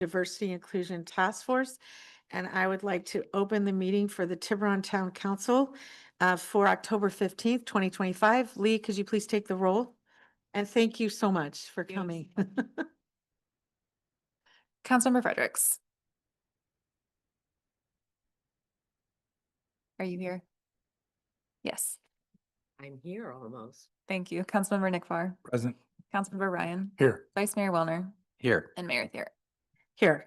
Diversity Inclusion Task Force. And I would like to open the meeting for the Tiburon Town Council for October 15th, 2025. Lee, could you please take the roll? And thank you so much for coming. Councilmember Fredericks. Are you here? Yes. I'm here almost. Thank you. Councilmember Nick Farr. Present. Councilmember Ryan. Here. Vice Mayor Wellner. Here. And Mayor Thier. Here.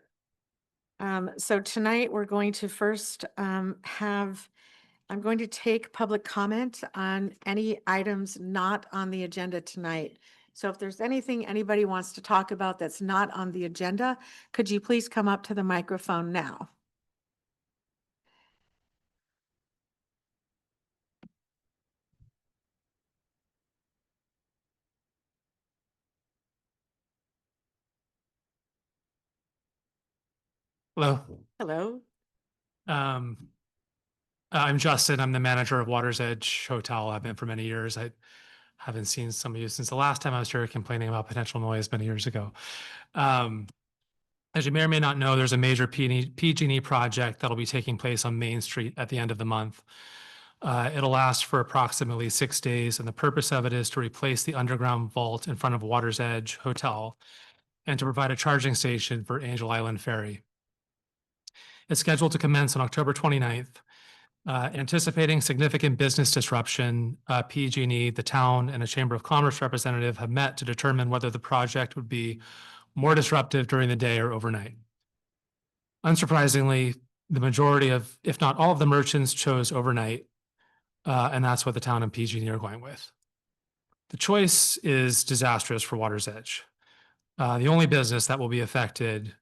So tonight we're going to first I'm going to take public comment on any items not on the agenda tonight. So if there's anything anybody wants to talk about that's not on the agenda, could you please come up to the microphone now? Hello. Hello. I'm Justin. I'm the manager of Water's Edge Hotel. I've been for many years. I haven't seen some of you since the last time I was here complaining about potential noise many years ago. As you may or may not know, there's a major PG&E project that'll be taking place on Main Street at the end of the month. It'll last for approximately 6 days, and the purpose of it is to replace the underground vault in front of Water's Edge Hotel and to provide a charging station for Angel Island Ferry. It's scheduled to commence on October 29th. Anticipating significant business disruption, PG&E, the town, and a Chamber of Commerce representative have met to determine whether the project would be more disruptive during the day or overnight. Unsurprisingly, the majority of, if not all of the merchants chose overnight, and that's what the town and PG&E are going with. The choice is disastrous for Water's Edge. The only business that will be affected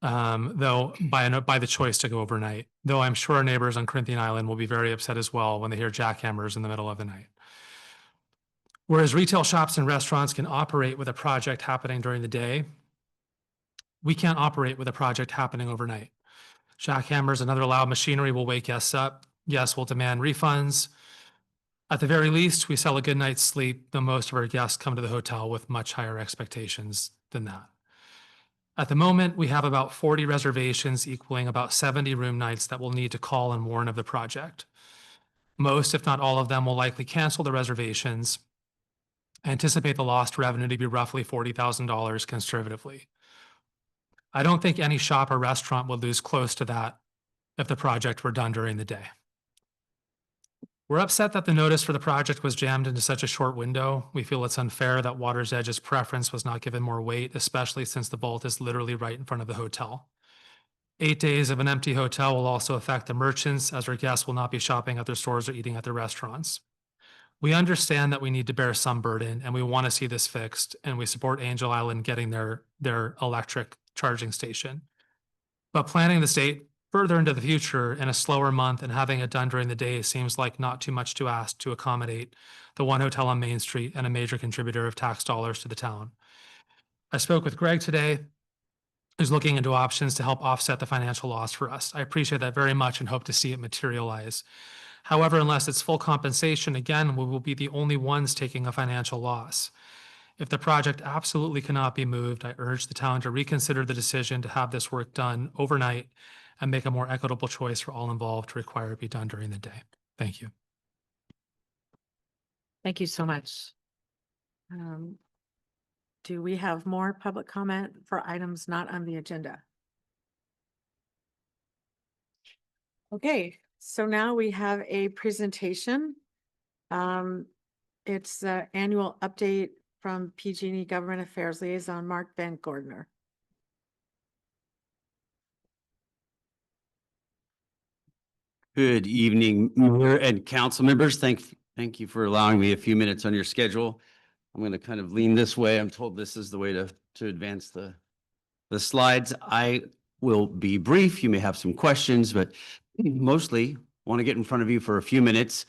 though by the choice to go overnight, though I'm sure our neighbors on Corinthian Island will be very upset as well when they hear jackhammers in the middle of the night. Whereas retail shops and restaurants can operate with a project happening during the day, we can't operate with a project happening overnight. Jackhammers and other loud machinery will wake guests up. Guests will demand refunds. At the very least, we sell a good night's sleep, though most of our guests come to the hotel with much higher expectations than that. At the moment, we have about 40 reservations equaling about 70 room nights that we'll need to call and warn of the project. Most, if not all of them, will likely cancel the reservations. I anticipate the lost revenue to be roughly $40,000 conservatively. I don't think any shop or restaurant would lose close to that if the project were done during the day. We're upset that the notice for the project was jammed into such a short window. We feel it's unfair that Water's Edge's preference was not given more weight, especially since the vault is literally right in front of the hotel. 8 days of an empty hotel will also affect the merchants, as our guests will not be shopping at their stores or eating at their restaurants. We understand that we need to bear some burden, and we want to see this fixed, and we support Angel Island getting their electric charging station. But planning the state further into the future in a slower month and having it done during the day seems like not too much to ask to accommodate the one hotel on Main Street and a major contributor of tax dollars to the town. I spoke with Greg today, who's looking into options to help offset the financial loss for us. I appreciate that very much and hope to see it materialize. However, unless it's full compensation, again, we will be the only ones taking a financial loss. If the project absolutely cannot be moved, I urge the town to reconsider the decision to have this work done overnight and make a more equitable choice for all involved to require it be done during the day. Thank you. Thank you so much. Do we have more public comment for items not on the agenda? Okay, so now we have a presentation. It's the annual update from PG&E Government Affairs Liaison Mark Van Gordner. Good evening, Mayor and council members. Thank you for allowing me a few minutes on your schedule. I'm going to kind of lean this way. I'm told this is the way to advance the slides. I will be brief. You may have some questions, but mostly want to get in front of you for a few minutes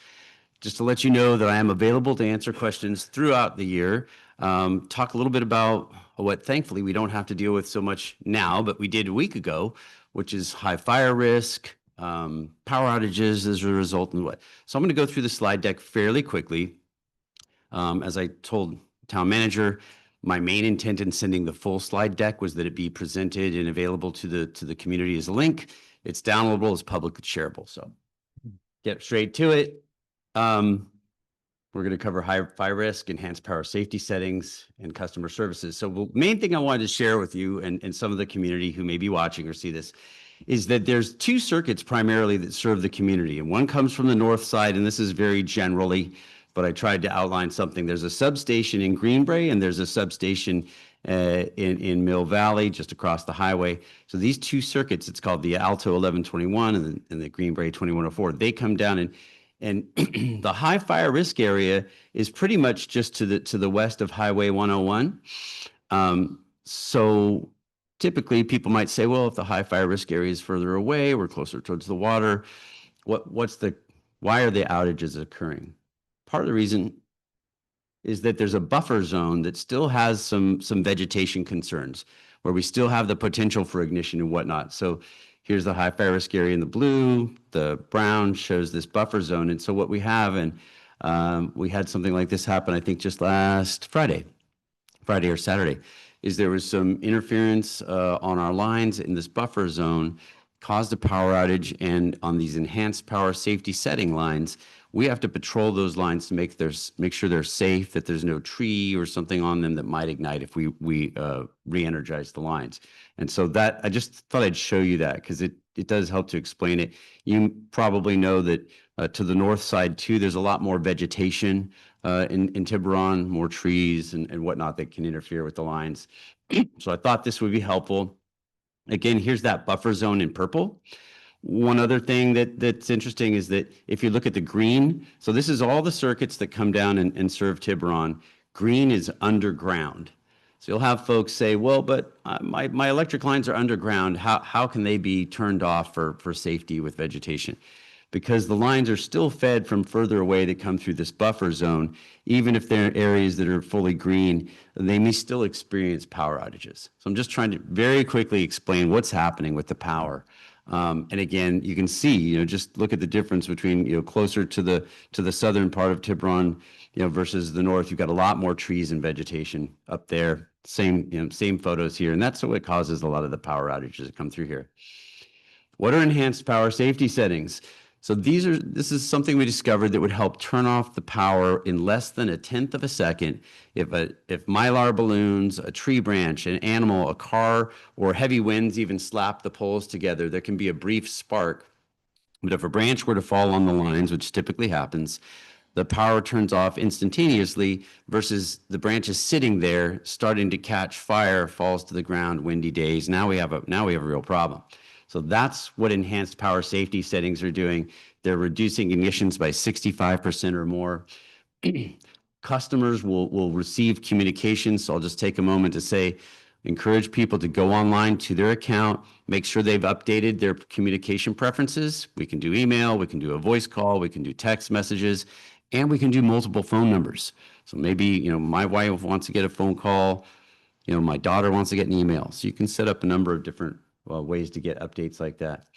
just to let you know that I am available to answer questions throughout the year. Talk a little bit about what thankfully we don't have to deal with so much now, but we did a week ago, which is high fire risk, power outages as a result of what. So I'm going to go through the slide deck fairly quickly. As I told town manager, My main intent in sending the full slide deck was that it be presented and available to the community as a link. It's downloadable, it's publicly shareable. So get straight to it. We're going to cover high fire risk, enhanced power safety settings, and customer services. So the main thing I wanted to share with you and some of the community who may be watching or see this is that there's two circuits primarily that serve the community. And one comes from the north side, and this is very generally, but I tried to outline something. There's a substation in Greenbrae, and there's a substation in Mill Valley, just across the highway. So these two circuits, it's called the Alto 1121 and the Greenbrae 2104, they come down and the high fire risk area is pretty much just to the west of Highway 101. So typically people might say, well, if the high fire risk area is further away, we're closer towards the water. Why are the outages occurring? Part of the reason is that there's a buffer zone that still has some vegetation concerns where we still have the potential for ignition and whatnot. So here's the high fire risk area in the blue, the brown shows this buffer zone. And so what we have, and we had something like this happen, I think just last Friday or Saturday, is there was some interference on our lines in this buffer zone, caused a power outage, and on these enhanced power safety setting lines, we have to patrol those lines to make sure they're safe, that there's no tree or something on them that might ignite if we re-energize the lines. And so that, I just thought I'd show you that because it does help to explain it. You probably know that to the north side too, there's a lot more vegetation in Tiburon, more trees and whatnot that can interfere with the lines. So I thought this would be helpful. Again, here's that buffer zone in purple. One other thing that's interesting is that if you look at the green, so this is all the circuits that come down and serve Tiburon. Green is underground. So you'll have folks say, well, but my electric lines are underground. How can they be turned off for safety with vegetation? Because the lines are still fed from further away that come through this buffer zone. Even if they're areas that are fully green, they may still experience power outages. So I'm just trying to very quickly explain what's happening with the power. And again, you can see, just look at the difference between, closer to the southern part of Tiburon, versus the north. You've got a lot more trees and vegetation up there. Same photos here. And that's what causes a lot of the power outages that come through here. What are enhanced power safety settings? So this is something we discovered that would help turn off the power in less than 1/10 of a second if mylar balloons, a tree branch, an animal, a car, or heavy winds even slap the poles together. There can be a brief spark, but if a branch were to fall on the lines, which typically happens, the power turns off instantaneously versus the branch is sitting there starting to catch fire, falls to the ground, windy days. Now we have a real problem. So that's what enhanced power safety settings are doing. They're reducing emissions by 65% or more. Customers will receive communications. So I'll just take a moment to say, encourage people to go online to their account, make sure they've updated their communication preferences. We can do email, we can do a voice call, we can do text messages, and we can do multiple phone numbers. So maybe, my wife wants to get a phone call, my daughter wants to get an email. So you can set up a number of different ways to get updates like that.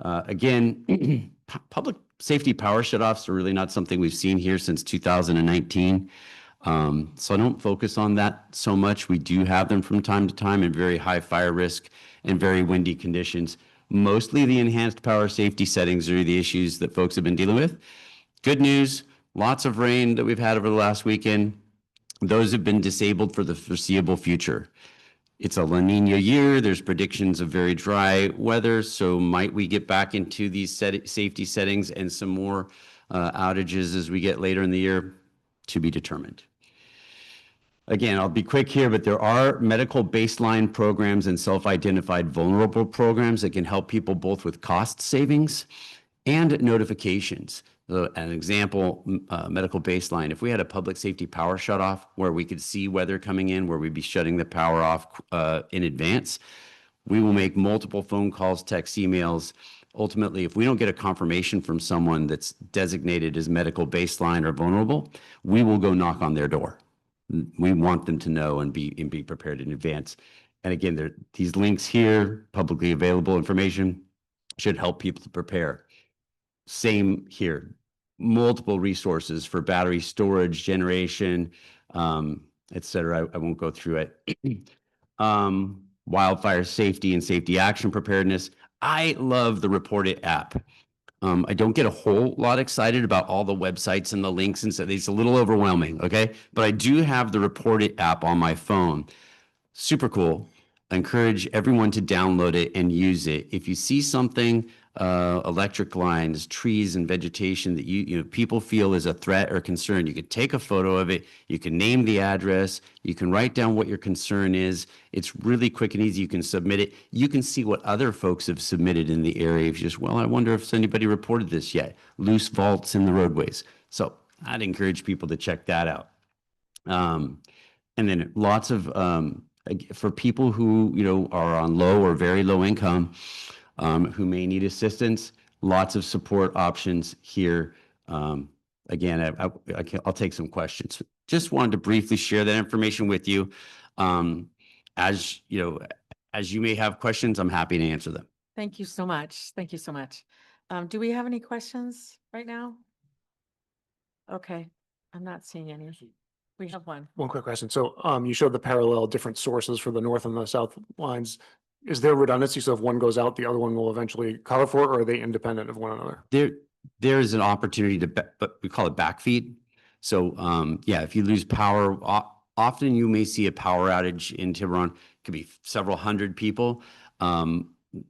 Again, public safety power shutoffs are really not something we've seen here since 2019. So I don't focus on that so much. We do have them from time to time in very high fire risk and very windy conditions. Mostly the enhanced power safety settings are the issues that folks have been dealing with. Good news, lots of rain that we've had over the last weekend. Those have been disabled for the foreseeable future. It's a La Nina year. There's predictions of very dry weather. So might we get back into these safety settings and some more outages as we get later in the year? To be determined. Again, I'll be quick here, but there are medical baseline programs and self-identified vulnerable programs that can help people both with cost savings and notifications. An example, medical baseline, if we had a public safety power shutoff where we could see weather coming in, where we'd be shutting the power off in advance, we will make multiple phone calls, texts, emails. Ultimately, if we don't get a confirmation from someone that's designated as medical baseline or vulnerable, we will go knock on their door. We want them to know and be prepared in advance. And again, these links here, publicly available information, should help people to prepare. Same here, multiple resources for battery storage, generation, et cetera. I won't go through it. Wildfire safety and safety action preparedness. I love the Report It app. I don't get a whole lot excited about all the websites and the links, and so it's a little overwhelming, okay? But I do have the Report It app on my phone. Super cool. I encourage everyone to download it and use it. If you see something, electric lines, trees, and vegetation that you know people feel is a threat or concern, you can take a photo of it. You can name the address. You can write down what your concern is. It's really quick and easy. You can submit it. You can see what other folks have submitted in the area. If you just, well, I wonder if anybody reported this yet. Loose vaults in the roadways. So I'd encourage people to check that out. And then lots of for people who are on low or very low income, who may need assistance, lots of support options here. Again, I'll take some questions. Just wanted to briefly share that information with you. As you may have questions, I'm happy to answer them. Thank you so much. Thank you so much. Do we have any questions right now? Okay, I'm not seeing any. We have one. One quick question. So you showed the parallel different sources for the north and the south lines. Is there redundancy? So if one goes out, the other one will eventually cover for it, or are they independent of one another? There is an opportunity to, but we call it backfeed. So yeah, if you lose power, often you may see a power outage in Tiburon. It could be several hundred people.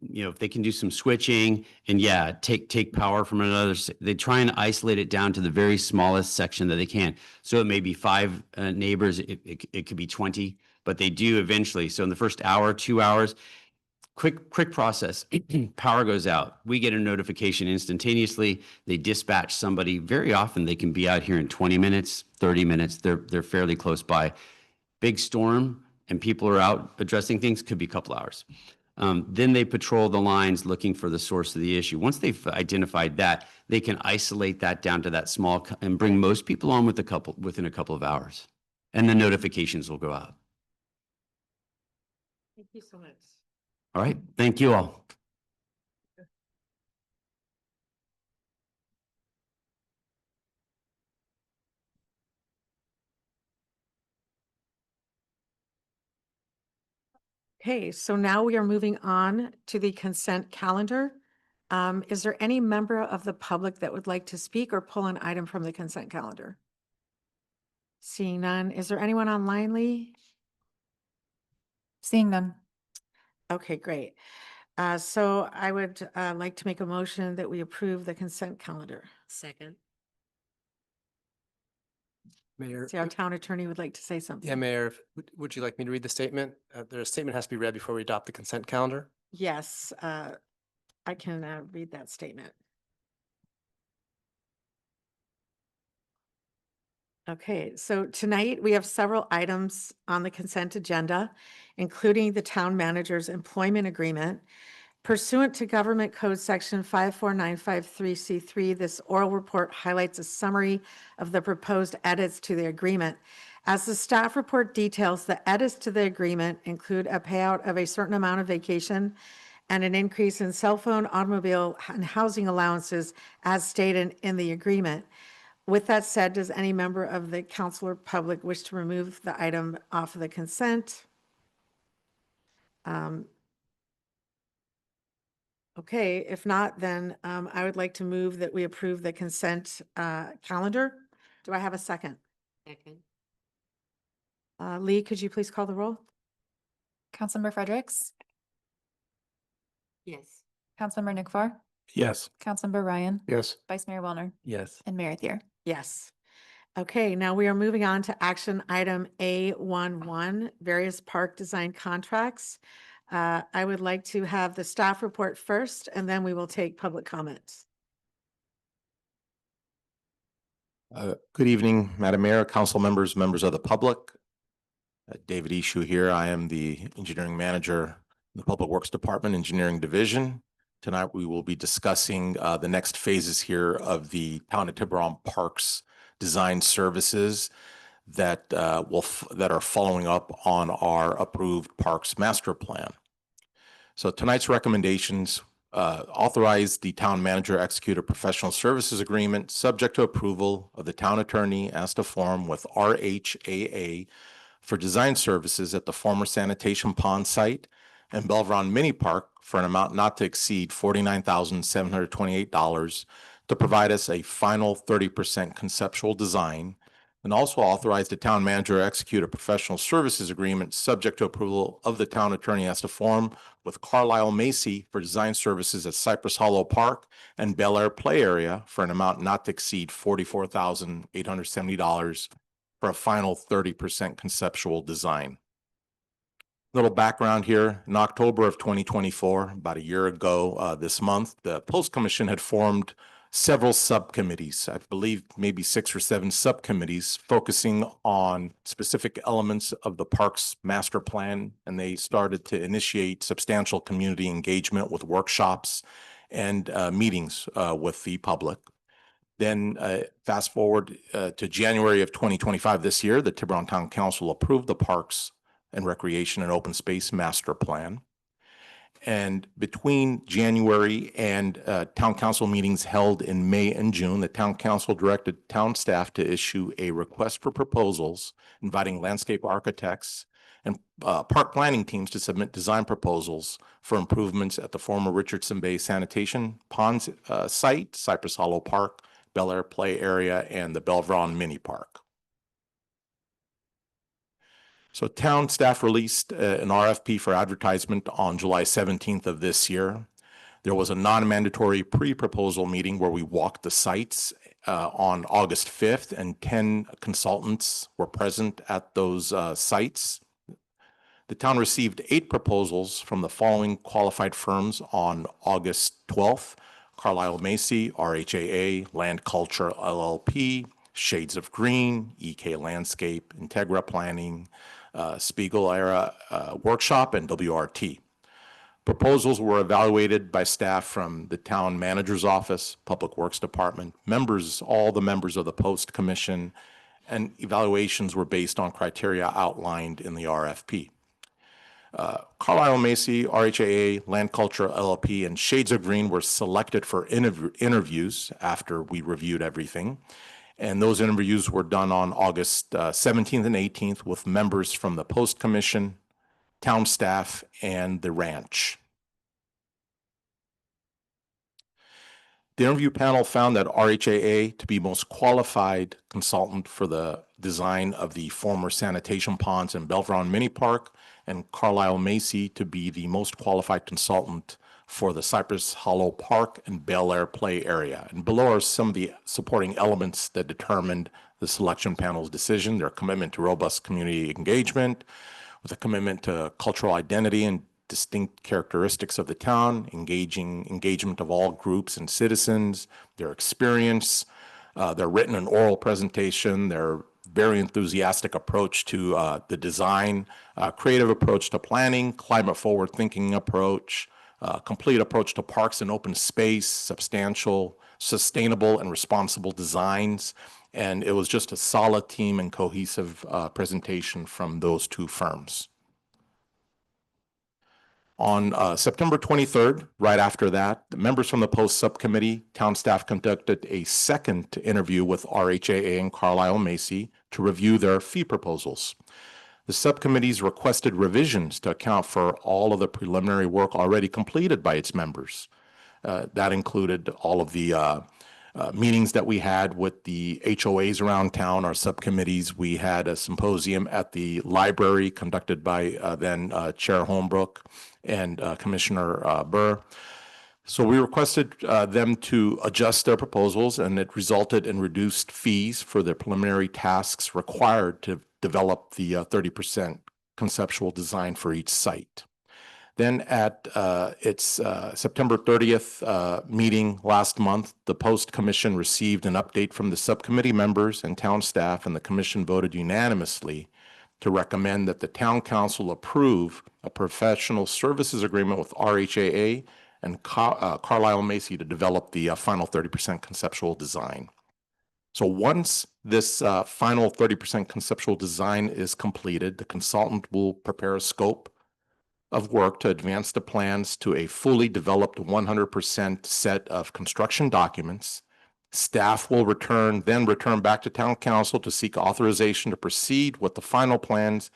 If they can do some switching and yeah, take power from another, they try and isolate it down to the very smallest section that they can. So it may be 5 neighbors, it could be 20, but they do eventually. So in the first hour, 2 hours, quick process, power goes out. We get a notification instantaneously. They dispatch somebody. Very often they can be out here in 20 minutes, 30 minutes. They're fairly close by. Big storm and people are out addressing things, could be a couple hours. Then they patrol the lines looking for the source of the issue. Once they've identified that, they can isolate that down to that small and bring most people on within a couple of hours. And the notifications will go out. Thank you so much. All right. Thank you all. Okay, so now we are moving on to the consent calendar. Is there any member of the public that would like to speak or pull an item from the consent calendar? Seeing none, is there anyone online, Lee? Seeing none. Okay, great. So I would like to make a motion that we approve the consent calendar. Second. Mayor, See, our town attorney would like to say something. yeah, Mayor, would you like me to read the statement? The statement has to be read before we adopt the consent calendar. Yes, I can read that statement. Okay, so tonight we have several items on the consent agenda, including the town manager's employment agreement. Pursuant to Government Code Section 54953C3, this oral report highlights a summary of the proposed edits to the agreement. As the staff report details, the edits to the agreement include a payout of a certain amount of vacation and an increase in cell phone, automobile, and housing allowances as stated in the agreement. With that said, does any member of the council or public wish to remove the item off of the consent? Okay, if not, then I would like to move that we approve the consent calendar. Do I have a second? Second. Lee, could you please call the roll? Councilmember Fredericks, Yes. Councilmember Nick Farr, Yes. Councilmember Ryan, Yes. Vice Mayor Wellner, Yes. and Mayor Thier. Yes. Okay, now we are moving on to action item A11, various park design contracts. I would like to have the staff report first, and then we will take public comments. Good evening, Madam Mayor, council members, members of the public. David Ishu here. I am the engineering manager in the Public Works Department, Engineering Division. Tonight, we will be discussing the next phases here of the Town of Tiburon Parks design services that that are following up on our approved Parks Master Plan. So tonight's recommendations authorize the town manager execute a professional services agreement subject to approval of the town attorney as to form with RHAA for design services at the former sanitation pond site and Belvron Mini Park for an amount not to exceed $49,728 to provide us a final 30% conceptual design, and also authorize the town manager to execute a professional services agreement subject to approval of the town attorney as to form with Carlisle Macy for design services at Cypress Hollow Park and Bel Air Play Area for an amount not to exceed $44,870 for a final 30% conceptual design. Little background here. In October of 2024, about a year ago this month, the Post Commission had formed several subcommittees, I believe maybe 6 or 7 subcommittees focusing on specific elements of the park's master plan. And they started to initiate substantial community engagement with workshops and meetings with the public. Then fast forward to January of 2025 this year, the Tiburon Town Council approved the Parks and Recreation and Open Space Master Plan. And between January and town council meetings held in May and June, the town council directed town staff to issue a request for proposals, inviting landscape architects and park planning teams to submit design proposals for improvements at the former Richardson Bay Sanitation Ponds site, Cypress Hollow Park, Bel Air Play Area, and the Belvron Mini Park. So town staff released an RFP for advertisement on July 17th of this year. There was a non-mandatory pre-proposal meeting where we walked the sites on August 5th, and 10 consultants were present at those sites. The town received 8 proposals from the following qualified firms on August 12th: Carlisle Macy, RHAA, Land Culture LLP, Shades of Green, EK Landscape, Integra Planning, Spiegel Era Workshop, and WRT. Proposals were evaluated by staff from the town manager's office, Public Works Department, all the members of the Post Commission, and evaluations were based on criteria outlined in the RFP. Carlisle Macy, RHAA, Land Culture LLP, and Shades of Green were selected for interviews after we reviewed everything. And those interviews were done on August 17th and 18th with members from the Post Commission, town staff, and the ranch. The interview panel found that RHAA to be most qualified consultant for the design of the former sanitation ponds in Belvron Mini Park, and Carlisle Macy to be the most qualified consultant for the Cypress Hollow Park and Bel Air Play Area. And below are some of the supporting elements that determined the selection panel's decision: their commitment to robust community engagement, with a commitment to cultural identity and distinct characteristics of the town, engagement of all groups and citizens, their experience, their written and oral presentation, their very enthusiastic approach to the design, creative approach to planning, climate forward thinking approach, complete approach to parks and open space, substantial, sustainable, and responsible designs. And it was just a solid team and cohesive presentation from those 2 firms. On September 23rd, right after that, the members from the Post Subcommittee, town staff conducted a second interview with RHAA and Carlisle Macy to review their fee proposals. The subcommittees requested revisions to account for all of the preliminary work already completed by its members. That included all of the meetings that we had with the HOAs around town, our subcommittees. We had a symposium at the library conducted by then Chair Holmbrook and Commissioner Burr. So we requested them to adjust their proposals, and it resulted in reduced fees for the preliminary tasks required to develop the 30% conceptual design for each site. Then at its September 30th meeting last month, the Post Commission received an update from the subcommittee members and town staff, and the commission voted unanimously to recommend that the town council approve a professional services agreement with RHAA and Carlisle Macy to develop the final 30% conceptual design. So once this final 30% conceptual design is completed, the consultant will prepare a scope of work to advance the plans to a fully developed 100% set of construction documents, Staff will then return back to town council to seek authorization to proceed with the final plans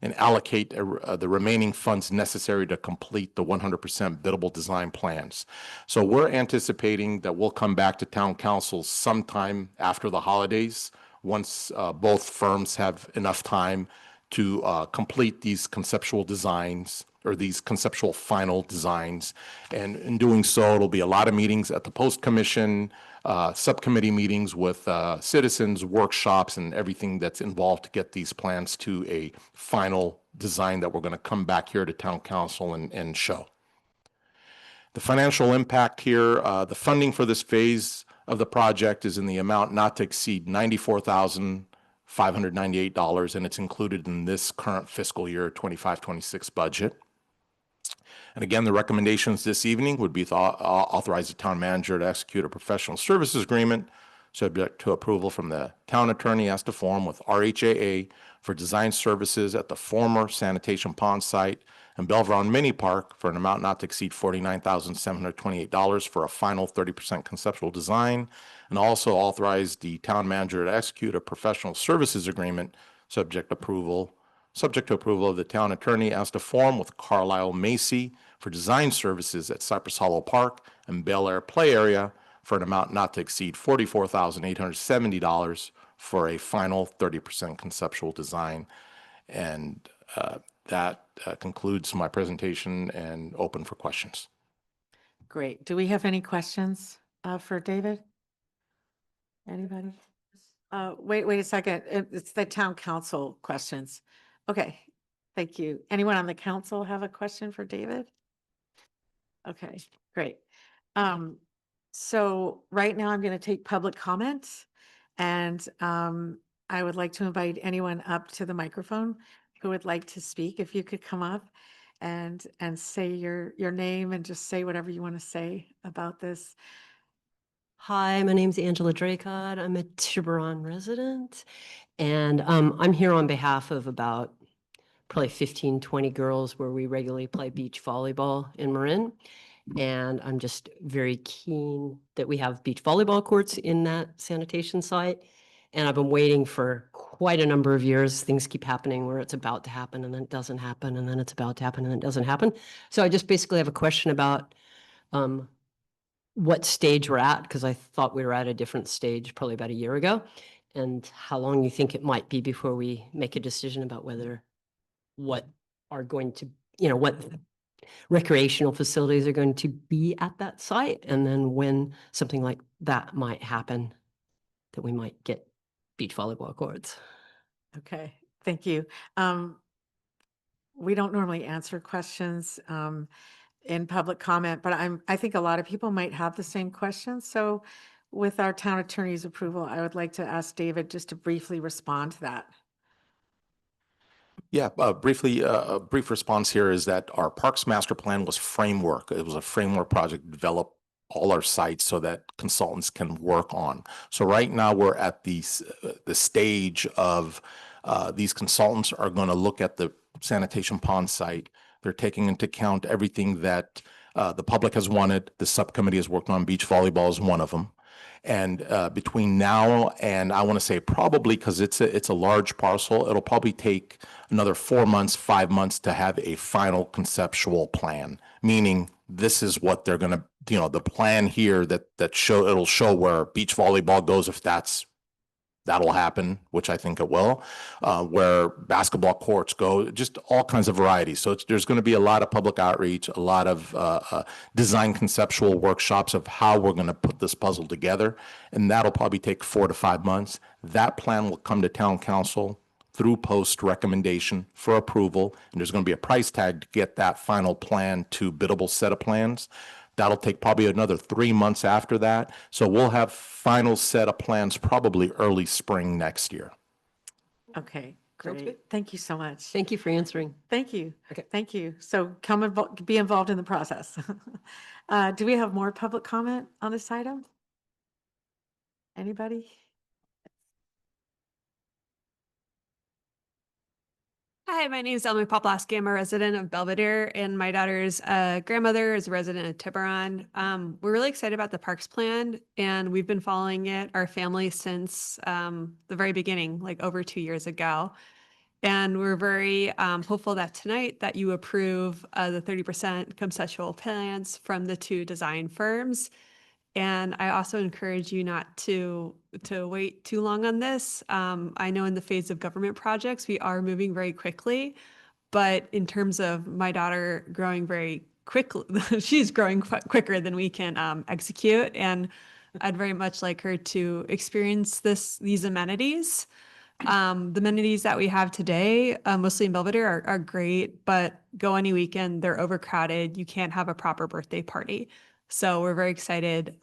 and allocate the remaining funds necessary to complete the 100% biddable design plans. So we're anticipating that we'll come back to town council sometime after the holidays, once both firms have enough time to complete these conceptual designs or these conceptual final designs. And in doing so, it'll be a lot of meetings at the Post Commission, subcommittee meetings with citizens, workshops, and everything that's involved to get these plans to a final design that we're going to come back here to town council and show. The financial impact here, the funding for this phase of the project is in the amount not to exceed $94,598, and it's included in this current fiscal year 25-26 budget. And again, the recommendations this evening would be to authorize the town manager to execute a professional services agreement subject to approval from the town attorney as to form with RHAA for design services at the former sanitation pond site and Belvron Mini Park for an amount not to exceed $49,728 for a final 30% conceptual design, and also authorize the town manager to execute a professional services agreement subject to approval of the town attorney as to form with Carlisle Macy for design services at Cypress Hollow Park and Bel Air Play Area for an amount not to exceed $44,870 for a final 30% conceptual design. And that concludes my presentation and open for questions. Great. Do we have any questions for David? Anybody? Wait a second. It's the town council questions. Okay, thank you. Anyone on the council have a question for David? Okay, great. So right now I'm going to take public comments, and I would like to invite anyone up to the microphone who would like to speak. If you could come up and say your name and just say whatever you want to say about this. Hi, my name's Angela Draycott. I'm a Tiburon resident, and I'm here on behalf of about probably 15, 20 girls where we regularly play beach volleyball in Marin. And I'm just very keen that we have beach volleyball courts in that sanitation site. And I've been waiting for quite a number of years. Things keep happening where it's about to happen and then it doesn't happen, and then it's about to happen and then it doesn't happen. So I just basically have a question about what stage we're at, because I thought we were at a different stage probably about a year ago, and how long you think it might be before we make a decision about what recreational facilities are going to be at that site, and then when something like that might happen, that we might get beach volleyball courts. Okay, thank you. We don't normally answer questions in public comment, but I think a lot of people might have the same questions. So with our town attorney's approval, I would like to ask David just to briefly respond to that. Yeah, briefly, a brief response here is that our Parks Master Plan was framework. It was a framework project to develop all our sites so that consultants can work on. So right now we're at the stage of these consultants are going to look at the sanitation pond site. They're taking into account everything that the public has wanted. The subcommittee has worked on beach volleyball as one of them. And between now and I want to say probably, because it's a large parcel, it'll probably take another 4 months, 5 months to have a final conceptual plan, meaning this is what they're going to, the plan here it'll show where beach volleyball goes, if that'll happen, which I think it will, where basketball courts go, just all kinds of varieties. So there's going to be a lot of public outreach, a lot of design conceptual workshops of how we're going to put this puzzle together. And that'll probably take 4 to 5 months. That plan will come to town council through post recommendation for approval. And there's going to be a price tag to get that final plan to biddable set of plans. That'll take probably another 3 months after that. So we'll have final set of plans probably early spring next year. Okay, Sounds great. good. Thank you so much. Thank you for answering. Thank you. Okay. Thank you. So come and be involved in the process. Do we have more public comment on this item? Anybody? Hi, my name is Emily Poplaski. I'm a resident of Belvedere, and my daughter's grandmother is a resident of Tiburon. We're really excited about the parks plan, and we've been following it, our family, since the very beginning, like over 2 years ago. And we're very hopeful that tonight that you approve the 30% conceptual plans from the two design firms. And I also encourage you not to wait too long on this. I know in the phase of government projects, we are moving very quickly, but in terms of my daughter growing very quickly, she's growing quicker than we can execute. And I'd very much like her to experience these amenities. The amenities that we have today, mostly in Belvedere, are great, but go any weekend, they're overcrowded. You can't have a proper birthday party. So we're very excited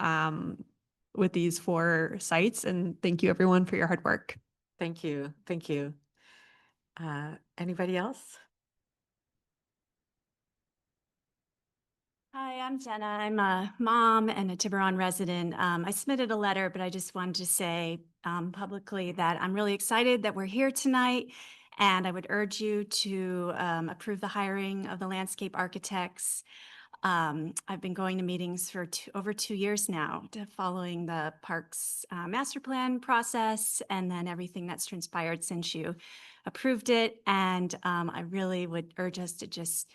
with these 4 sites, and thank you everyone for your hard work. Thank you. Thank you. Anybody else? Hi, I'm Jenna. I'm a mom and a Tiburon resident. I submitted a letter, but I just wanted to say publicly that I'm really excited that we're here tonight. And I would urge you to approve the hiring of the landscape architects. I've been going to meetings for over 2 years now, following the parks master plan process and then everything that's transpired since you approved it. And I really would urge us to just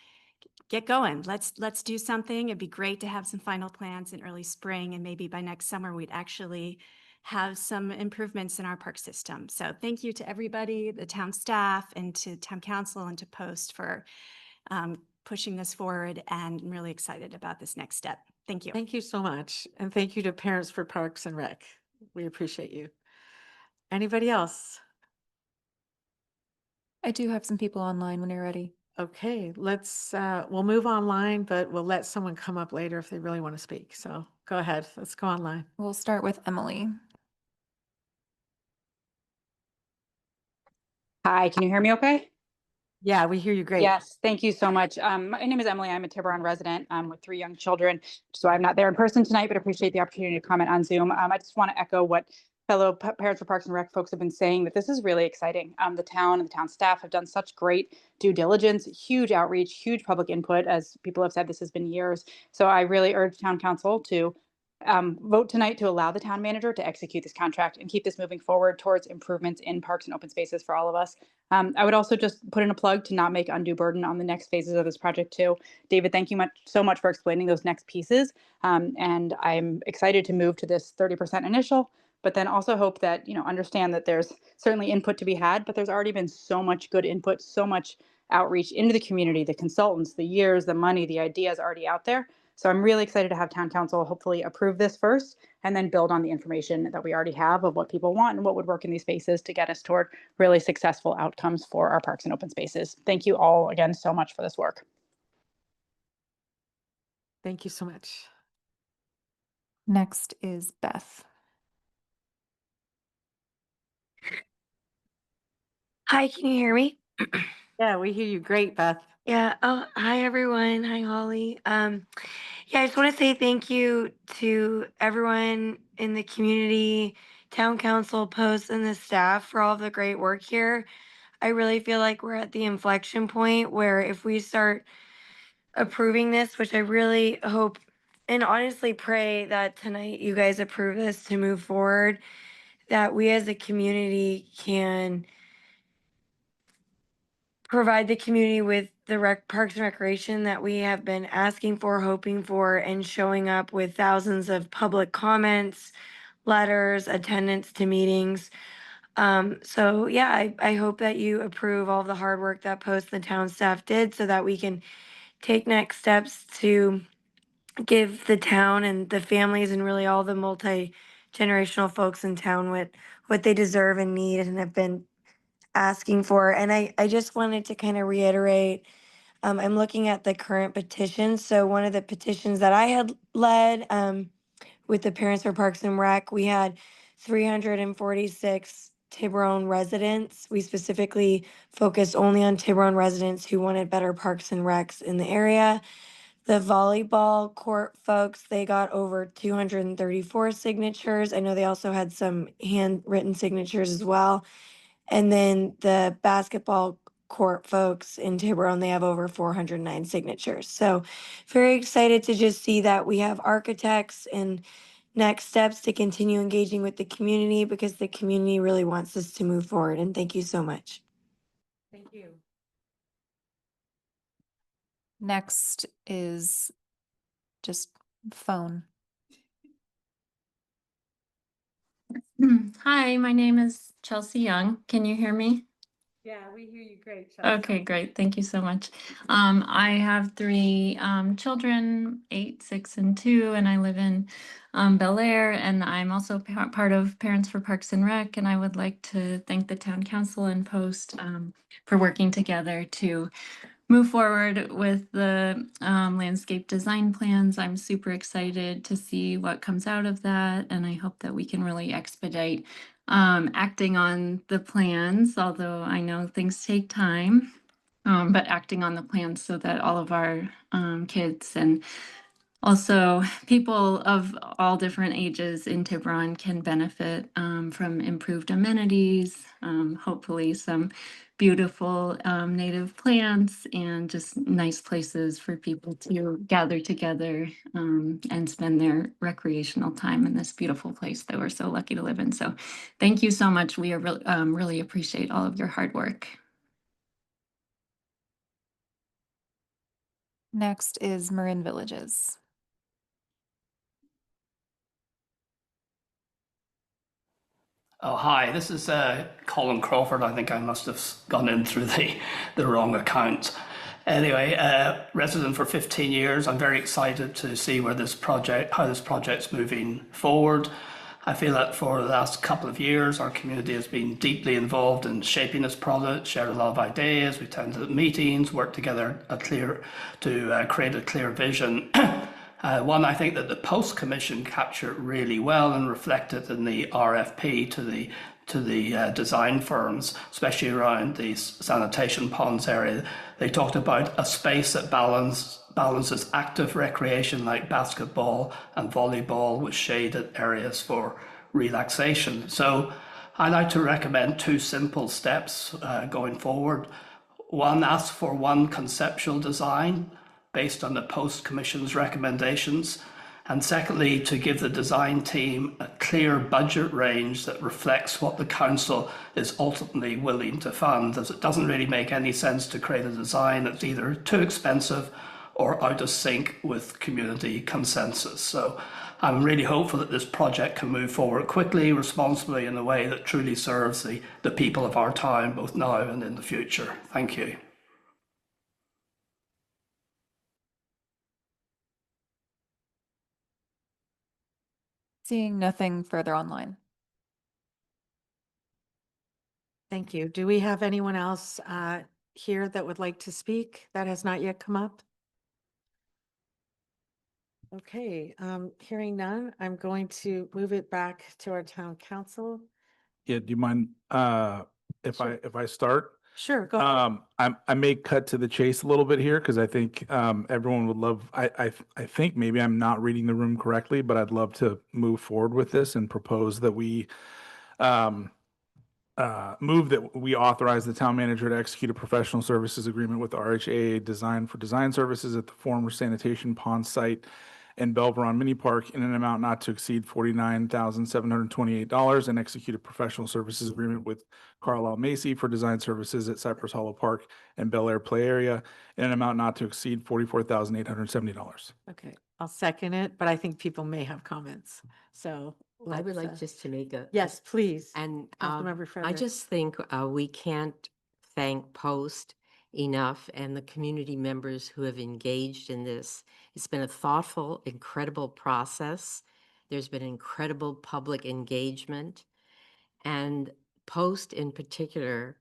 get going. Let's do something. It'd be great to have some final plans in early spring, and maybe by next summer we'd actually have some improvements in our park system. So thank you to everybody, the town staff, and to town council and to Post for pushing this forward, and I'm really excited about this next step. Thank you. Thank you so much. And thank you to Parents for Parks and Rec. We appreciate you. Anybody else? I do have some people online when you're ready. Okay, we'll move online, but we'll let someone come up later if they really want to speak. So go ahead, let's go online. We'll start with Emily. Hi, can you hear me okay? Yeah, we hear you great. Yes, thank you so much. My name is Emily. I'm a Tiburon resident with 3 young children. So I'm not there in person tonight, but appreciate the opportunity to comment on Zoom. I just want to echo what fellow Parents for Parks and Rec folks have been saying, that this is really exciting. The town and the town staff have done such great due diligence, huge outreach, huge public input. As people have said, this has been years. So I really urge town council to vote tonight to allow the town manager to execute this contract and keep this moving forward towards improvements in parks and open spaces for all of us. I would also just put in a plug to not make undue burden on the next phases of this project too. David, thank you so much for explaining those next pieces. And I'm excited to move to this 30% initial, but then also hope that, understand that there's certainly input to be had, but there's already been so much good input, so much outreach into the community, the consultants, the years, the money, the ideas already out there. So I'm really excited to have town council hopefully approve this first and then build on the information that we already have of what people want and what would work in these spaces to get us toward really successful outcomes for our parks and open spaces. Thank you all again so much for this work. Thank you so much. Next is Beth. Hi, can you hear me? Yeah, we hear you great, Beth. Yeah. Oh, hi everyone. Hi, Holly. Yeah, I just want to say thank you to everyone in the community, town council, Post, and the staff for all of the great work here. I really feel like we're at the inflection point where if we start approving this, which I really hope and honestly pray that tonight you guys approve this to move forward, that we as a community can provide the community with the parks and recreation that we have been asking for, hoping for, and showing up with thousands of public comments, letters, attendance to meetings. So yeah, I hope that you approve all the hard work that Post and the town staff did so that we can take next steps to give the town and the families and really all the multi-generational folks in town what they deserve and need and have been asking for. And I just wanted to kind of reiterate, I'm looking at the current petitions. So one of the petitions that I had led with the Parents for Parks and Rec, we had 346 Tiburon residents. We specifically focused only on Tiburon residents who wanted better parks and recs in the area. The volleyball court folks, they got over 234 signatures. I know they also had some handwritten signatures as well. And then the basketball court folks in Tiburon. They have over 409 signatures. So very excited to just see that we have architects and next steps to continue engaging with the community because the community really wants us to move forward. And thank you so much. Thank you. Next is just phone. Hi, my name is Chelsea Young. Can you hear me? Yeah, we hear you great. Chelsea. Okay, great. Thank you so much. I have three children, 8, 6, and 2, and I live in Bel Air, and I'm also part of Parents for Parks and Rec, and I would like to thank the town council and Post for working together to move forward with the landscape design plans. I'm super excited to see what comes out of that, and I hope that we can really expedite acting on the plans, although I know things take time, but acting on the plans so that all of our kids and also people of all different ages in Tiburon can benefit from improved amenities, hopefully some beautiful native plants and just nice places for people to gather together and spend their recreational time in this beautiful place that we're so lucky to live in. So thank you so much. We are really appreciate all of your hard work. Next is Marin Villages. Oh, hi, this is Colin Crawford. I think I must have gone in through the wrong account. Anyway, resident for 15 years. I'm very excited to see how this project's moving forward. I feel that for the last couple of years, our community has been deeply involved in shaping this product, shared a lot of ideas. We attended meetings, worked together to create a clear vision. One I think that the Post Commission captured really well and reflected in the RFP to the design firms, especially around the sanitation ponds area. They talked about a space that balances active recreation like basketball and volleyball with shaded areas for relaxation. So I'd like to recommend 2 simple steps going forward. One, ask for one conceptual design based on the Post Commission's recommendations. And secondly, to give the design team a clear budget range that reflects what the council is ultimately willing to fund, as it doesn't really make any sense to create a design that's either too expensive or out of sync with community consensus. So I'm really hopeful that this project can move forward quickly, responsibly, in a way that truly serves the people of our town, both now and in the future. Thank you. Seeing nothing further online. Thank you. Do we have anyone else here that would like to speak that has not yet come up? Okay, hearing none, I'm going to move it back to our town council. Yeah, do you mind if Sure. I start? Sure, go ahead. I may cut to the chase a little bit here because I think everyone would love. I think maybe I'm not reading the room correctly, but I'd love to move forward with this and propose that we move that we authorize the town manager to execute a professional services agreement with RHA Design for design services at the former sanitation pond site and Belveron Mini Park in an amount not to exceed $49,728 and execute a professional services agreement with Carlisle Macy for design services at Cypress Hollow Park and Bel Air Play Area in an amount not to exceed $44,870. Okay, I'll second it, but I think people may have comments. So I would let's, like just to make a. yes, please. And Councilmember I Frederick. just think we can't thank Post enough and the community members who have engaged in this. It's been a thoughtful, incredible process. There's been incredible public engagement. And Post in particular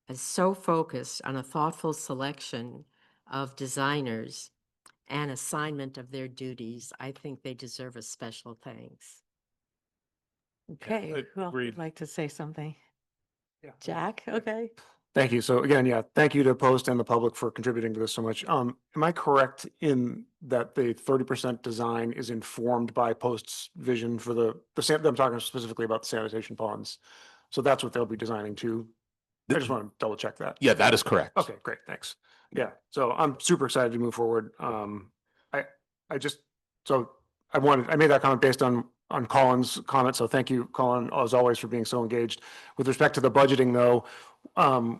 is so focused on a thoughtful selection of designers and assignment of their duties. I think they deserve a special thanks. Okay, who else agreed. would like to say something? Yeah. Jack, okay. Thank you. So again, yeah, thank you to Post and the public for contributing to this so much. Am I correct in that the 30% design is informed by Post's vision for I'm talking specifically about the sanitation ponds. So that's what they'll be designing too. I just want to double check that. Yeah, that is correct. Okay, great, thanks. Yeah, so I'm super excited to move forward. I just, so I made that comment based on Colin's comment, so thank you, Colin, as always, for being so engaged. With respect to the budgeting, though,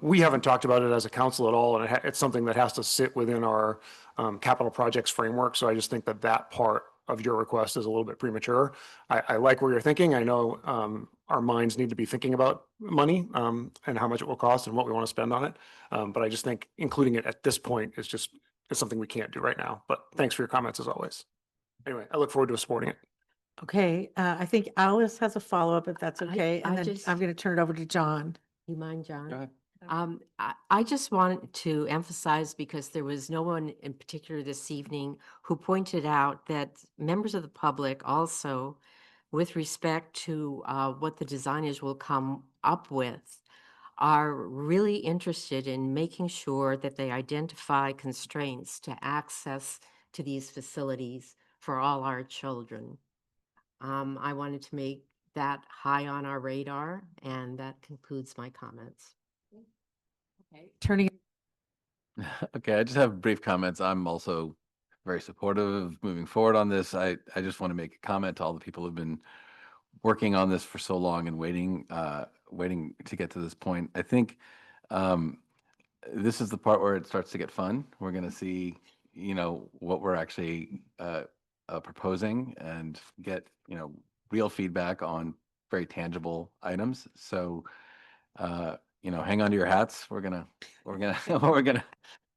we haven't talked about it as a council at all, and it's something that has to sit within our capital projects framework, so I just think that that part of your request is a little bit premature. I like where you're thinking. I know our minds need to be thinking about money and how much it will cost and what we want to spend on it. But I just think including it at this point is something we can't do right now. But thanks for your comments as always. Anyway, I look forward to supporting it. Okay, I think Alice has a follow-up if that's okay. And I then just- I'm going to turn it over to John. You mind, John? Go ahead. I just wanted to emphasize, because there was no one in particular this evening who pointed out that members of the public also, with respect to what the designers will come up with, are really interested in making sure that they identify constraints to access to these facilities for all our children. I wanted to make that high on our radar, and that concludes my comments. Okay, turning. Okay, I just have brief comments. I'm also very supportive of moving forward on this. I just want to make a comment to all the people who've been working on this for so long and waiting to get to this point. I think this is the part where it starts to get fun. We're going to see, what we're actually proposing and get, real feedback on very tangible items. So, hang on to your hats. We're gonna we're gonna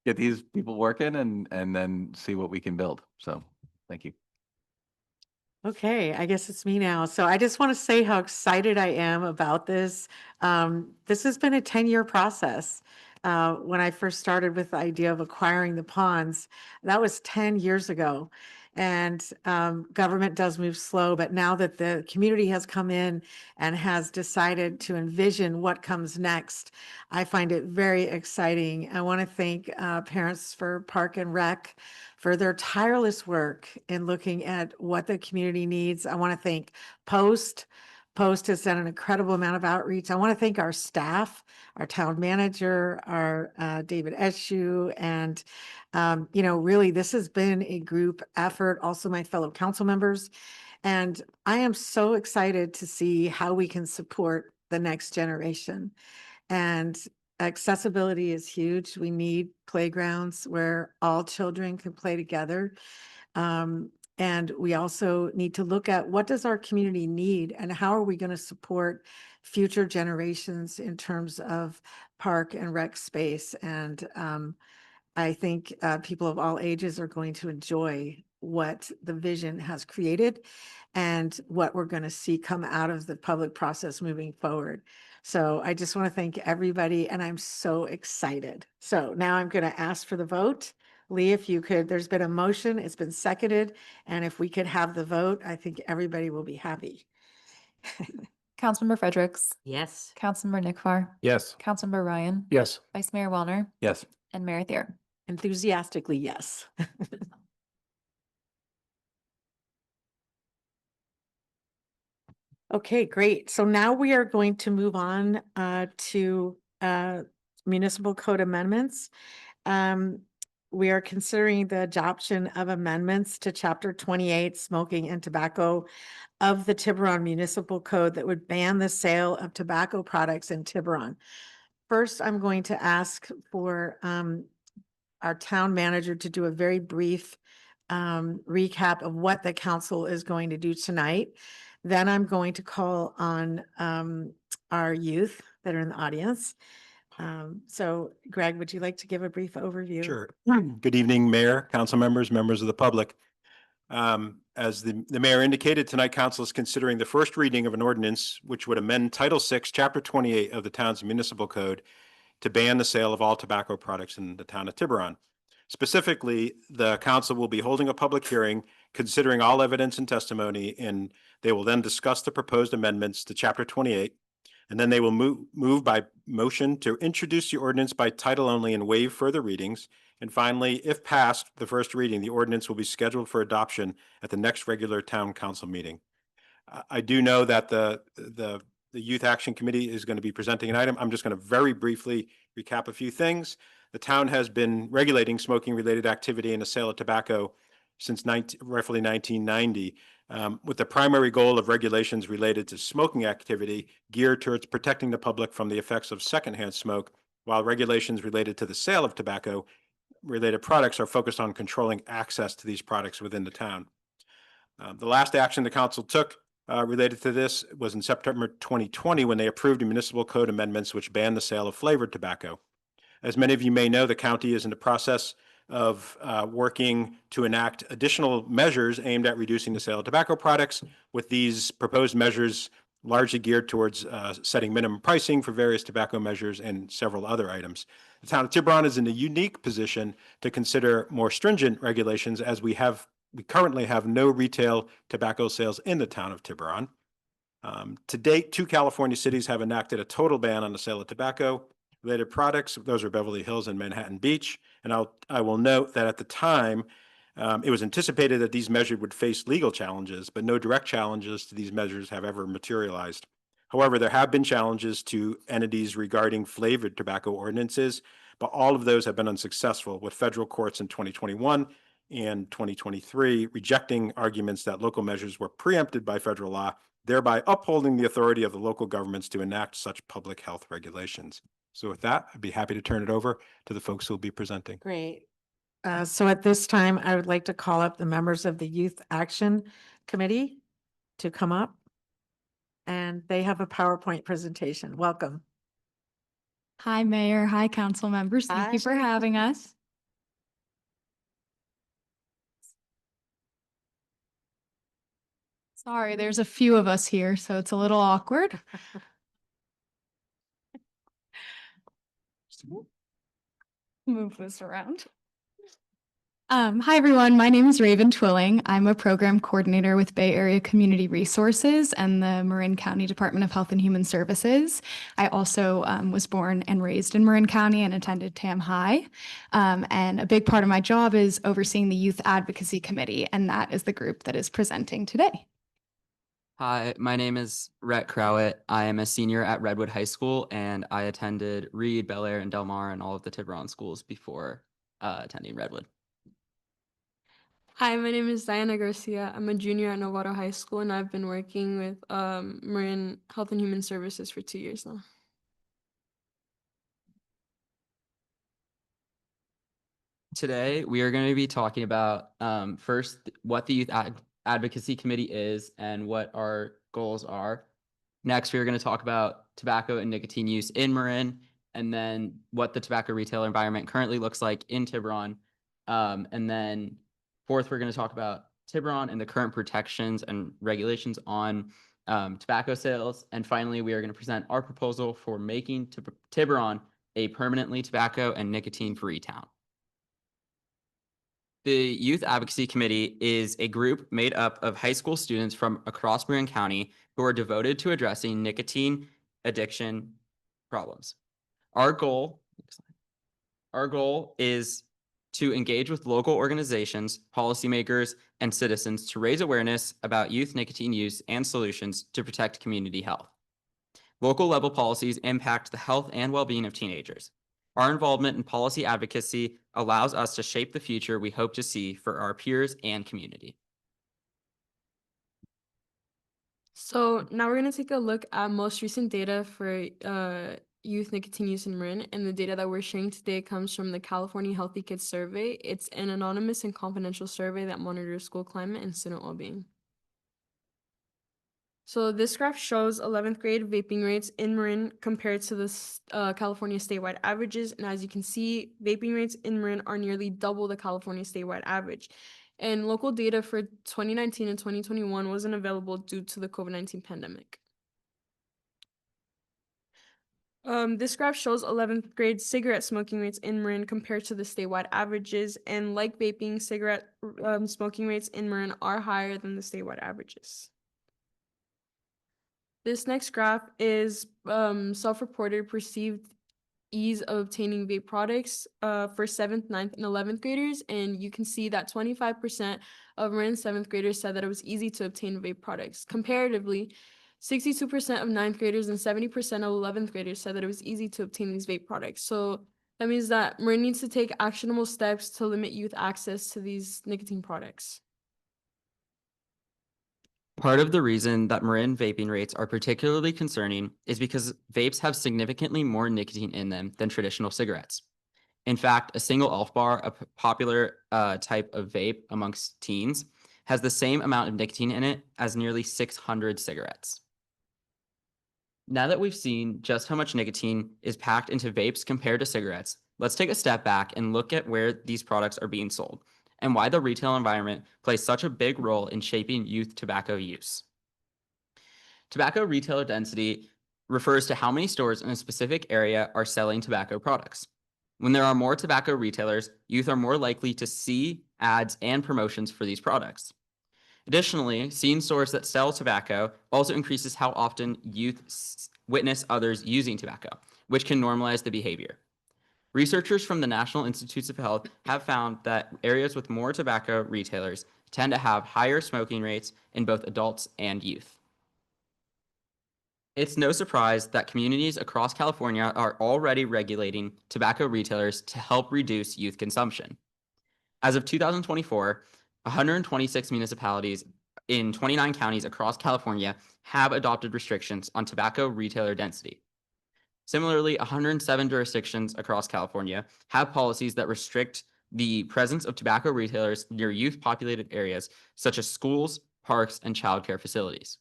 get these people working and then see what we can build. So, thank you. Okay, I guess it's me now. So I just want to say how excited I am about this. This has been a 10-year process. When I first started with the idea of acquiring the ponds, that was 10 years ago. And government does move slow, but now that the community has come in and has decided to envision what comes next, I find it very exciting. I want to thank Parents for Park and Rec for their tireless work in looking at what the community needs. I want to thank Post. Post has done an incredible amount of outreach. I want to thank our staff, our town manager, our David Eshu, and really this has been a group effort. Also, my fellow council members, and I am so excited to see how we can support the next generation. And accessibility is huge. We need playgrounds where all children can play together. And we also need to look at what does our community need and how are we going to support future generations in terms of park and rec space. And I think people of all ages are going to enjoy what the vision has created and what we're going to see come out of the public process moving forward. So I just want to thank everybody, and I'm so excited. So now I'm going to ask for the vote. Lee, if you could, there's been a motion, it's been seconded, and if we could have the vote, I think everybody will be happy. Councilmember Fredericks, Yes. Councilmember Nick Farr, Yes. Councilmember Ryan, Yes. Vice Mayor Wellner, Yes. and Mayor Thier. Enthusiastically, yes. Okay, great. So now we are going to move on to municipal code amendments. We are considering the adoption of amendments to Chapter 28, Smoking and Tobacco of the Tiburon Municipal Code that would ban the sale of tobacco products in Tiburon. First, I'm going to ask for our town manager to do a very brief recap of what the council is going to do tonight. Then I'm going to call on our youth that are in the audience. So Greg, would you like to give a brief overview? Sure. Good evening, Mayor, council members, members of the public. As the mayor indicated, tonight council is considering the first reading of an ordinance which would amend Title VI, Chapter 28 of the town's municipal code to ban the sale of all tobacco products in the town of Tiburon. Specifically, the council will be holding a public hearing, considering all evidence and testimony, and they will then discuss the proposed amendments to Chapter 28. And then they will move by motion to introduce the ordinance by title only and waive further readings. And finally, if passed the first reading, the ordinance will be scheduled for adoption at the next regular town council meeting. I do know that the the Youth Action Committee is going to be presenting an item. I'm just going to very briefly recap a few things. The town has been regulating smoking-related activity and the sale of tobacco since roughly 1990, with the primary goal of regulations related to smoking activity geared towards protecting the public from the effects of secondhand smoke, while regulations related to the sale of tobacco-related products are focused on controlling access to these products within the town. The last action the council took related to this was in September 2020 when they approved the municipal code amendments which ban the sale of flavored tobacco. As many of you may know, the county is in the process of working to enact additional measures aimed at reducing the sale of tobacco products, with these proposed measures largely geared towards setting minimum pricing for various tobacco measures and several other items. The town of Tiburon is in a unique position to consider more stringent regulations, as we currently have no retail tobacco sales in the town of Tiburon. To date, 2 California cities have enacted a total ban on the sale of tobacco-related products. Those are Beverly Hills and Manhattan Beach. And I will note that at the time, it was anticipated that these measures would face legal challenges, but no direct challenges to these measures have ever materialized. However, there have been challenges to entities regarding flavored tobacco ordinances, but all of those have been unsuccessful, with federal courts in 2021 and 2023 rejecting arguments that local measures were preempted by federal law, thereby upholding the authority of the local governments to enact such public health regulations. So with that, I'd be happy to turn it over to the folks who will be presenting. Great. So at this time, I would like to call up the members of the Youth Action Committee to come up. And they have a PowerPoint presentation. Welcome. Hi, Mayor. Hi, council members. Thank you for having us. Sorry, there's a few of us here, so it's a little awkward. Move this around. Hi, everyone. My name is Raven Twilling. I'm a program coordinator with Bay Area Community Resources and the Marin County Department of Health and Human Services. I also was born and raised in Marin County and attended Tam High. And a big part of my job is overseeing the Youth Advocacy Committee, and that is the group that is presenting today. Hi, my name is Rhett Crowett. I am a senior at Redwood High School, and I attended Reed, Bel Air, and Del Mar, and all of the Tiburon schools before attending Redwood. Hi, my name is Diana Garcia. I'm a junior at Novato High School, and I've been working with Marin Health and Human Services for 2 years now. Today, we are going to be talking about first what the Youth Advocacy Committee is and what our goals are. Next, we are going to talk about tobacco and nicotine use in Marin, and then what the tobacco retail environment currently looks like in Tiburon. And then fourth, we're going to talk about Tiburon and the current protections and regulations on tobacco sales. And finally, we are going to present our proposal for making Tiburon a permanently tobacco and nicotine-free town. The Youth Advocacy Committee is a group made up of high school students from across Marin County who are devoted to addressing nicotine addiction problems. Our goal is to engage with local organizations, policymakers, and citizens to raise awareness about youth nicotine use and solutions to protect community health. Local level policies impact the health and well-being of teenagers. Our involvement in policy advocacy allows us to shape the future we hope to see for our peers and community. So now we're going to take a look at most recent data for youth nicotine use in Marin, and the data that we're sharing today comes from the California Healthy Kids Survey. It's an anonymous and confidential survey that monitors school climate and student well-being. So this graph shows 11th grade vaping rates in Marin compared to the California statewide averages. And as you can see, vaping rates in Marin are nearly double the California statewide average. And local data for 2019 and 2021 wasn't available due to the COVID-19 pandemic. This graph shows 11th grade cigarette smoking rates in Marin compared to the statewide averages. And like vaping, cigarette smoking rates in Marin are higher than the statewide averages. This next graph is self-reported perceived ease of obtaining vape products for 7th, 9th, and 11th graders. And you can see that 25% of Marin 7th graders said that it was easy to obtain vape products. Comparatively, 62% of ninth graders and 70% of 11th graders said that it was easy to obtain these vape products. So that means that Marin needs to take actionable steps to limit youth access to these nicotine products. Part of the reason that Marin vaping rates are particularly concerning is because vapes have significantly more nicotine in them than traditional cigarettes. In fact, a single elf bar, a popular type of vape amongst teens, has the same amount of nicotine in it as nearly 600 cigarettes. Now that we've seen just how much nicotine is packed into vapes compared to cigarettes, let's take a step back and look at where these products are being sold and why the retail environment plays such a big role in shaping youth tobacco use. Tobacco retailer density refers to how many stores in a specific area are selling tobacco products. When there are more tobacco retailers, youth are more likely to see ads and promotions for these products. Additionally, seeing stores that sell tobacco also increases how often youth witness others using tobacco, which can normalize the behavior. Researchers from the National Institutes of Health have found that areas with more tobacco retailers tend to have higher smoking rates in both adults and youth. It's no surprise that communities across California are already regulating tobacco retailers to help reduce youth consumption. As of 2024, 126 municipalities in 29 counties across California have adopted restrictions on tobacco retailer density. Similarly, 107 jurisdictions across California have policies that restrict the presence of tobacco retailers near youth-populated areas such as schools, parks, and childcare facilities.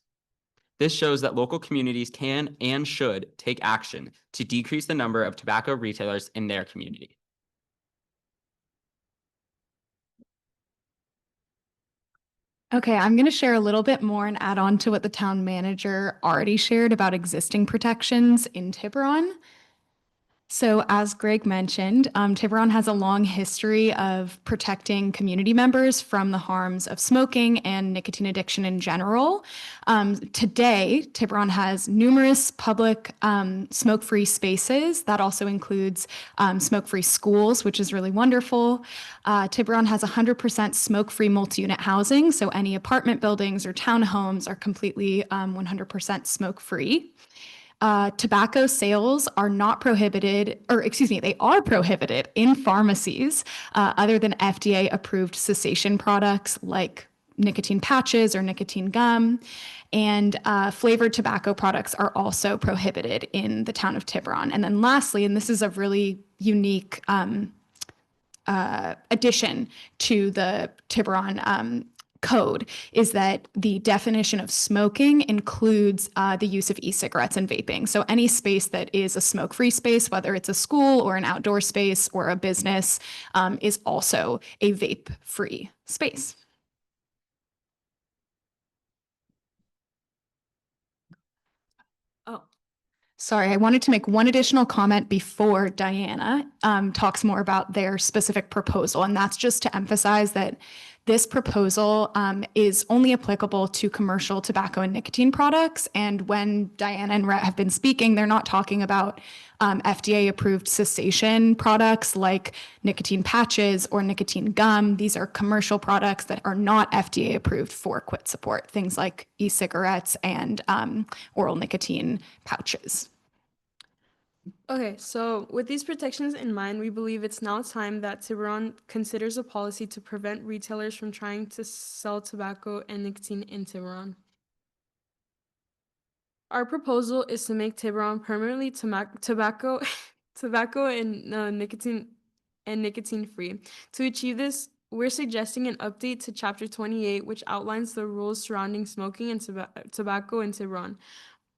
This shows that local communities can and should take action to decrease the number of tobacco retailers in their community. Okay, I'm going to share a little bit more and add on to what the town manager already shared about existing protections in Tiburon. So as Greg mentioned, Tiburon has a long history of protecting community members from the harms of smoking and nicotine addiction in general. Today, Tiburon has numerous public smoke-free spaces. That also includes smoke-free schools, which is really wonderful. Tiburon has 100% smoke-free multi-unit housing, so any apartment buildings or townhomes are completely 100% smoke-free. Tobacco sales are not prohibited, or excuse me, they are prohibited in pharmacies other than FDA-approved cessation products like nicotine patches or nicotine gum. And flavored tobacco products are also prohibited in the town of Tiburon. And then lastly, and this is a really unique addition to the Tiburon code, is that the definition of smoking includes the use of e-cigarettes and vaping. So any space that is a smoke-free space, whether it's a school or an outdoor space or a business, is also a vape-free space. Oh, sorry, I wanted to make one additional comment before Diana talks more about their specific proposal, and that's just to emphasize that this proposal is only applicable to commercial tobacco and nicotine products. And when Diana and Rhett have been speaking, they're not talking about FDA-approved cessation products like nicotine patches or nicotine gum. These are commercial products that are not FDA-approved for quit support, things like e-cigarettes and oral nicotine pouches. Okay, so with these protections in mind, we believe it's now time that Tiburon considers a policy to prevent retailers from trying to sell tobacco and nicotine in Tiburon. Our proposal is to make Tiburon permanently tobacco and nicotine free. To achieve this, we're suggesting an update to Chapter 28, which outlines the rules surrounding smoking and tobacco in Tiburon.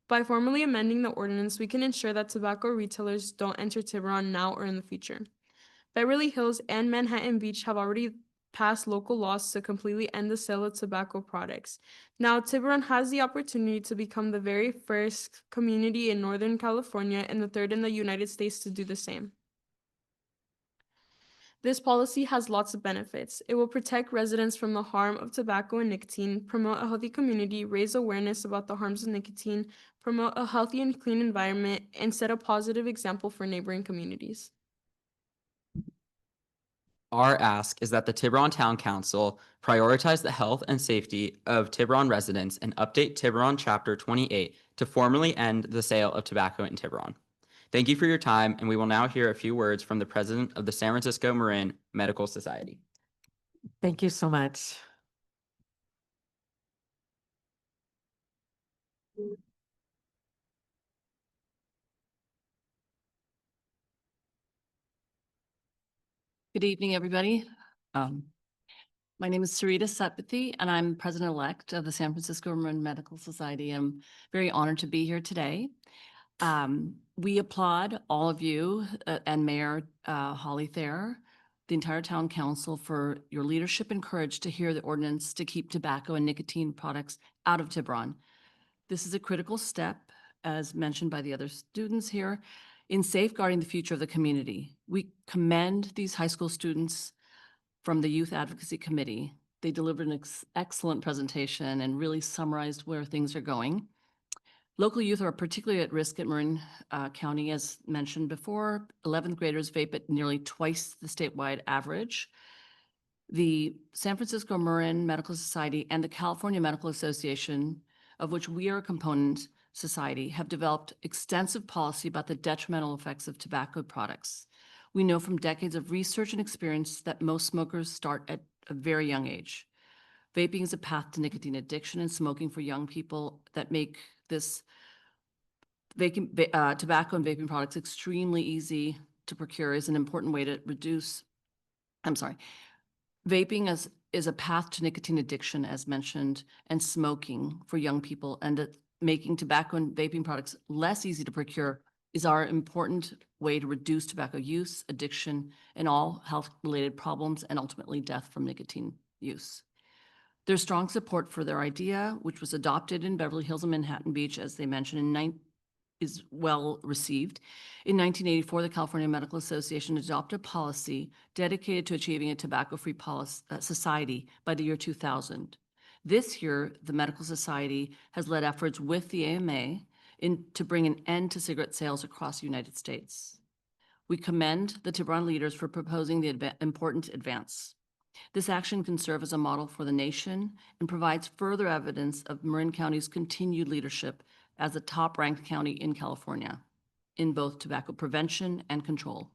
By formally amending the ordinance, we can ensure that tobacco retailers don't enter Tiburon now or in the future. Beverly Hills and Manhattan Beach have already passed local laws to completely end the sale of tobacco products. Now, Tiburon has the opportunity to become the very first community in Northern California and the third in the United States to do the same. This policy has lots of benefits. It will protect residents from the harm of tobacco and nicotine, promote a healthy community, raise awareness about the harms of nicotine, promote a healthy and clean environment, and set a positive example for neighboring communities. our ask is that the Tiburon Town Council prioritize the health and safety of Tiburon residents and update Tiburon Chapter 28 to formally end the sale of tobacco in Tiburon. Thank you for your time, and we will now hear a few words from the president of the San Francisco Marin Medical Society. Thank you so much. Good evening, everybody. My name is Sarita Satpathy, and I'm president-elect of the San Francisco Marin Medical Society. I'm very honored to be here today. We applaud all of you and Mayor Holly Thayer, the entire town council, for your leadership and courage to hear the ordinance to keep tobacco and nicotine products out of Tiburon. This is a critical step, as mentioned by the other students here, in safeguarding the future of the community. We commend these high school students from the Youth Advocacy Committee. They delivered an excellent presentation and really summarized where things are going. Local youth are particularly at risk at Marin County, as mentioned before. 11th graders vape at nearly twice the statewide average. The San Francisco Marin Medical Society and the California Medical Association, of which we are a component society, have developed extensive policy about the detrimental effects of tobacco products. We know from decades of research and experience that most smokers start at a very young age. Vaping is a path to nicotine addiction, and smoking for young people that make this tobacco and vaping products extremely easy to procure is an important way to reduce, vaping is a path to nicotine addiction, as mentioned, and smoking for young people, and making tobacco and vaping products less easy to procure is our important way to reduce tobacco use, addiction, and all health-related problems, and ultimately death from nicotine use. There's strong support for their idea, which was adopted in Beverly Hills and Manhattan Beach, as they mentioned, is well received. In 1984, the California Medical Association adopted a policy dedicated to achieving a tobacco-free society by the year 2000. This year, the Medical Society has led efforts with the AMA to bring an end to cigarette sales across the United States. We commend the Tiburon leaders for proposing the important advance. This action can serve as a model for the nation and provides further evidence of Marin County's continued leadership as a top-ranked county in California in both tobacco prevention and control.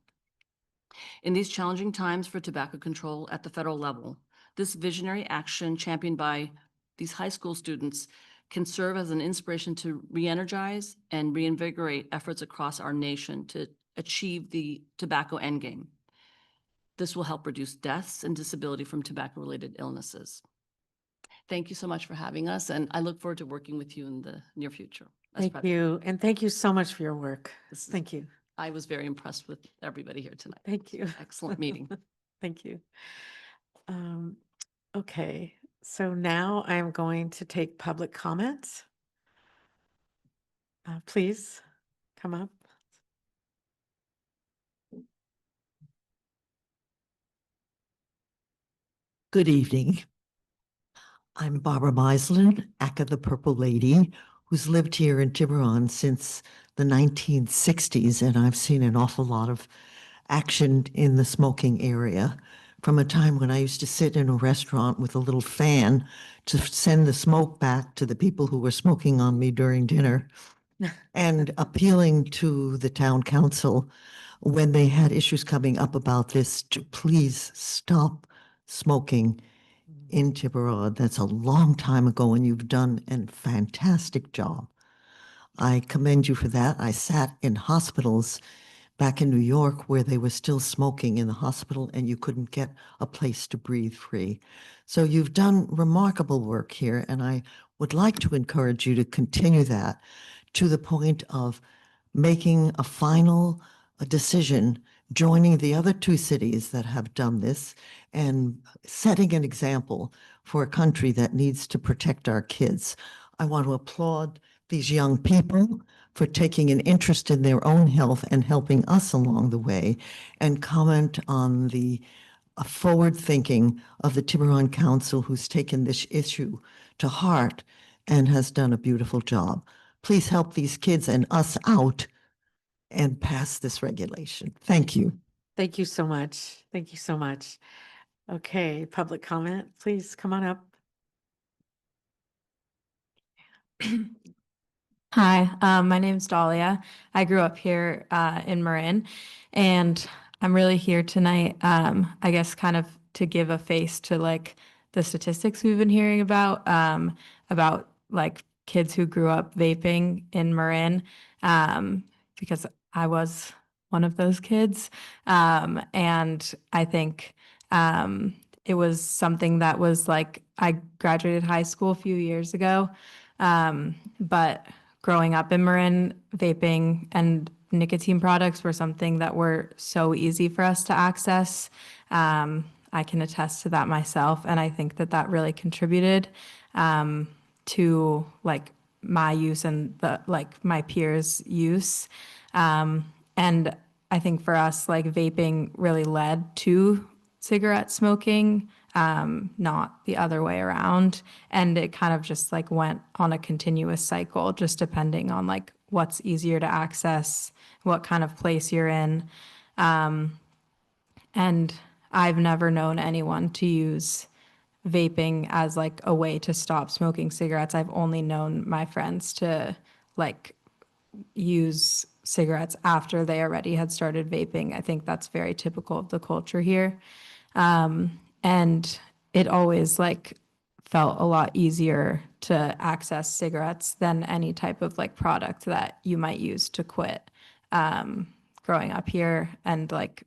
In these challenging times for tobacco control at the federal level, this visionary action championed by these high school students can serve as an inspiration to re-energize and reinvigorate efforts across our nation to achieve the tobacco endgame. This will help reduce deaths and disability from tobacco-related illnesses. Thank you so much for having us, and I look forward to working with you in the near future. Thank you. And thank you so much for your work. Thank you. I was very impressed with everybody here tonight. Thank you. Excellent meeting. Thank you. Okay, so now I'm going to take public comments. Please come up. Good evening. I'm Barbara Meislin, aka the Purple Lady, who's lived here in Tiburon since the 1960s, and I've seen an awful lot of action in the smoking area from a time when I used to sit in a restaurant with a little fan to send the smoke back to the people who were smoking on me during dinner, and appealing to the town council when they had issues coming up about this to please stop smoking in Tiburon. That's a long time ago, and you've done a fantastic job. I commend you for that. I sat in hospitals back in New York where they were still smoking in the hospital and you couldn't get a place to breathe free. So you've done remarkable work here, and I would like to encourage you to continue that to the point of making a final decision, joining the other two cities that have done this and setting an example for a country that needs to protect our kids. I want to applaud these young people for taking an interest in their own health and helping us along the way, and comment on the forward thinking of the Tiburon Council, who's taken this issue to heart and has done a beautiful job. Please help these kids and us out and pass this regulation. Thank you. Thank you so much. Thank you so much. Okay, public comment, please come on up. Hi, my name's Dahlia. I grew up here in Marin, and I'm really here tonight, I guess, kind of to give a face to like the statistics we've been hearing about like kids who grew up vaping in Marin, because I was one of those kids. And I think it was something that was like, I graduated high school a few years ago, but growing up in Marin, vaping and nicotine products were something that were so easy for us to access. I can attest to that myself, and I think that that really contributed to like my use and the like my peers' use. And I think for us, like vaping really led to cigarette smoking, not the other way around. And it kind of just like went on a continuous cycle, just depending on like what's easier to access, what kind of place you're in. And I've never known anyone to use vaping as like a way to stop smoking cigarettes. I've only known my friends to like use cigarettes after they already had started vaping. I think that's very typical of the culture here. And it always like felt a lot easier to access cigarettes than any type of like product that you might use to quit. Growing up here and like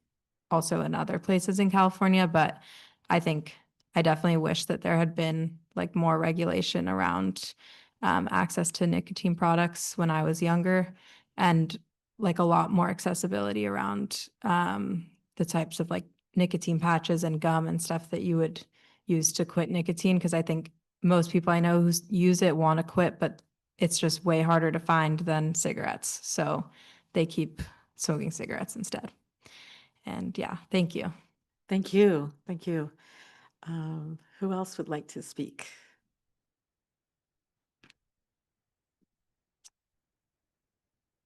also in other places in California, but I think I definitely wish that there had been like more regulation around access to nicotine products when I was younger, and like a lot more accessibility around the types of like nicotine patches and gum and stuff that you would use to quit nicotine. Because I think most people I know who use it want to quit, but it's just way harder to find than cigarettes. So they keep smoking cigarettes instead. And yeah, thank you. Thank you. Thank you. Who else would like to speak?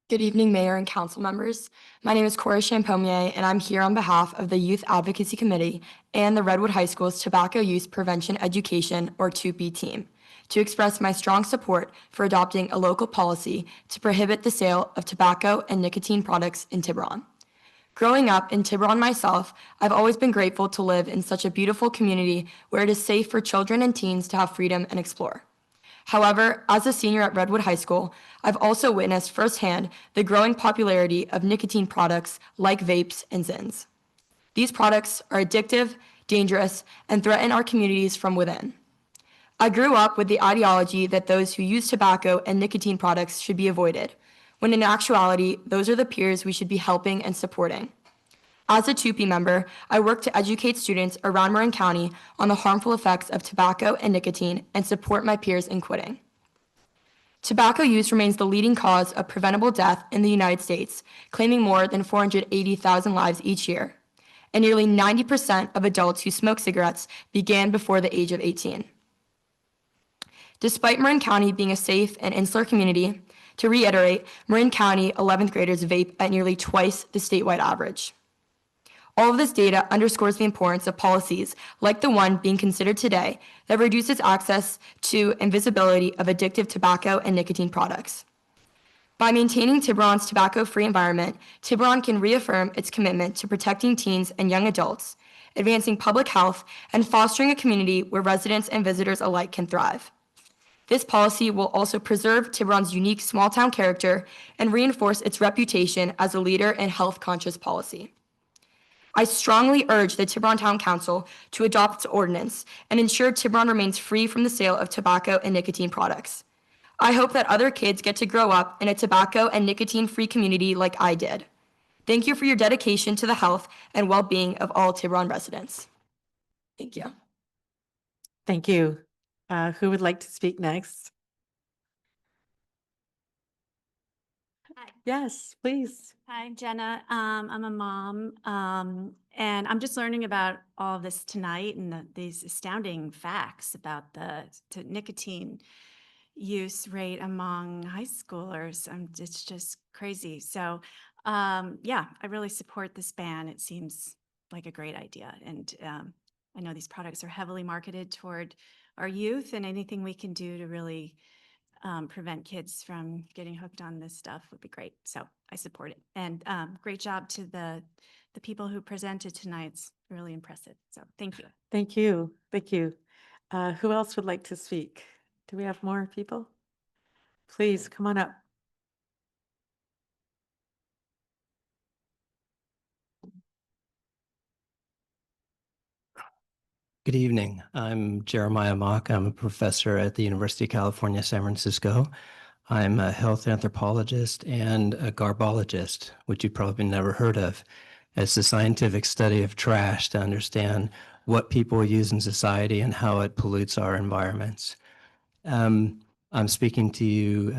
Good evening, Mayor and Council members. My name is Cora Champomier, and I'm here on behalf of the Youth Advocacy Committee and the Redwood High School's Tobacco Use Prevention Education, or 2P team, to express my strong support for adopting a local policy to prohibit the sale of tobacco and nicotine products in Tiburon. Growing up in Tiburon myself, I've always been grateful to live in such a beautiful community where it is safe for children and teens to have freedom and explore. However, as a senior at Redwood High School, I've also witnessed firsthand the growing popularity of nicotine products like vapes and Zins. These products are addictive, dangerous, and threaten our communities from within. I grew up with the ideology that those who use tobacco and nicotine products should be avoided, when in actuality, those are the peers we should be helping and supporting. As a 2P member, I work to educate students around Marin County on the harmful effects of tobacco and nicotine and support my peers in quitting. Tobacco use remains the leading cause of preventable death in the United States, claiming more than 480,000 lives each year. And nearly 90% of adults who smoke cigarettes began before the age of 18. Despite Marin County being a safe and insular community, to reiterate, Marin County 11th graders vape at nearly twice the statewide average. All of this data underscores the importance of policies like the one being considered today that reduces access to and visibility of addictive tobacco and nicotine products. By maintaining Tiburon's tobacco-free environment, Tiburon can reaffirm its commitment to protecting teens and young adults, advancing public health, and fostering a community where residents and visitors alike can thrive. This policy will also preserve Tiburon's unique small-town character and reinforce its reputation as a leader in health-conscious policy. I strongly urge the Tiburon Town Council to adopt its ordinance and ensure Tiburon remains free from the sale of tobacco and nicotine products. I hope that other kids get to grow up in a tobacco and nicotine-free community like I did. Thank you for your dedication to the health and well-being of all Tiburon residents. Thank you. Thank you. Who would like to speak next? Hi. Yes, please. Hi, I'm Jenna. I'm a mom, and I'm just learning about all of this tonight and these astounding facts about the nicotine use rate among high schoolers. It's just crazy. So Yeah, I really support this ban. It seems like a great idea. And I know these products are heavily marketed toward our youth, and anything we can do to really prevent kids from getting hooked on this stuff would be great. So I support it. And great job to the people who presented tonight. It's really impressive. So thank you. Thank you. Thank you. Who else would like to speak? Do we have more people? Please come on up. Good evening. I'm Jeremiah Mock. I'm a professor at the University of California, San Francisco. I'm a health anthropologist and a garbologist, which you've probably never heard of. It's the scientific study of trash to understand what people use in society and how it pollutes our environments. I'm speaking to you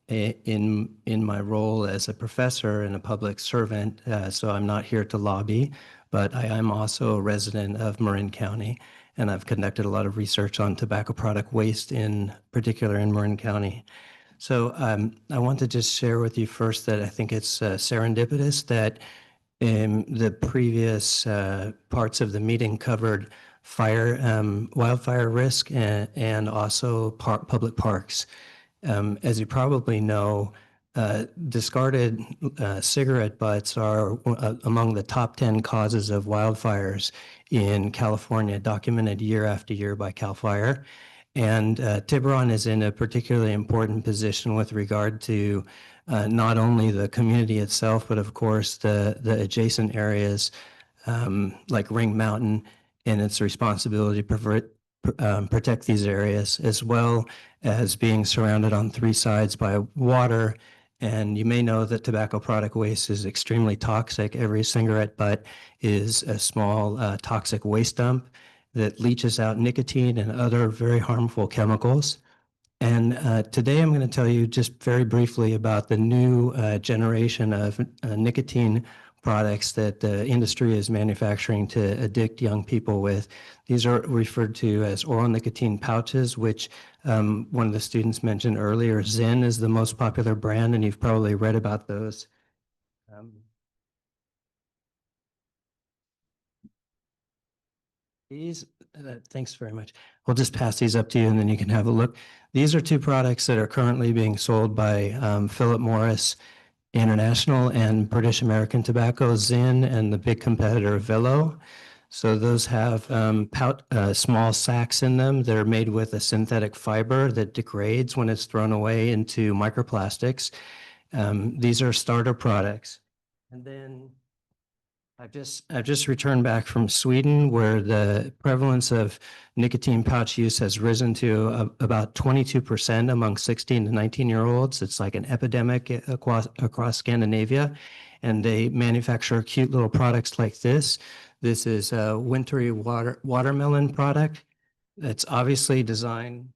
in my role as a professor and a public servant, so I'm not here to lobby, but I am also a resident of Marin County, and I've conducted a lot of research on tobacco product waste, in particular in Marin County. So I want to just share with you first that I think it's serendipitous that the previous parts of the meeting covered wildfire risk and also public parks. As you probably know, discarded cigarette butts are among the top 10 causes of wildfires in California, documented year after year by CAL FIRE. And Tiburon is in a particularly important position with regard to not only the community itself, but of course the adjacent areas like Ring Mountain and its responsibility to protect these areas, as well as being surrounded on three sides by water. And you may know that tobacco product waste is extremely toxic. Every cigarette butt is a small toxic waste dump that leaches out nicotine and other very harmful chemicals. And today I'm going to tell you just very briefly about the new generation of nicotine products that the industry is manufacturing to addict young people with. These are referred to as oral nicotine pouches, which one of the students mentioned earlier. Zyn is the most popular brand, and you've probably read about those. Thanks very much. We'll just pass these up to you and then you can have a look. These are two products that are currently being sold by Philip Morris International and British American Tobacco, Zyn, and the big competitor Velo. So those have small sacks in them. They're made with a synthetic fiber that degrades when it's thrown away into microplastics. These are starter products. And then I've just returned back from Sweden, where the prevalence of nicotine pouch use has risen to about 22% among 16 to 19-year-olds. It's like an epidemic across Scandinavia, and they manufacture cute little products like this. This is a wintry watermelon product that's obviously designed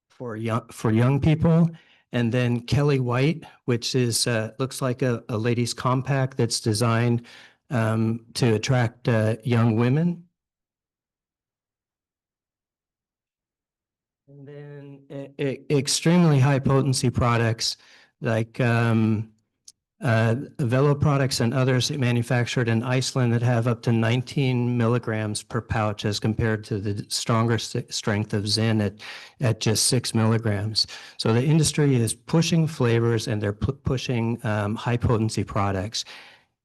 for young people. And then Kelly White, which is looks like a ladies' compact that's designed to attract young women. And then extremely high potency products like Velo products and others manufactured in Iceland that have up to 19 milligrams per pouch as compared to the stronger strength of Zyn at just 6 milligrams. So the industry is pushing flavors and they're pushing high potency products.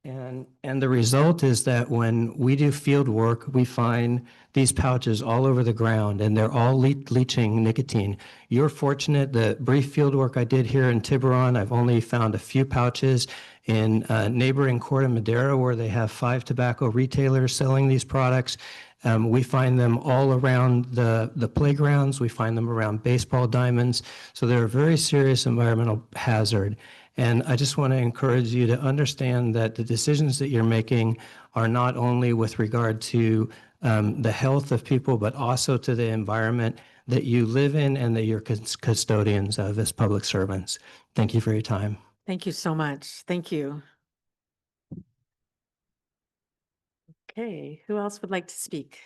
And the result is that when we do field work, we find these pouches all over the ground and they're all leaching nicotine. You're fortunate. The brief field work I did here in Tiburon, I've only found a few pouches in neighboring Corte Madera, where they have 5 tobacco retailers selling these products. We find them all around the playgrounds. We find them around baseball diamonds. So they're a very serious environmental hazard. And I just want to encourage you to understand that the decisions that you're making are not only with regard to the health of people, but also to the environment that you live in and that you're custodians of as public servants. Thank you for your time. Thank you so much. Thank you. Okay, who else would like to speak?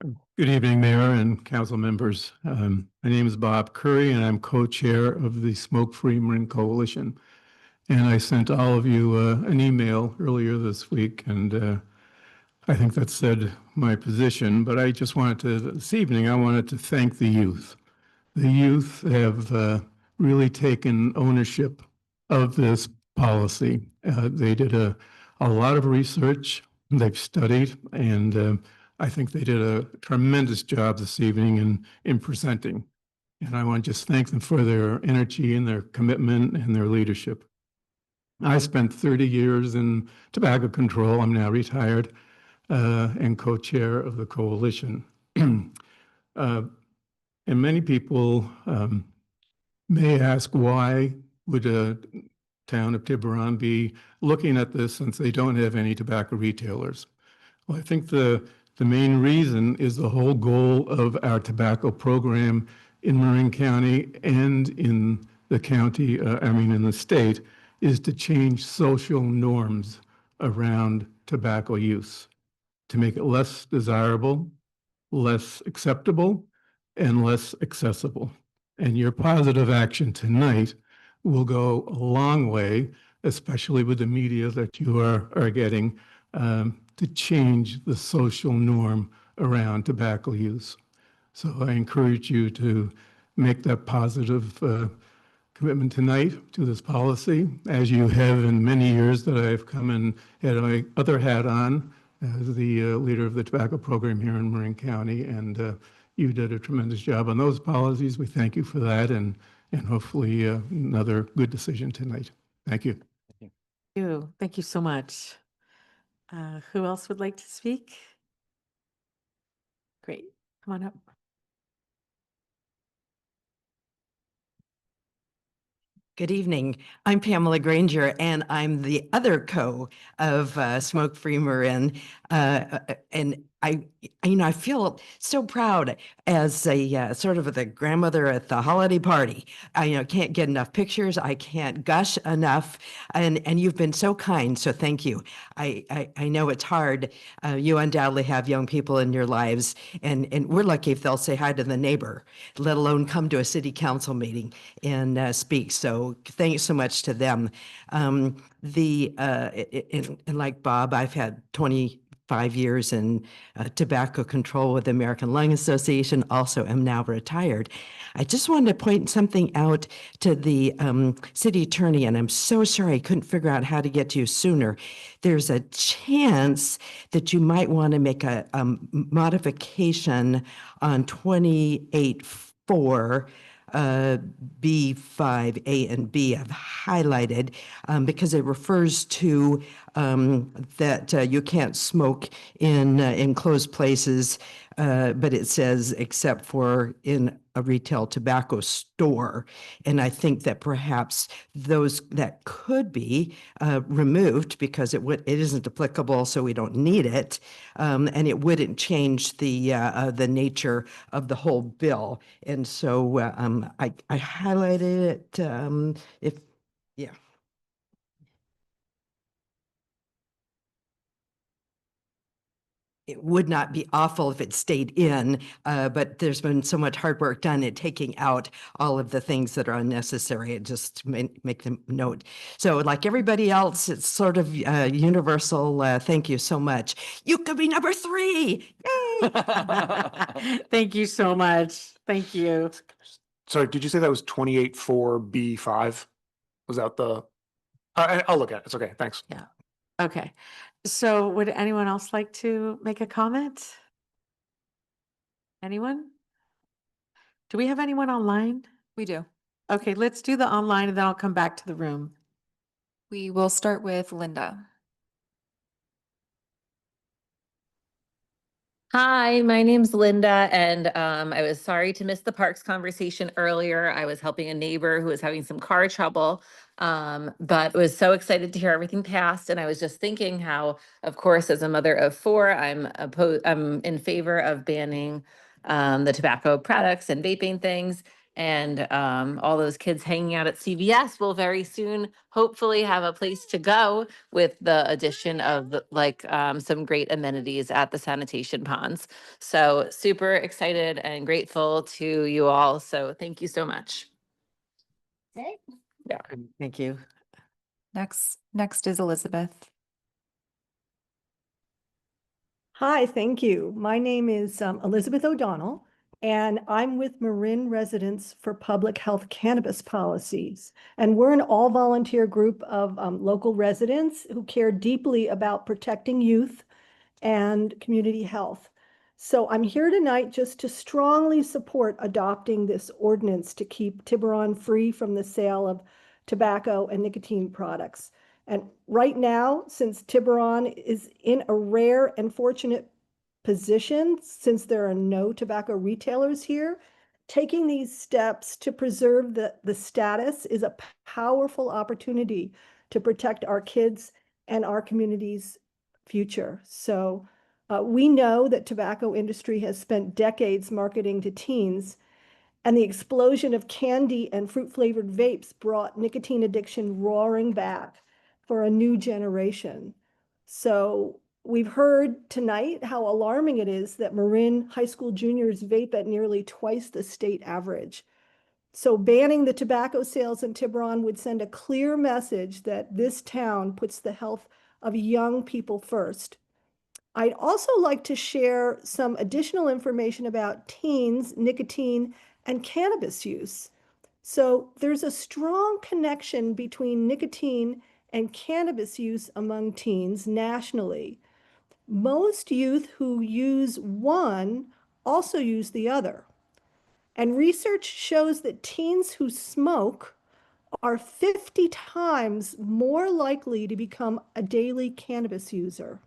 Good evening, Mayor and council members. My name is Bob Curry, and I'm co-chair of the Smoke-Free Marin Coalition. And I sent all of you an email earlier this week, and I think that said my position. But I just wanted to, this evening, I wanted to thank the youth. The youth have really taken ownership of this policy. They did a lot of research, they've studied, and I think they did a tremendous job this evening in presenting. And I want to just thank them for their energy and their commitment and their leadership. I spent 30 years in tobacco control. I'm now retired and co-chair of the coalition. And many people may ask, why would a town of Tiburon be looking at this since they don't have any tobacco retailers? Well, I think the main reason is the whole goal of our tobacco program in Marin County and in the county, in the state, is to change social norms around tobacco use, to make it less desirable, less acceptable, and less accessible. And your positive action tonight will go a long way, especially with the media that you are getting, to change the social norm around tobacco use. So I encourage you to make that positive commitment tonight to this policy, as you have in many years that I've come and had my other hat on as the leader of the tobacco program here in Marin County. And you did a tremendous job on those policies. We thank you for that, and hopefully another good decision tonight. Thank you. Thank you. Thank you so much. Who else would like to speak? Great. Come on up. Good evening. I'm Pamela Granger, and I'm the other co of Smoke-Free Marin. And I feel so proud as a sort of the grandmother at the holiday party. I can't get enough pictures. I can't gush enough. And you've been so kind. So thank you. I know it's hard. You undoubtedly have young people in your lives, and we're lucky if they'll say hi to the neighbor, let alone come to a city council meeting and speak. So thanks so much to them. And like Bob, I've had 25 years in tobacco control with the American Lung Association, also am now retired. I just wanted to point something out to the city attorney, and I'm so sorry I couldn't figure out how to get to you sooner. There's a chance that you might want to make a modification on 28.4 B5, A, and B I've highlighted because it refers to that you can't smoke in enclosed places, but it says except for in a retail tobacco store. And I think that perhaps those that could be removed because it isn't applicable, so we don't need it, and it wouldn't change the nature of the whole bill. And so I highlighted it. Yeah. It would not be awful if it stayed in, but there's been so much hard work done at taking out all of the things that are unnecessary and just make them note. So like everybody else, it's sort of universal. Thank you so much. You could be number 3. Yay! Thank you so much. Thank you. Sorry, did you say that was 28.4B5? Was that the, I'll look at it. It's okay. Thanks. Yeah. Okay. So would anyone else like to make a comment? Anyone? Do we have anyone online? We do. Okay, let's do the online and then I'll come back to the room. We will start with Linda. Hi, my name's Linda, and I was sorry to miss the parks conversation earlier. I was helping a neighbor who was having some car trouble, but was so excited to hear everything passed. And I was just thinking how, of course, as a mother of 4, I'm in favor of banning the tobacco products and vaping things. And all those kids hanging out at CVS will very soon hopefully have a place to go with the addition of some great amenities at the sanitation ponds. So super excited and grateful to you all. So thank you so much. Yeah, thank you. Next is Elizabeth. Hi, thank you. My name is Elizabeth O'Donnell, and I'm with Marin Residents for Public Health Cannabis Policies. And we're an all-volunteer group of local residents who care deeply about protecting youth and community health. So I'm here tonight just to strongly support adopting this ordinance to keep Tiburon free from the sale of tobacco and nicotine products. And right now, since Tiburon is in a rare and fortunate position, since there are no tobacco retailers here, taking these steps to preserve the status is a powerful opportunity to protect our kids and our community's future. So we know that tobacco industry has spent decades marketing to teens, and the explosion of candy and fruit-flavored vapes brought nicotine addiction roaring back for a new generation. So we've heard tonight how alarming it is that Marin high school juniors vape at nearly twice the state average. So banning the tobacco sales in Tiburon would send a clear message that this town puts the health of young people first. I'd also like to share some additional information about teens, nicotine, and cannabis use. So there's a strong connection between nicotine and cannabis use among teens nationally. Most youth who use one also use the other. And research shows that teens who smoke are 50 times more likely to become a daily cannabis user.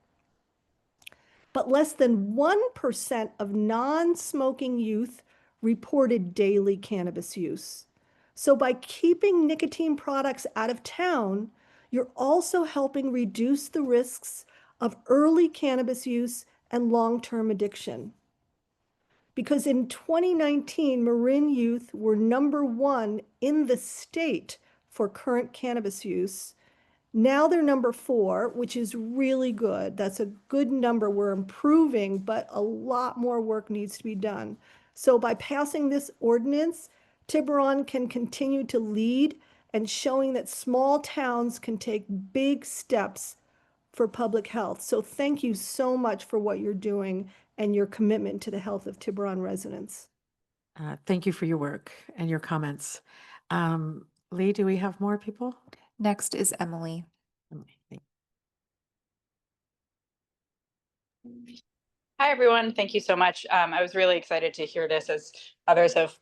But less than 1% of non-smoking youth reported daily cannabis use. So by keeping nicotine products out of town, you're also helping reduce the risks of early cannabis use and long-term addiction. Because in 2019, Marin youth were #1 in the state for current cannabis use. Now they're #4, which is really good. That's a good number. We're improving, but a lot more work needs to be done. So by passing this ordinance, Tiburon can continue to lead and showing that small towns can take big steps for public health. So thank you so much for what you're doing and your commitment to the health of Tiburon residents. Thank you for your work and your comments. Lee, do we have more people? Next is Emily. Hi, everyone. Thank you so much. I was really excited to hear this, as others have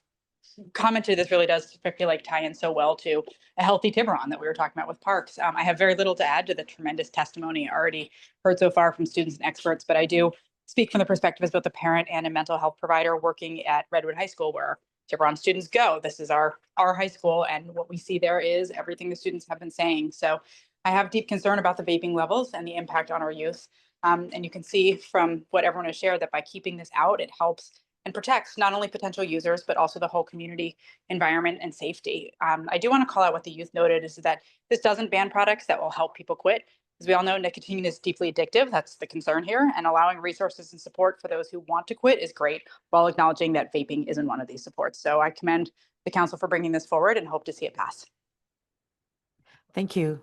commented. This really does feel like tie in so well to a healthy Tiburon that we were talking about with parks. I have very little to add to the tremendous testimony already heard so far from students and experts, but I do speak from the perspective as both a parent and a mental health provider working at Redwood High School, where Tiburon students go. This is our high school, and what we see there is everything the students have been saying. So I have deep concern about the vaping levels and the impact on our youth. And you can see from what everyone has shared that by keeping this out, it helps and protects not only potential users, but also the whole community environment and safety. I do want to call out what the youth noted is that this doesn't ban products that will help people quit. As we all know, nicotine is deeply addictive. That's the concern here. And allowing resources and support for those who want to quit is great, while acknowledging that vaping isn't one of these supports. So I commend the council for bringing this forward and hope to see it pass. Thank you.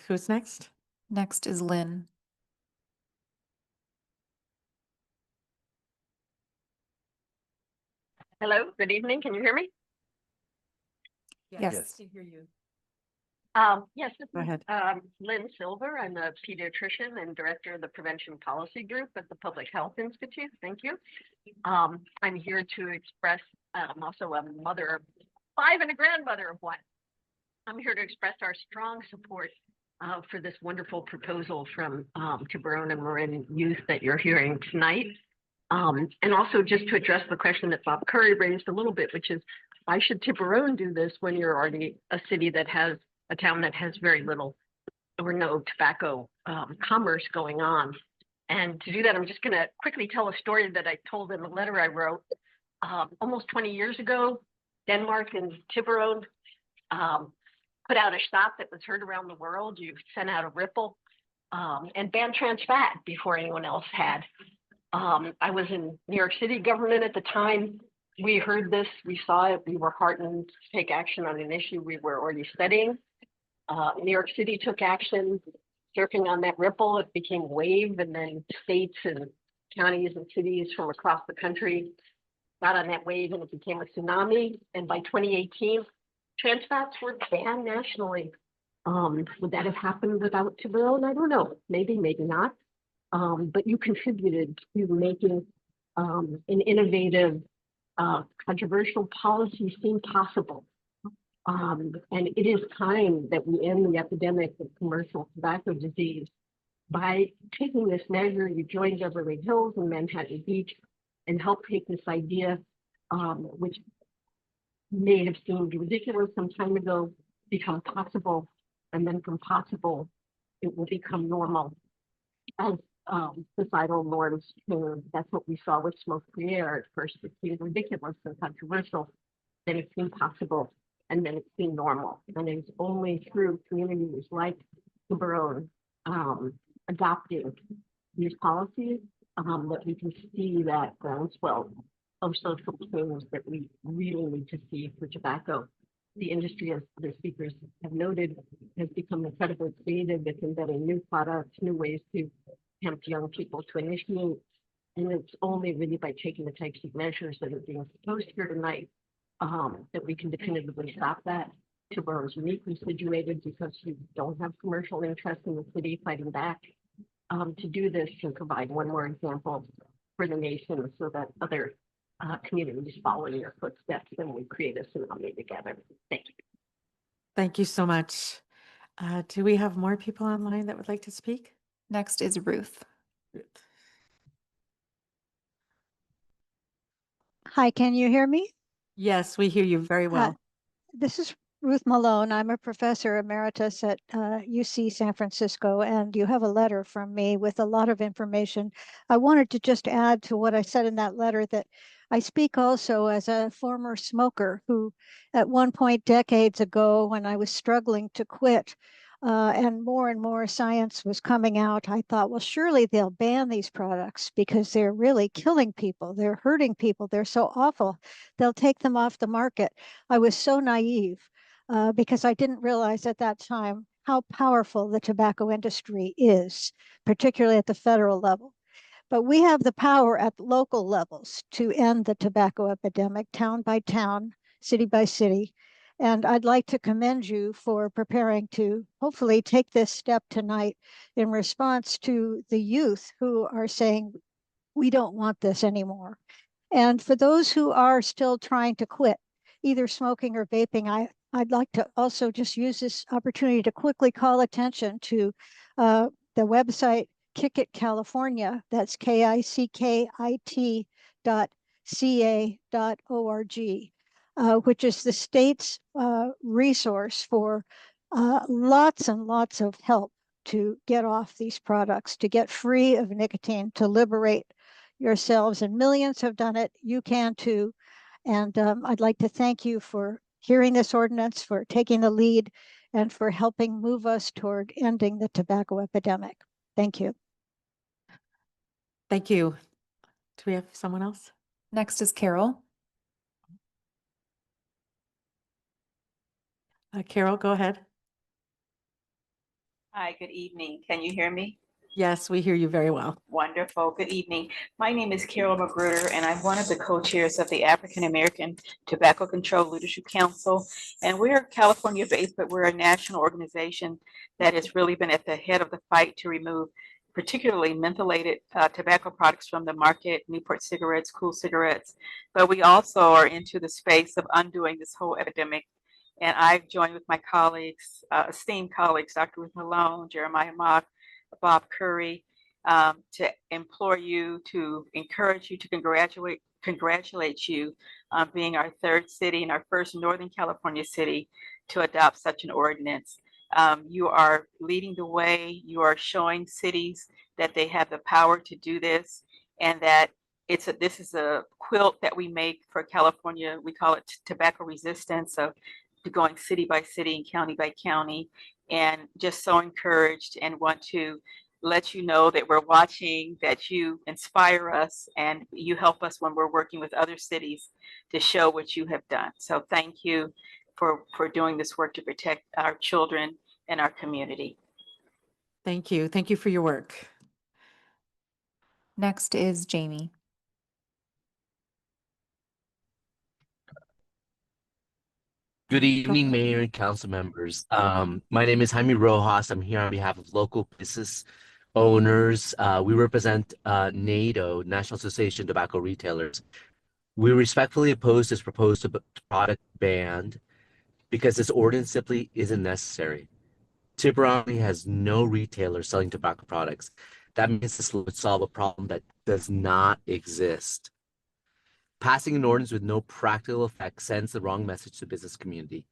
Who's next? Next is Lynn. Hello, good evening. Can you hear me? Yes. I hear you. Yes, this Go is ahead. Lynn Silver. I'm a pediatrician and director of the Prevention Policy Group at the Public Health Institute. Thank you. I'm here to express, I'm also a mother of 5 and a grandmother of 1. I'm here to express our strong support for this wonderful proposal from Tiburon and Marin youth that you're hearing tonight. And also just to address the question that Bob Curry raised a little bit, which is why should Tiburon do this when you're already a city that has a town that has very little or no tobacco commerce going on? And to do that, I'm just going to quickly tell a story that I told in the letter I wrote. Almost 20 years ago, Denmark and Tiburon put out a shot that was heard around the world. You sent out a ripple and banned trans fat before anyone else had. I was in New York City government at the time. We heard this, we saw it, we were heartened to take action on an issue we were already studying. New York City took action, surfing on that ripple. It became a wave, and then states and counties and cities from across the country got on that wave, and it became a tsunami. And by 2018, trans fats were banned nationally. Would that have happened without Tiburon? I don't know. Maybe, maybe not. But you contributed to making an innovative, controversial policy seem possible. And it is time that we end the epidemic of commercial tobacco disease. By taking this measure, you joined Beverly Hills and Manhattan Beach and helped take this idea, which may have seemed ridiculous some time ago, become possible. And then from possible, it will become normal. As societal norms change, that's what we saw with smoke-free air. At first, it seemed ridiculous and controversial. Then it seemed possible, and then it seemed normal. And it's only through communities like Tiburon adopting these policies that we can see that groundswell of social change that we really need to see for tobacco. The industry, as other speakers have noted, has become incredibly creative. It's embedding new products, new ways to tempt young people to initiate. And it's only really by taking the types of measures that are being proposed here tonight that we can definitively stop that. Tiburon is uniquely situated because you don't have commercial interest in the city fighting back. To do this and provide one more example for the nation so that other communities follow in your footsteps and we create a tsunami together. Thank you. Thank you so much. Do we have more people online that would like to speak? Next is Ruth. Hi, can you hear me? Yes, we hear you very well. This is Ruth Malone. I'm a professor emeritus at UC San Francisco, and you have a letter from me with a lot of information. I wanted to just add to what I said in that letter that I speak also as a former smoker who, at one point decades ago, when I was struggling to quit, and more science was coming out, I thought, well, surely they'll ban these products because they're really killing people. They're hurting people. They're so awful. They'll take them off the market. I was so naive because I didn't realize at that time how powerful the tobacco industry is, particularly at the federal level. But we have the power at local levels to end the tobacco epidemic, town by town, city by city. And I'd like to commend you for preparing to hopefully take this step tonight in response to the youth who are saying, we don't want this anymore. And for those who are still trying to quit, either smoking or vaping, I'd like to also just use this opportunity to quickly call attention to the website Kick It California. That's KICKIT.ca.org. Which is the state's resource for lots and lots of help to get off these products, to get free of nicotine, to liberate yourselves. And millions have done it. You can too. And I'd like to thank you for hearing this ordinance, for taking the lead, and for helping move us toward ending the tobacco epidemic. Thank you. Thank you. Do we have someone else? Next is Carol. Carol, go ahead. Hi, good evening. Can you hear me? Yes, we hear you very well. Wonderful. Good evening. My name is Carol Magruder, and I'm one of the co-chairs of the African American Tobacco Control Leadership Council. And we're California-based, but we're a national organization that has really been at the head of the fight to remove particularly mentholated tobacco products from the market, Newport cigarettes, Cool cigarettes. But we also are into the space of undoing this whole epidemic. And I've joined with my colleagues, esteemed colleagues, Dr. Ruth Malone, Jeremiah Mock, Bob Curry, to implore you, to encourage you, to congratulate you on being our third city and our first Northern California city to adopt such an ordinance. You are leading the way. You are showing cities that they have the power to do this and that This is a quilt that we make for California. We call it tobacco resistance, of going city by city and county by county, and just so encouraged and want to let you know that we're watching, that you inspire us, and you help us when we're working with other cities to show what you have done. So thank you for doing this work to protect our children and our community. Thank you. Thank you for your work. Next is Jamie. Good evening, Mayor and council members. My name is Jaime Rojas. I'm here on behalf of local business owners. We represent NATO, National Association of Tobacco Retailers. We respectfully oppose this proposed product ban because this ordinance simply isn't necessary. Tiburon has no retailer selling tobacco products. That means this would solve a problem that does not exist. Passing an ordinance with no practical effect sends the wrong message to the business community.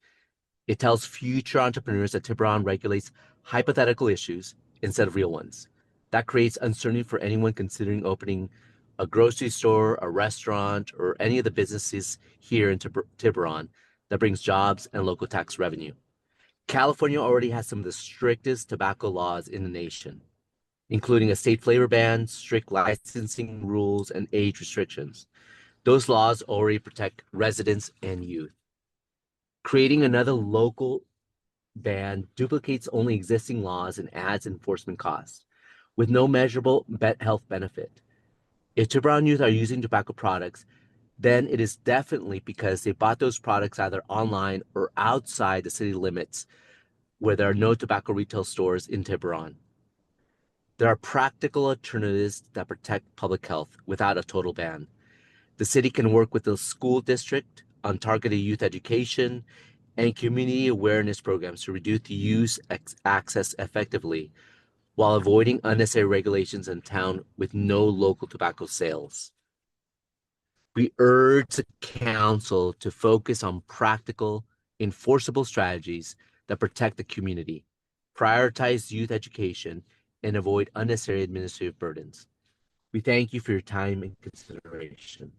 It tells future entrepreneurs that Tiburon regulates hypothetical issues instead of real ones. That creates uncertainty for anyone considering opening a grocery store, a restaurant, or any of the businesses here in Tiburon that brings jobs and local tax revenue. California already has some of the strictest tobacco laws in the nation, including a state flavor ban, strict licensing rules, and age restrictions. Those laws already protect residents and youth. Creating another local ban duplicates only existing laws and adds enforcement costs with no measurable health benefit. If Tiburon youth are using tobacco products, then it is definitely because they bought those products either online or outside the city limits where there are no tobacco retail stores in Tiburon. There are practical alternatives that protect public health without a total ban. The city can work with the school district on targeted youth education and community awareness programs to reduce the use access effectively while avoiding unnecessary regulations in town with no local tobacco sales. We urge the council to focus on practical, enforceable strategies that protect the community, prioritize youth education, and avoid unnecessary administrative burdens. We thank you for your time and consideration.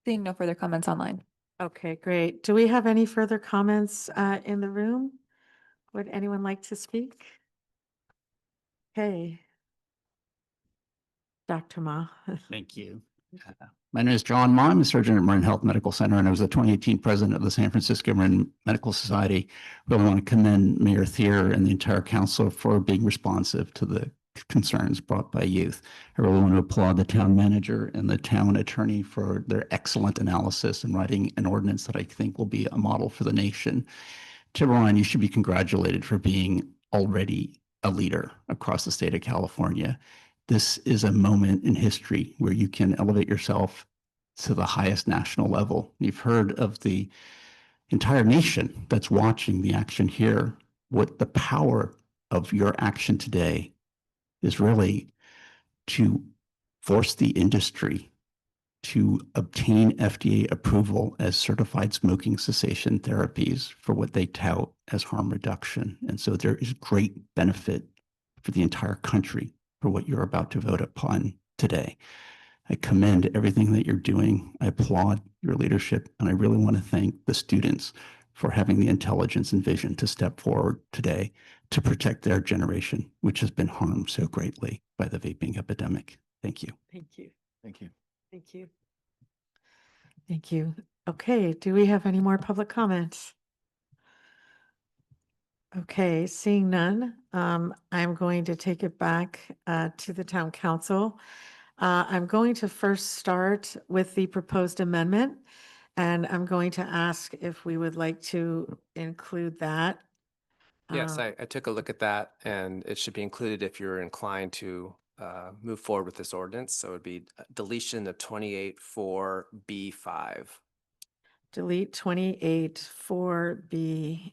Seeing no further comments online. Okay, great. Do we have any further comments in the room? Would anyone like to speak? Okay. Dr. Ma. Thank you. My name is John Ma. I'm a surgeon at Marin Health Medical Center, and I was the 2018 president of the San Francisco Marin Medical Society. We want to commend Mayor Thier and the entire council for being responsive to the concerns brought by youth. I really want to applaud the town manager and the town attorney for their excellent analysis and writing an ordinance that I think will be a model for the nation. Tiburon, you should be congratulated for being already a leader across the state of California. This is a moment in history where you can elevate yourself to the highest national level. You've heard of the entire nation that's watching the action here. What the power of your action today is really to force the industry to obtain FDA approval as certified smoking cessation therapies for what they tout as harm reduction. And so there is great benefit for the entire country for what you're about to vote upon today. I commend everything that you're doing. I applaud your leadership, and I really want to thank the students for having the intelligence and vision to step forward today to protect their generation, which has been harmed so greatly by the vaping epidemic. Thank you. Thank you. Thank you. Thank you. Thank you. Okay, do we have any more public comments? Okay, seeing none, I'm going to take it back to the town council. I'm going to first start with the proposed amendment, and I'm going to ask if we would like to include that. Yes, I took a look at that, and it should be included if you're inclined to move forward with this ordinance. So it would be deletion of 28(4)(b)(5). Delete 28 4B5.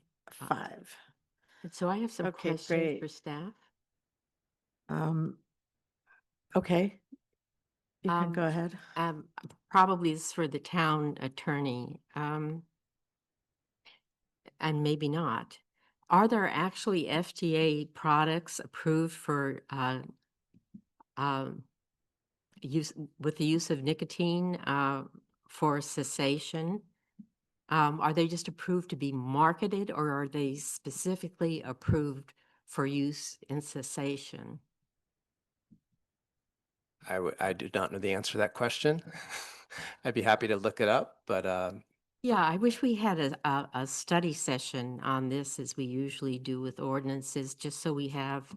And so I have some Okay, questions great. for staff. Okay, you can go ahead. Probably this is for the town attorney, and maybe not. Are there actually FDA products approved for use with the use of nicotine for cessation? Are they just approved to be marketed, or are they specifically approved for use in cessation? I do not know the answer to that question. I'd be happy to look it up, but Yeah, I wish we had a study session on this as we usually do with ordinances, just so we have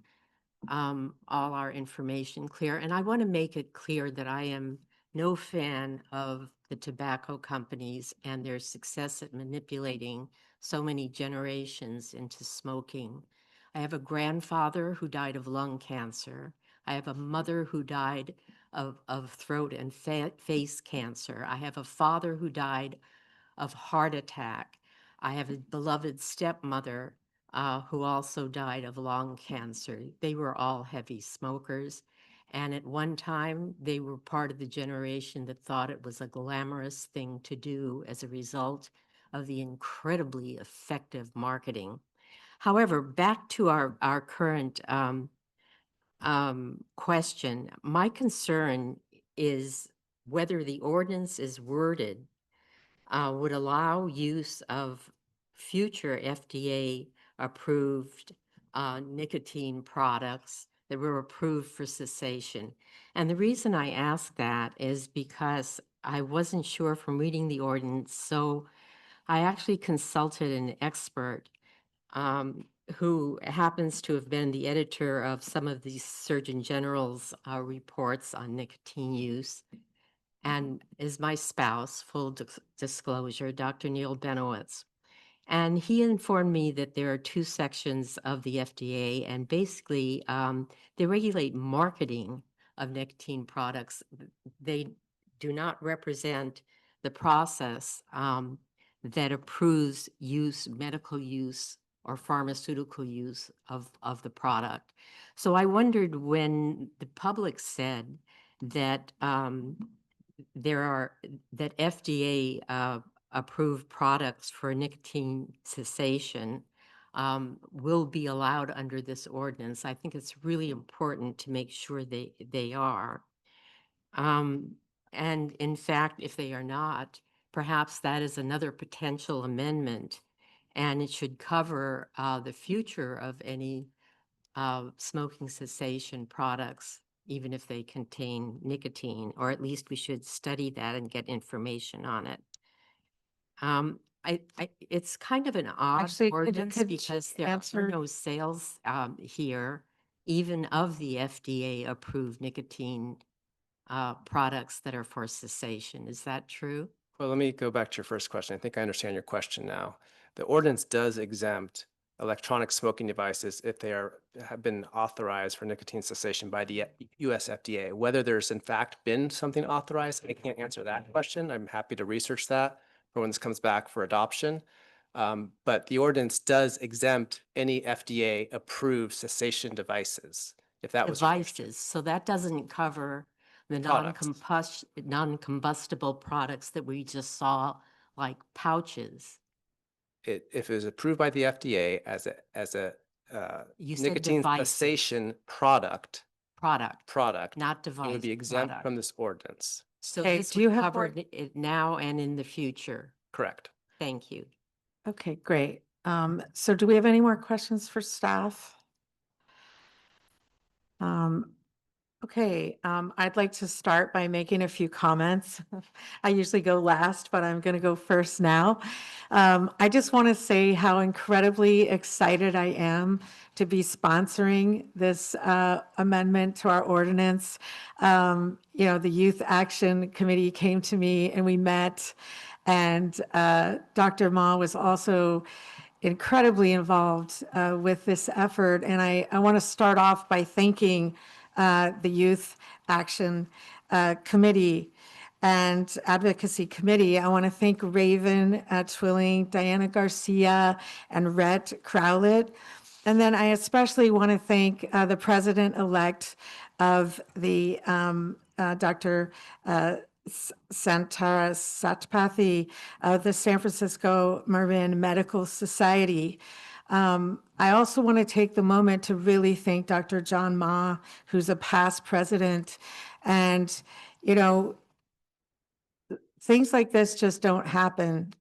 all our information clear. And I want to make it clear that I am no fan of the tobacco companies and their success at manipulating so many generations into smoking. I have a grandfather who died of lung cancer. I have a mother who died of throat and face cancer. I have a father who died of heart attack. I have a beloved stepmother who also died of lung cancer. They were all heavy smokers. And at one time, they were part of the generation that thought it was a glamorous thing to do as a result of the incredibly effective marketing. However, back to our current question, my concern is whether the ordinance is worded would allow use of future FDA-approved nicotine products that were approved for cessation. And the reason I ask that is because I wasn't sure from reading the ordinance, so I actually consulted an expert who happens to have been the editor of some of the Surgeon General's reports on nicotine use, and is my spouse, full disclosure, Dr. Neil Benowitz. And he informed me that there are two sections of the FDA, and basically they regulate marketing of nicotine products. They do not represent the process that approves use, medical use, or pharmaceutical use of the product. So I wondered, when the public said that that FDA approved products for nicotine cessation will be allowed under this ordinance. I think it's really important to make sure they are. And in fact, if they are not, perhaps that is another potential amendment, and it should cover the future of any smoking cessation products, even if they contain nicotine, or at least we should study that and get information on it. It's kind of an odd Actually, ordinance could because there answer- are no sales here, even of the FDA-approved nicotine products that are for cessation. Is that true? well, let me go back to your first question. I think I understand your question now. The ordinance does exempt electronic smoking devices if they have been authorized for nicotine cessation by the US FDA. Whether there's in fact been something authorized, I can't answer that question. I'm happy to research that for when this comes back for adoption. But the ordinance does exempt any FDA-approved cessation devices, if that was your question. Devices, so that doesn't cover the Products. non-combustible products that we just saw, like pouches. If it was approved by the FDA as a You said nicotine devices. cessation product, Not it device. would be exempt product. from this ordinance. So Okay, this do you would have cover more- it now and in the future. Correct. Thank you. Okay, great. So do we have any more questions for staff? Okay, I'd like to start by making a few comments. I usually go last, but I'm going to go first now. I just want to say how incredibly excited I am to be sponsoring this amendment to our ordinance. You know, the Youth Action Committee came to me and we met, and Dr. Ma was also incredibly involved with this effort. And I want to start off by thanking the Youth Action Committee and Advocacy Committee. I want to thank Raven Twilling, Diana Garcia, and Rhett Crowlett. And then I especially want to thank the president-elect of the Dr. Santara Satpathy of the San Francisco Marin Medical Society. I also want to take the moment to really thank Dr. John Ma, who's a past president. And, you know, things like this just don't happen.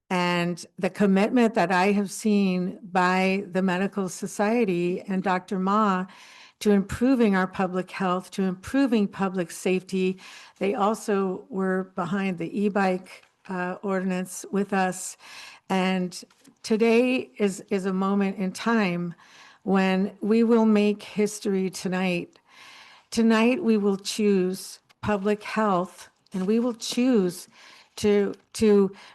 And the commitment that I have seen by the medical society and Dr. Ma to improving our public health, to improving public safety. They also were behind the e-bike ordinance with us. And today is a moment in time when we will make history tonight. Tonight, we will choose public health, and we will choose to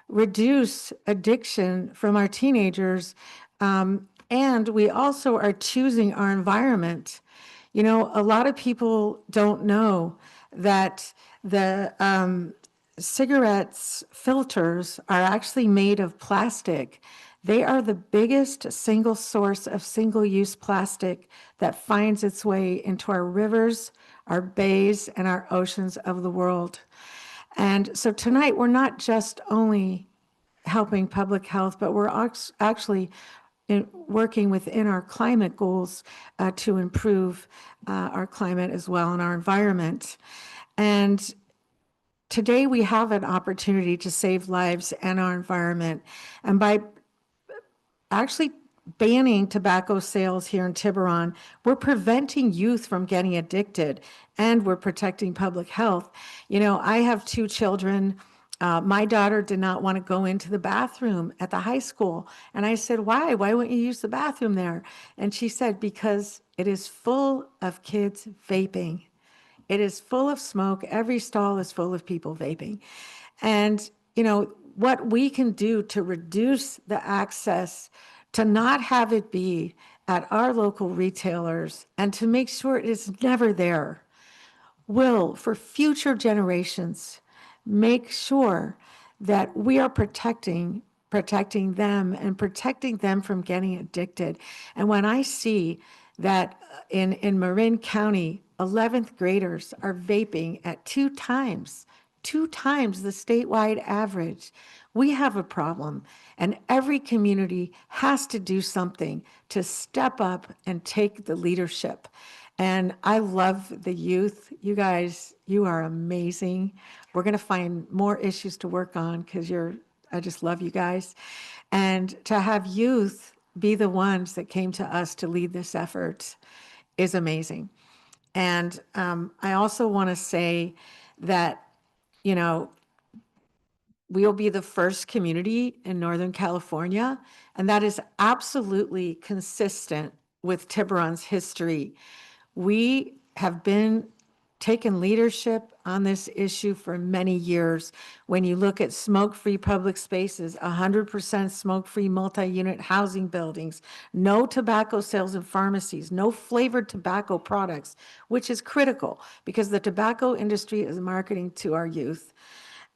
reduce addiction from our teenagers. And we also are choosing our environment. You know, a lot of people don't know that the cigarettes filters are actually made of plastic. They are the biggest single source of single-use plastic that finds its way into our rivers, our bays, and our oceans of the world. And so tonight, we're not just only helping public health, but we're actually working within our climate goals to improve our climate as well and our environment. And today we have an opportunity to save lives and our environment. And by actually banning tobacco sales here in Tiburon, we're preventing youth from getting addicted, and we're protecting public health. You know, I have 2 children. My daughter did not want to go into the bathroom at the high school. And I said, why? Why wouldn't you use the bathroom there? And she said, because it is full of kids vaping. It is full of smoke. Every stall is full of people vaping. And, you know, what we can do to reduce the access, to not have it be at our local retailers, and to make sure it is never there, will, for future generations, make sure that we are protecting them and protecting them from getting addicted. And when I see that in Marin County, 11th graders are vaping at 2 times the statewide average, we have a problem. And every community has to do something to step up and take the leadership. And I love the youth. You guys, you are amazing. We're going to find more issues to work on because I just love you guys. And to have youth be the ones that came to us to lead this effort is amazing. And I also want to say that, you know, we'll be the first community in Northern California, and that is absolutely consistent with Tiburon's history. We have been taking leadership on this issue for many years. When you look at smoke-free public spaces, 100% smoke-free multi-unit housing buildings, no tobacco sales in pharmacies, no flavored tobacco products, which is critical because the tobacco industry is marketing to our youth.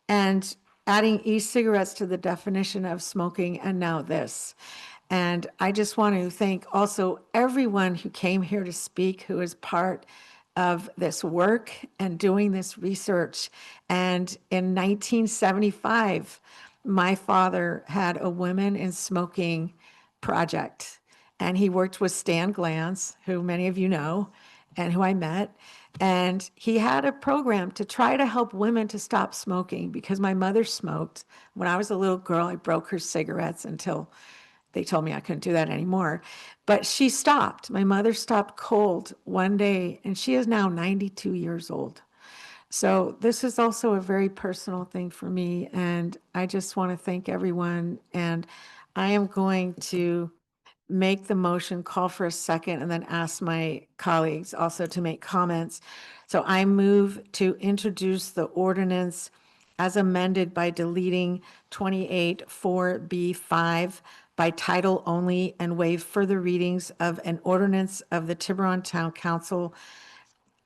And adding e-cigarettes to the definition of smoking, and now this. And I just want to thank also everyone who came here to speak, who is part of this work and doing this research. And in 1975, my father had a Women in Smoking project, and he worked with Stan Glantz, who many of you know, and who I met. And he had a program to try to help women to stop smoking because my mother smoked. When I was a little girl, I broke her cigarettes until they told me I couldn't do that anymore. But she stopped. My mother stopped cold one day, and she is now 92 years old. So this is also a very personal thing for me, and I just want to thank everyone. And I am going to make the motion, call for a second, and then ask my colleagues also to make comments. So I move to introduce the ordinance as amended by deleting 28(4)(b)(5) by title only and waive further readings of an ordinance of the Tiburon Town Council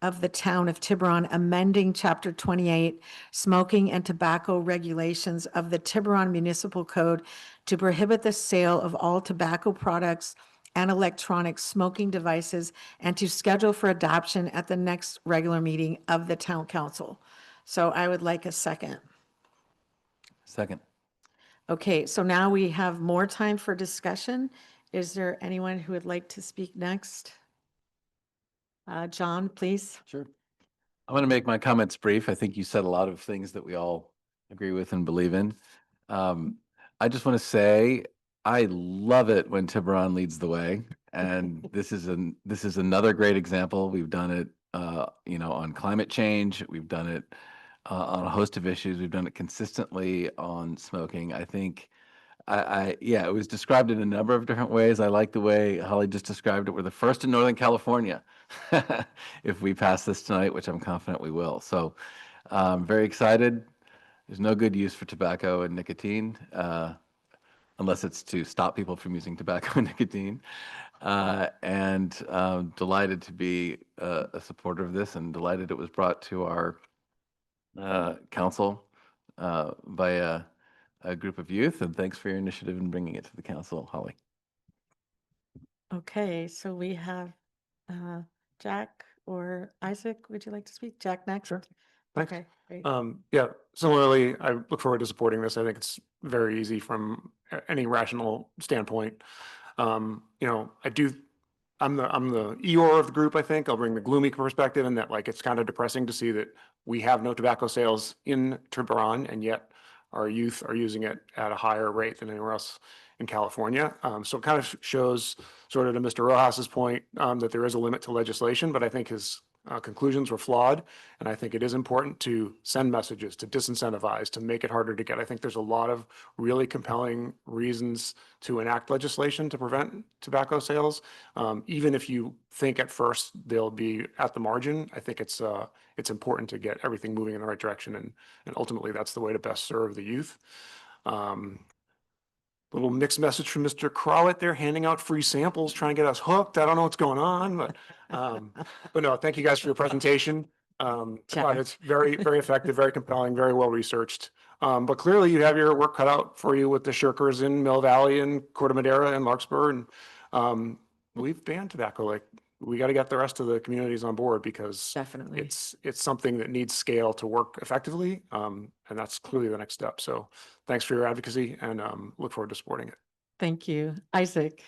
of the Town of Tiburon amending Chapter 28, Smoking and Tobacco Regulations of the Tiburon Municipal Code to prohibit the sale of all tobacco products and electronic smoking devices, and to schedule for adoption at the next regular meeting of the Town Council. So I would like a second. Second. Okay, so now we have more time for discussion. Is there anyone who would like to speak next? John, please. Sure. I'm going to make my comments brief. I think you said a lot of things that we all agree with and believe in. I just want to say I love it when Tiburon leads the way, and this is another great example. We've done it, on climate change. We've done it on a host of issues. We've done it consistently on smoking. I think yeah, it was described in a number of different ways. I like the way Holly just described it. We're the first in Northern California if we pass this tonight, which I'm confident we will. So very excited. There's no good use for tobacco and nicotine unless it's to stop people from using tobacco and nicotine. And delighted to be a supporter of this, and delighted it was brought to our council by a group of youth, and thanks for your initiative in bringing it to the council, Holly. Okay, so we have Jack or Isaac. Would you like to speak? Jack next? Sure. Thanks. Okay, great. Yeah, similarly, I look forward to supporting this. I think it's very easy from any rational standpoint. I'm the Eeyore of the group, I think. I'll bring the gloomy perspective in that, like, it's kind of depressing to see that we have no tobacco sales in Tiburon, and yet our youth are using it at a higher rate than anywhere else in California. So it kind of shows, sort of to Mr. Rojas's point, that there is a limit to legislation, but I think his conclusions were flawed. And I think it is important to send messages, to disincentivize, to make it harder to get. I think there's a lot of really compelling reasons to enact legislation to prevent tobacco sales. Even if you think at first they'll be at the margin, I think it's important to get everything moving in the right direction. And ultimately, that's the way to best serve the youth. Little mixed message from Mr. Crowett there, handing out free samples, trying to get us hooked. I don't know what's going on, but no, thank you guys for your presentation. I thought it's very, very effective, very compelling, very well researched. But clearly you have your work cut out for you with the shirkers in Mill Valley and Corte Madera and Larkspur. And we've banned tobacco. Like, we got to get the rest of the communities on board, because Definitely. it's something that needs scale to work effectively. And that's clearly the next step. So thanks for your advocacy, and look forward to supporting it. Thank you. Isaac.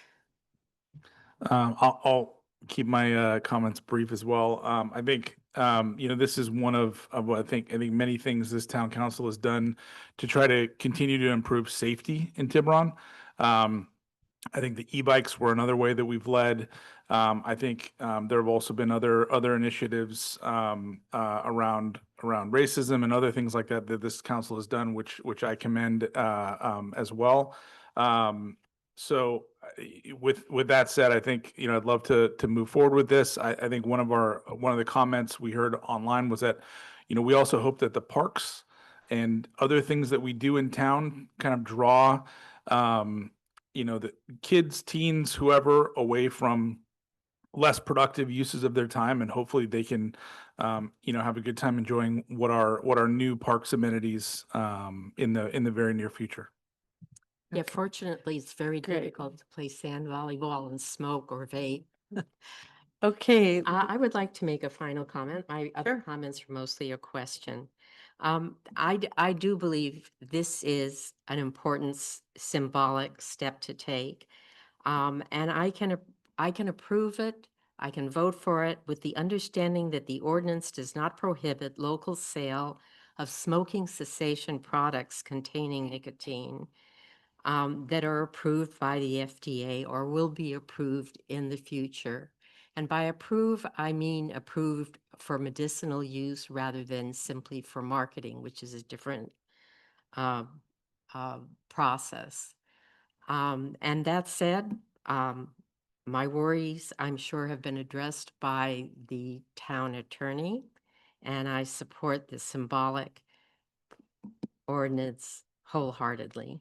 I'll keep my comments brief as well. I think this is one of what I think many things this town council has done to try to continue to improve safety in Tiburon. I think the e-bikes were another way that we've led. I think there have also been other initiatives around racism and other things like that this council has done, which I commend as well. So with that said, I think I'd love to move forward with this. I think one of the comments we heard online was that we also hope that the parks and other things that we do in town kind of draw the kids, teens, whoever, away from less productive uses of their time, and hopefully they can have a good time enjoying what are new parks amenities in the very near future. Yeah, fortunately, it's very difficult to play sand volleyball and smoke or vape. Okay. I would like to make a final comment. My other comments are mostly a question. I do believe this is an important symbolic step to take. And I can approve it. I can vote for it with the understanding that the ordinance does not prohibit local sale of smoking cessation products containing nicotine that are approved by the FDA or will be approved in the future. And by approve, I mean approved for medicinal use rather than simply for marketing, which is a different process. And that said, my worries, I'm sure, have been addressed by the town attorney, and I support the symbolic ordinance wholeheartedly.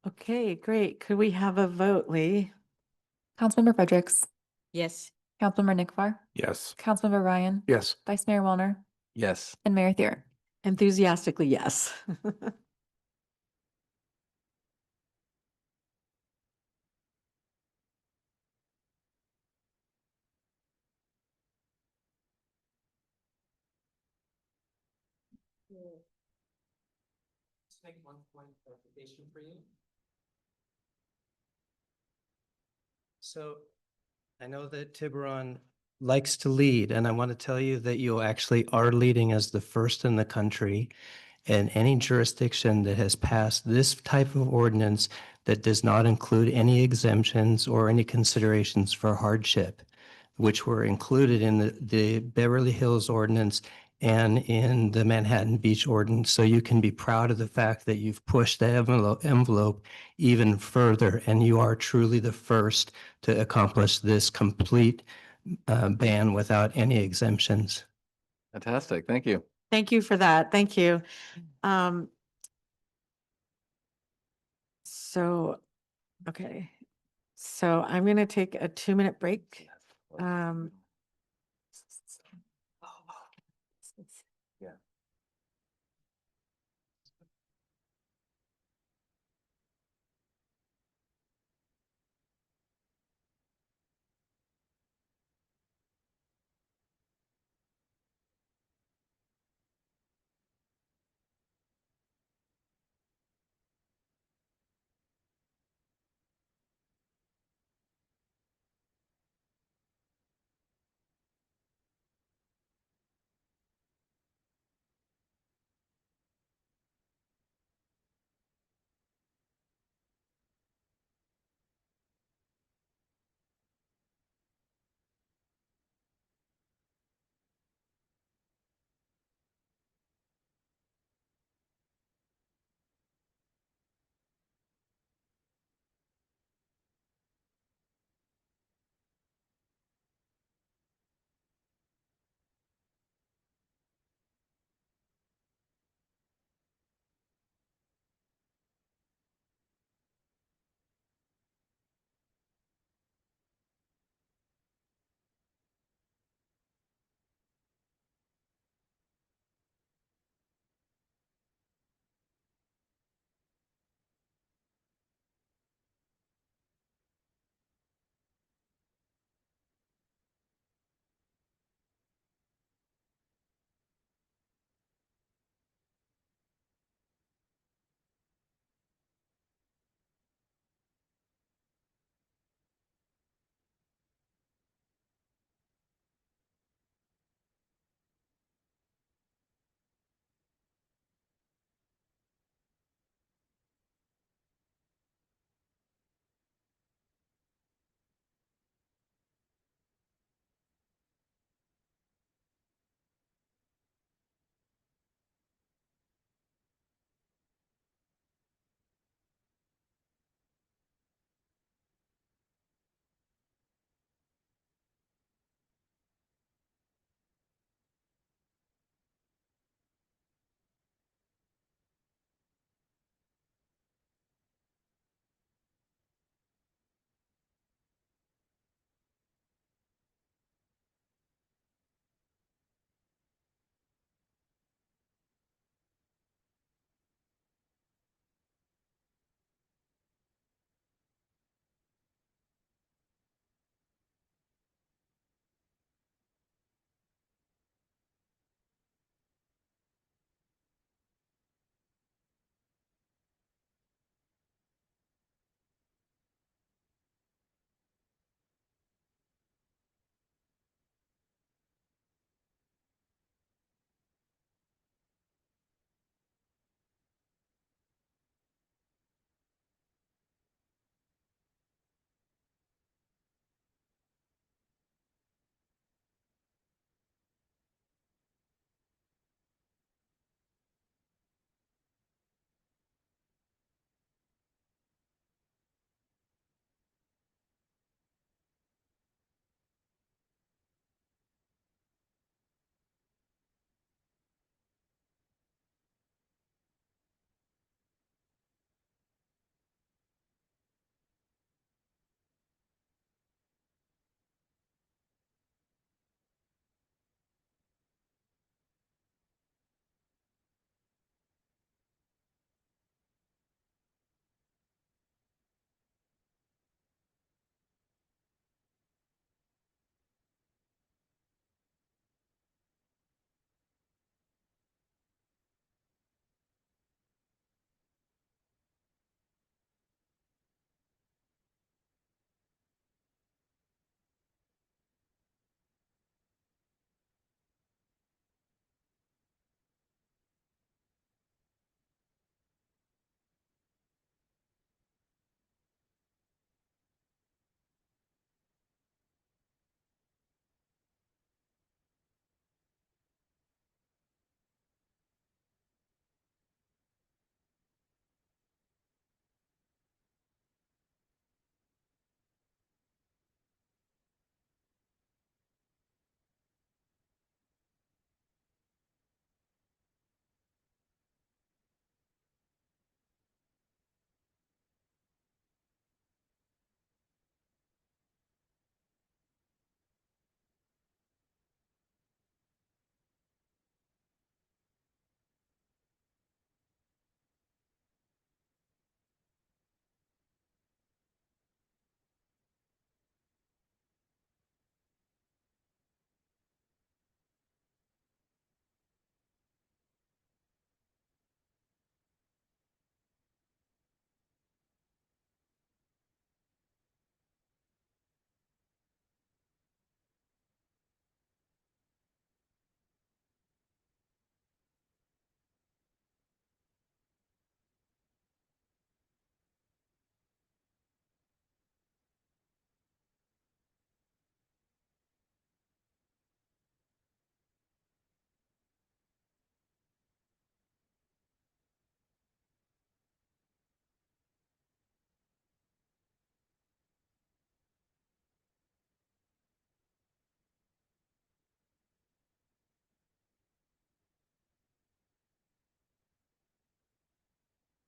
Okay, great. Could we have a vote, Lee? Councilmember Fredericks. Yes. Councilmember Nickfar. Yes. Councilmember Ryan. Yes. Vice Mayor Wellner. Yes. And Mayor Thier. Enthusiastically, yes. just make one point of clarification for you. So I know that Tiburon likes to lead, and I want to tell you that you actually are leading as the first in the country. And any jurisdiction that has passed this type of ordinance that does not include any exemptions or any considerations for hardship, which were included in the Beverly Hills ordinance and in the Manhattan Beach ordinance. So you can be proud of the fact that you've pushed the envelope even further, and you are truly the first to accomplish this complete ban without any exemptions. Fantastic. Thank you. Thank you for that. Thank you. So, okay. So I'm going to take a 2-minute break. Yeah.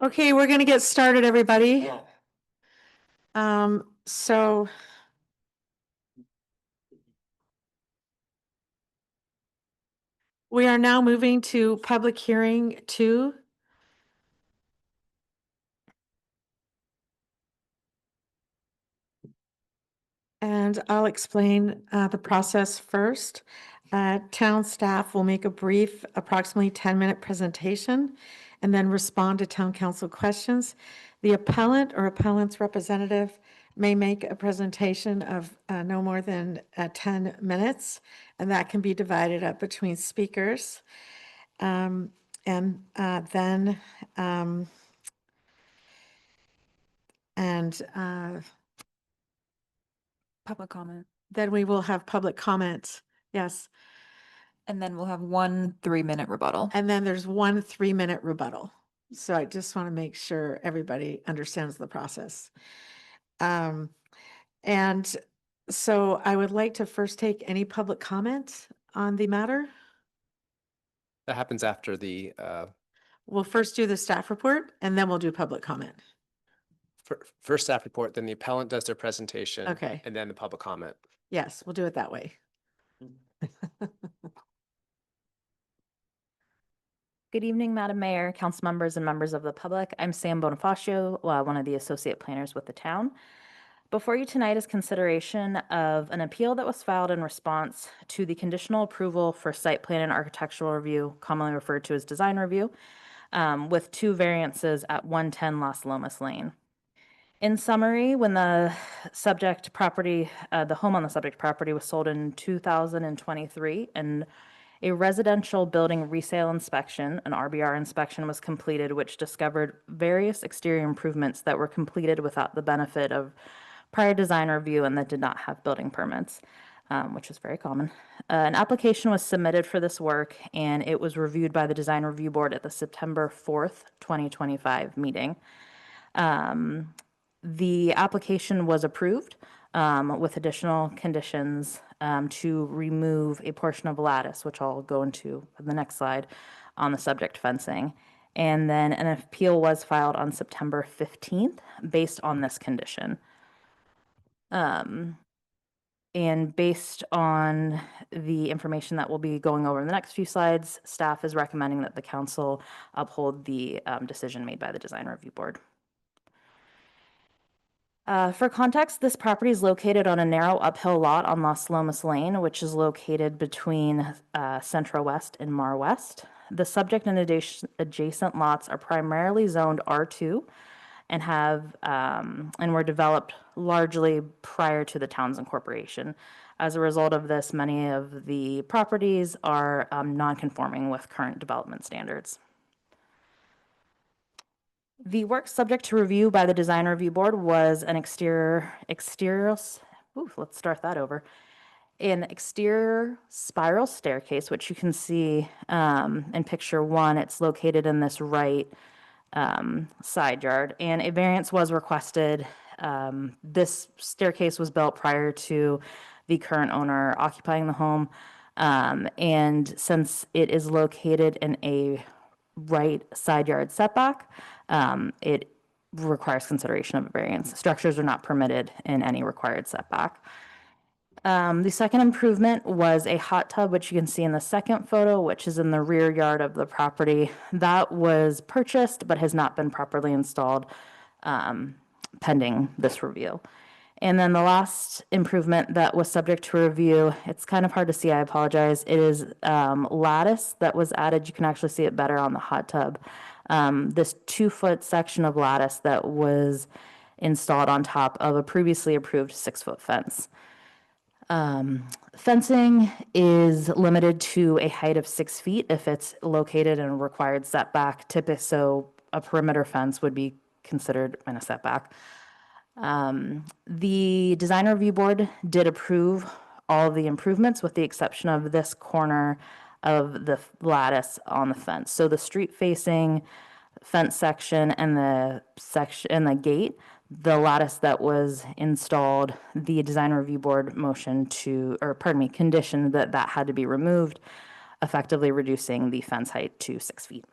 Okay, we're gonna get started, everybody. So we are now moving to public hearing 2. And I'll explain the process first. Town staff will make a brief, approximately 10-minute presentation and then respond to town council questions. The appellant or appellant's representative may make a presentation of no more than 10 minutes, and that can be divided up between speakers. Public comment. Then we will have public comments. Yes. And then we'll have 1 3-minute rebuttal. And then there's 1 3-minute rebuttal. So I just want to make sure everybody understands the process. And so I would like to first take any public comment on the matter. That happens after the We'll first do the staff report and then we'll do public comment. first staff report, then the appellant does their presentation. Okay. And then the public comment. Yes, we'll do it that way. Good evening, Madam Mayor, council members, and members of the public. I'm Sam Bonifacio, one of the associate planners with the town. Before you tonight is consideration of an appeal that was filed in response to the conditional approval for site plan and architectural review, commonly referred to as design review, with 2 variances at 110 Las Lomas Lane. In summary, when the subject property, the home on the subject property was sold in 2023, and a residential building resale inspection, an RBR inspection, was completed, which discovered various exterior improvements that were completed without the benefit of prior design review and that did not have building permits, which is very common. An application was submitted for this work, and it was reviewed by the Design Review Board at the September 4th, 2025 meeting. The application was approved with additional conditions to remove a portion of lattice, which I'll go into in the next slide, on the subject fencing. And then an appeal was filed on September 15th based on this condition. And based on the information that we'll be going over in the next few slides, staff is recommending that the council uphold the decision made by the Design Review Board. For context, this property is located on a narrow uphill lot on Las Lomas Lane, which is located between Central West and Mar West. The subject and adjacent lots are primarily zoned R2 and and were developed largely prior to the town's incorporation. As a result of this, many of the properties are non-conforming with current development standards. The work subject to review by the Design Review Board was an let's start that over. An exterior spiral staircase, which you can see in picture 1. It's located in this right side yard, and a variance was requested. This staircase was built prior to the current owner occupying the home, and since it is located in a right side yard setback, it requires consideration of a variance. Structures are not permitted in any required setback. The second improvement was a hot tub, which you can see in the second photo, which is in the rear yard of the property. That was purchased but has not been properly installed pending this review. And then the last improvement that was subject to review, it's kind of hard to see, I apologize. It is lattice that was added. You can actually see it better on the hot tub. This 2-foot section of lattice that was installed on top of a previously approved 6-foot fence. Fencing is limited to a height of 6 feet if it's located in a required setback. So a perimeter fence would be considered in a setback. The Design Review Board did approve all of the improvements with the exception of this corner of the lattice on the fence. So the street facing fence section and the gate, the lattice that was installed, the Design Review Board conditioned that that had to be removed, effectively reducing the fence height to 6 feet.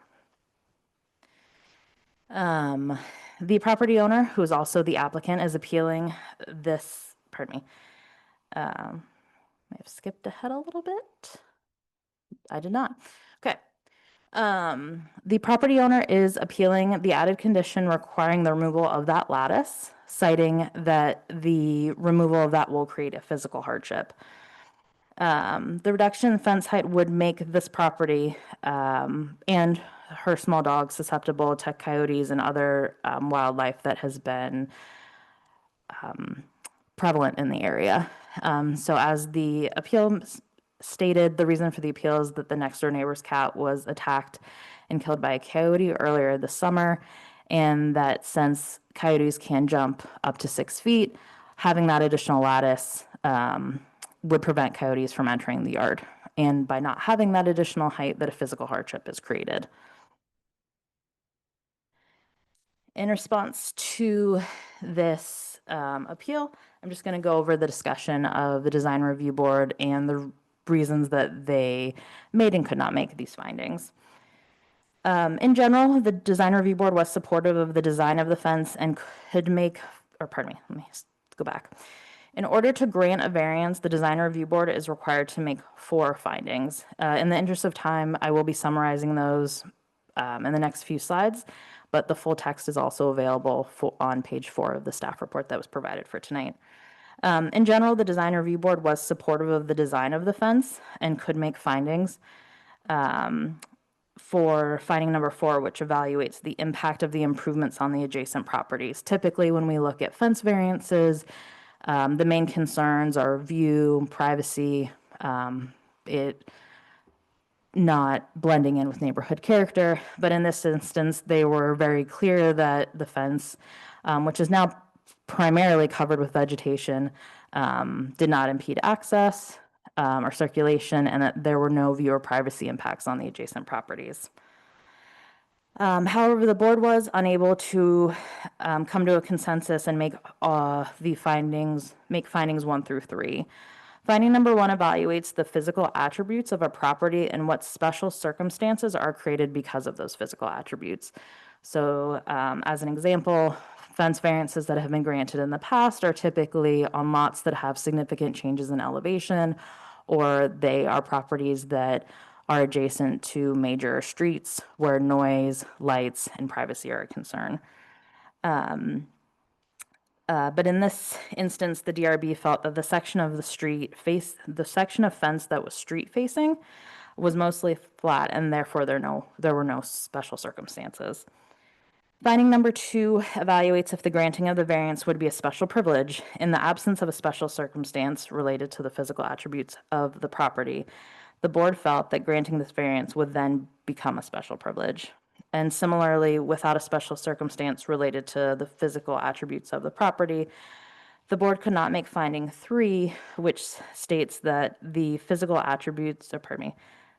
The property owner, who is also the applicant, is appealing this, pardon me. I have skipped ahead a little bit. I did not. Okay. The property owner is appealing the added condition requiring the removal of that lattice, citing that the removal of that will create a physical hardship. The reduction in fence height would make this property and her small dog susceptible to coyotes and other wildlife that has been prevalent in the area. So as the appeal stated, the reason for the appeal is that the next door neighbor's cat was attacked and killed by a coyote earlier this summer, and that since coyotes can jump up to 6 feet, having that additional lattice would prevent coyotes from entering the yard. And by not having that additional height, that a physical hardship is created. In response to this appeal, I'm just going to go over the discussion of the design review board and the reasons that they made and could not make these findings. In general, the design review board was supportive of the design of the fence and could make, or pardon me, let me go back. In order to grant a variance, the design review board is required to make 4 findings. In the interest of time, I will be summarizing those in the next few slides, but the full text is also available on page 4 of the staff report that was provided for tonight. In general, the design review board was supportive of the design of the fence and could make findings. For finding number 4, which evaluates the impact of the improvements on the adjacent properties. Typically, when we look at fence variances, the main concerns are view, privacy, it not blending in with neighborhood character. But in this instance, they were very clear that the fence, which is now primarily covered with vegetation, did not impede access or circulation, and that there were no view or privacy impacts on the adjacent properties. However, the board was unable to come to a consensus and make findings 1 through 3. Finding number 1 evaluates the physical attributes of a property and what special circumstances are created because of those physical attributes. So, as an example, fence variances that have been granted in the past are typically on lots that have significant changes in elevation, or they are properties that are adjacent to major streets where noise, lights, and privacy are a concern. But in this instance, the DRB felt that the section of fence that was street facing was mostly flat, and therefore there were no special circumstances. Finding number 2 evaluates if the granting of the variance would be a special privilege in the absence of a special circumstance related to the physical attributes of the property. The board felt that granting this variance would then become a special privilege. And similarly, without a special circumstance related to the physical attributes of the property, the board could not make finding 3, which states that the physical attributes,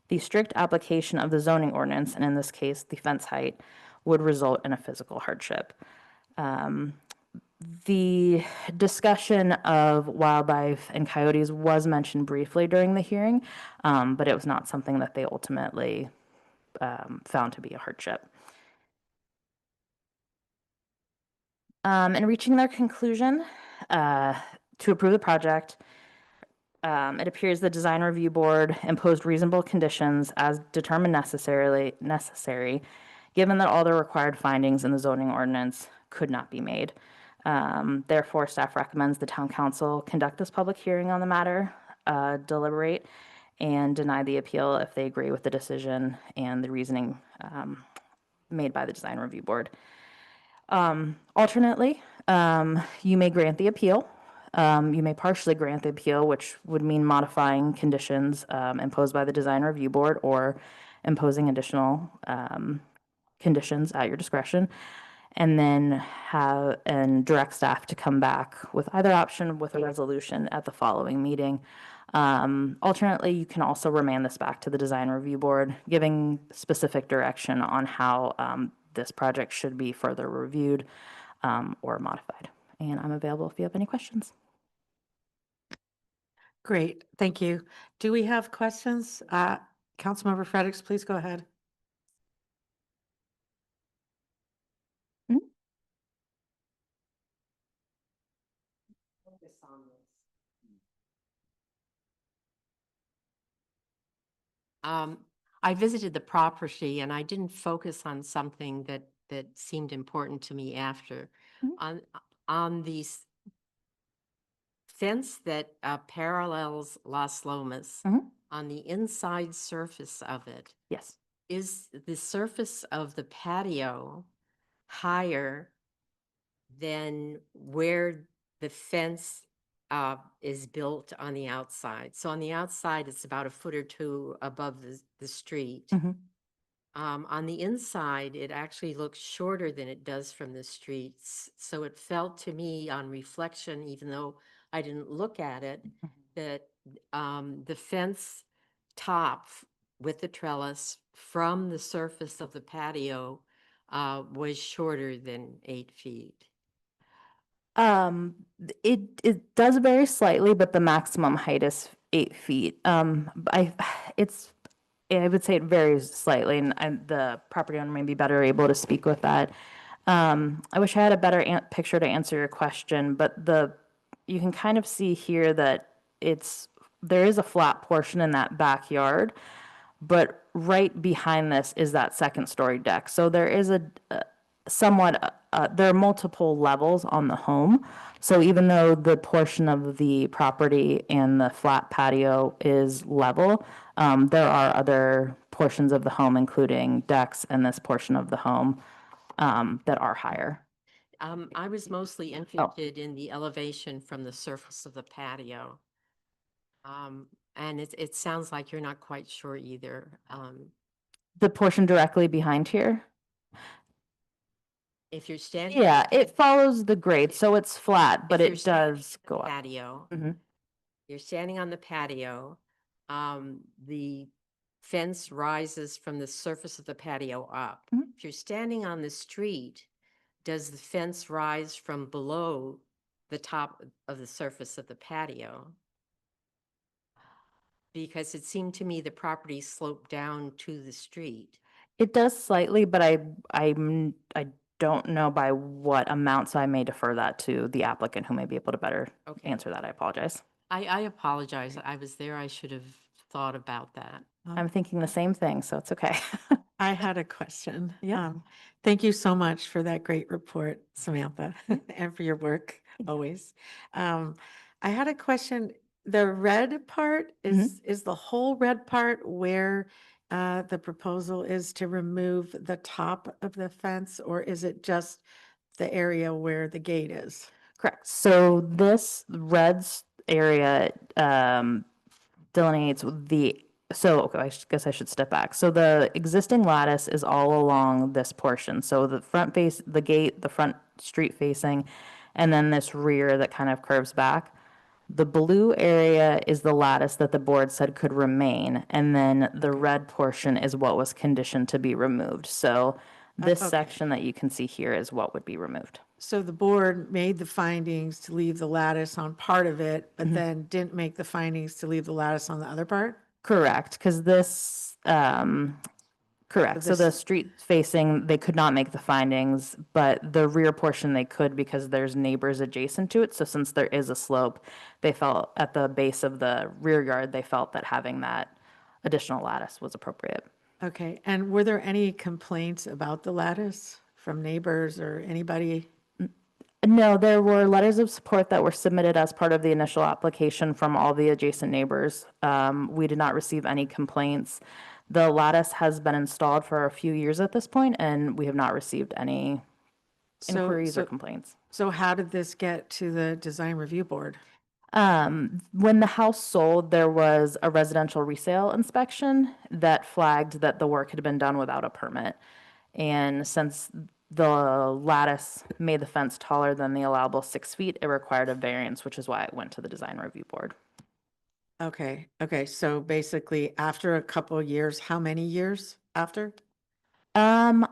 the strict application of the zoning ordinance, and in this case, the fence height, would result in a physical hardship. The discussion of wildlife and coyotes was mentioned briefly during the hearing, but it was not something that they ultimately found to be a hardship. In reaching their conclusion to approve the project, it appears the design review board imposed reasonable conditions as determined necessary, given that all the required findings in the zoning ordinance could not be made. Therefore, staff recommends the town council conduct this public hearing on the matter, deliberate, and deny the appeal if they agree with the decision and the reasoning made by the design review board. Alternately, you may grant the appeal. You may partially grant the appeal, which would mean modifying conditions imposed by the design review board or imposing additional conditions at your discretion, and then direct staff to come back with either option with a resolution at the following meeting. Alternately, you can also remand this back to the design review board, giving specific direction on how this project should be further reviewed or modified. And I'm available if you have any questions. Great, thank you. Do we have questions? Councilmember Fredericks, please go ahead. focus on this. I visited the property and I didn't focus on something that seemed important to me after. Mhm. On the fence that parallels Las Lomas, Mhm. on the inside surface of it, Yes. is the surface of the patio higher than where the fence is built on the outside? So on the outside, it's about a foot or two above the street. Mhm. On the inside, it actually looks shorter than it does from the streets. So it felt to me on reflection, even though I didn't look at it, that the fence top with the trellis from the surface of the patio was shorter than 8 feet. It does vary slightly, but the maximum height is 8 feet. I would say it varies slightly, and the property owner may be better able to speak with that. I wish I had a better picture to answer your question, but you can kind of see here that there is a flat portion in that backyard, but right behind this is that second story deck. So there is there are multiple levels on the home. So even though the portion of the property and the flat patio is level, there are other portions of the home, including decks and this portion of the home, that are higher. I was mostly interested in the elevation from the surface of the patio. And it sounds like you're not quite sure either. The portion directly behind here? If you're standing. Yeah, it follows the grade, so it's flat, but If you're it does go up. patio, Mhm. you're standing on the patio, the fence rises from the surface of the patio up. Mhm. If you're standing on the street, does the fence rise from below the top of the surface of the patio? Because it seemed to me the property sloped down to the street. It does slightly, but I don't know by what amount, so I may defer that to the applicant who may be able to better Okay. answer that. I apologize. I apologize. I was there. I should have thought about that. I'm thinking the same thing, so it's okay. I had a question. Yeah. Thank you so much for that great report, Samantha, and for your work always. I had a question. The red part is the whole red part where the proposal is to remove the top of the fence, or is it just the area where the gate is? Correct. So this area delineates okay, I guess I should step back. So the existing lattice is all along this portion. So the the gate, the front street facing, and then this rear that kind of curves back. The blue area is the lattice that the board said could remain, and then the red portion is what was conditioned to be removed. So this okay. section that you can see here is what would be removed. So the board made the findings to leave the lattice on part of it, but Mhm. then didn't make the findings to leave the lattice on the other part? Correct, because correct. So the this- street facing, they could not make the findings, but the rear portion they could because there's neighbors adjacent to it. So since there is a slope, they felt at the base of the rear yard, they felt that having that additional lattice was appropriate. Okay, and were there any complaints about the lattice from neighbors or anybody? No, there were letters of support that were submitted as part of the initial application from all the adjacent neighbors. We did not receive any complaints. The lattice has been installed for a few years at this point, and we have not received any inquiries or complaints. So how did this get to the design review board? When the house sold, there was a residential resale inspection that flagged that the work had been done without a permit. And since the lattice made the fence taller than the allowable 6 feet, it required a variance, which is why it went to the design review board. Okay, so basically after a couple of years, how many years after? I'm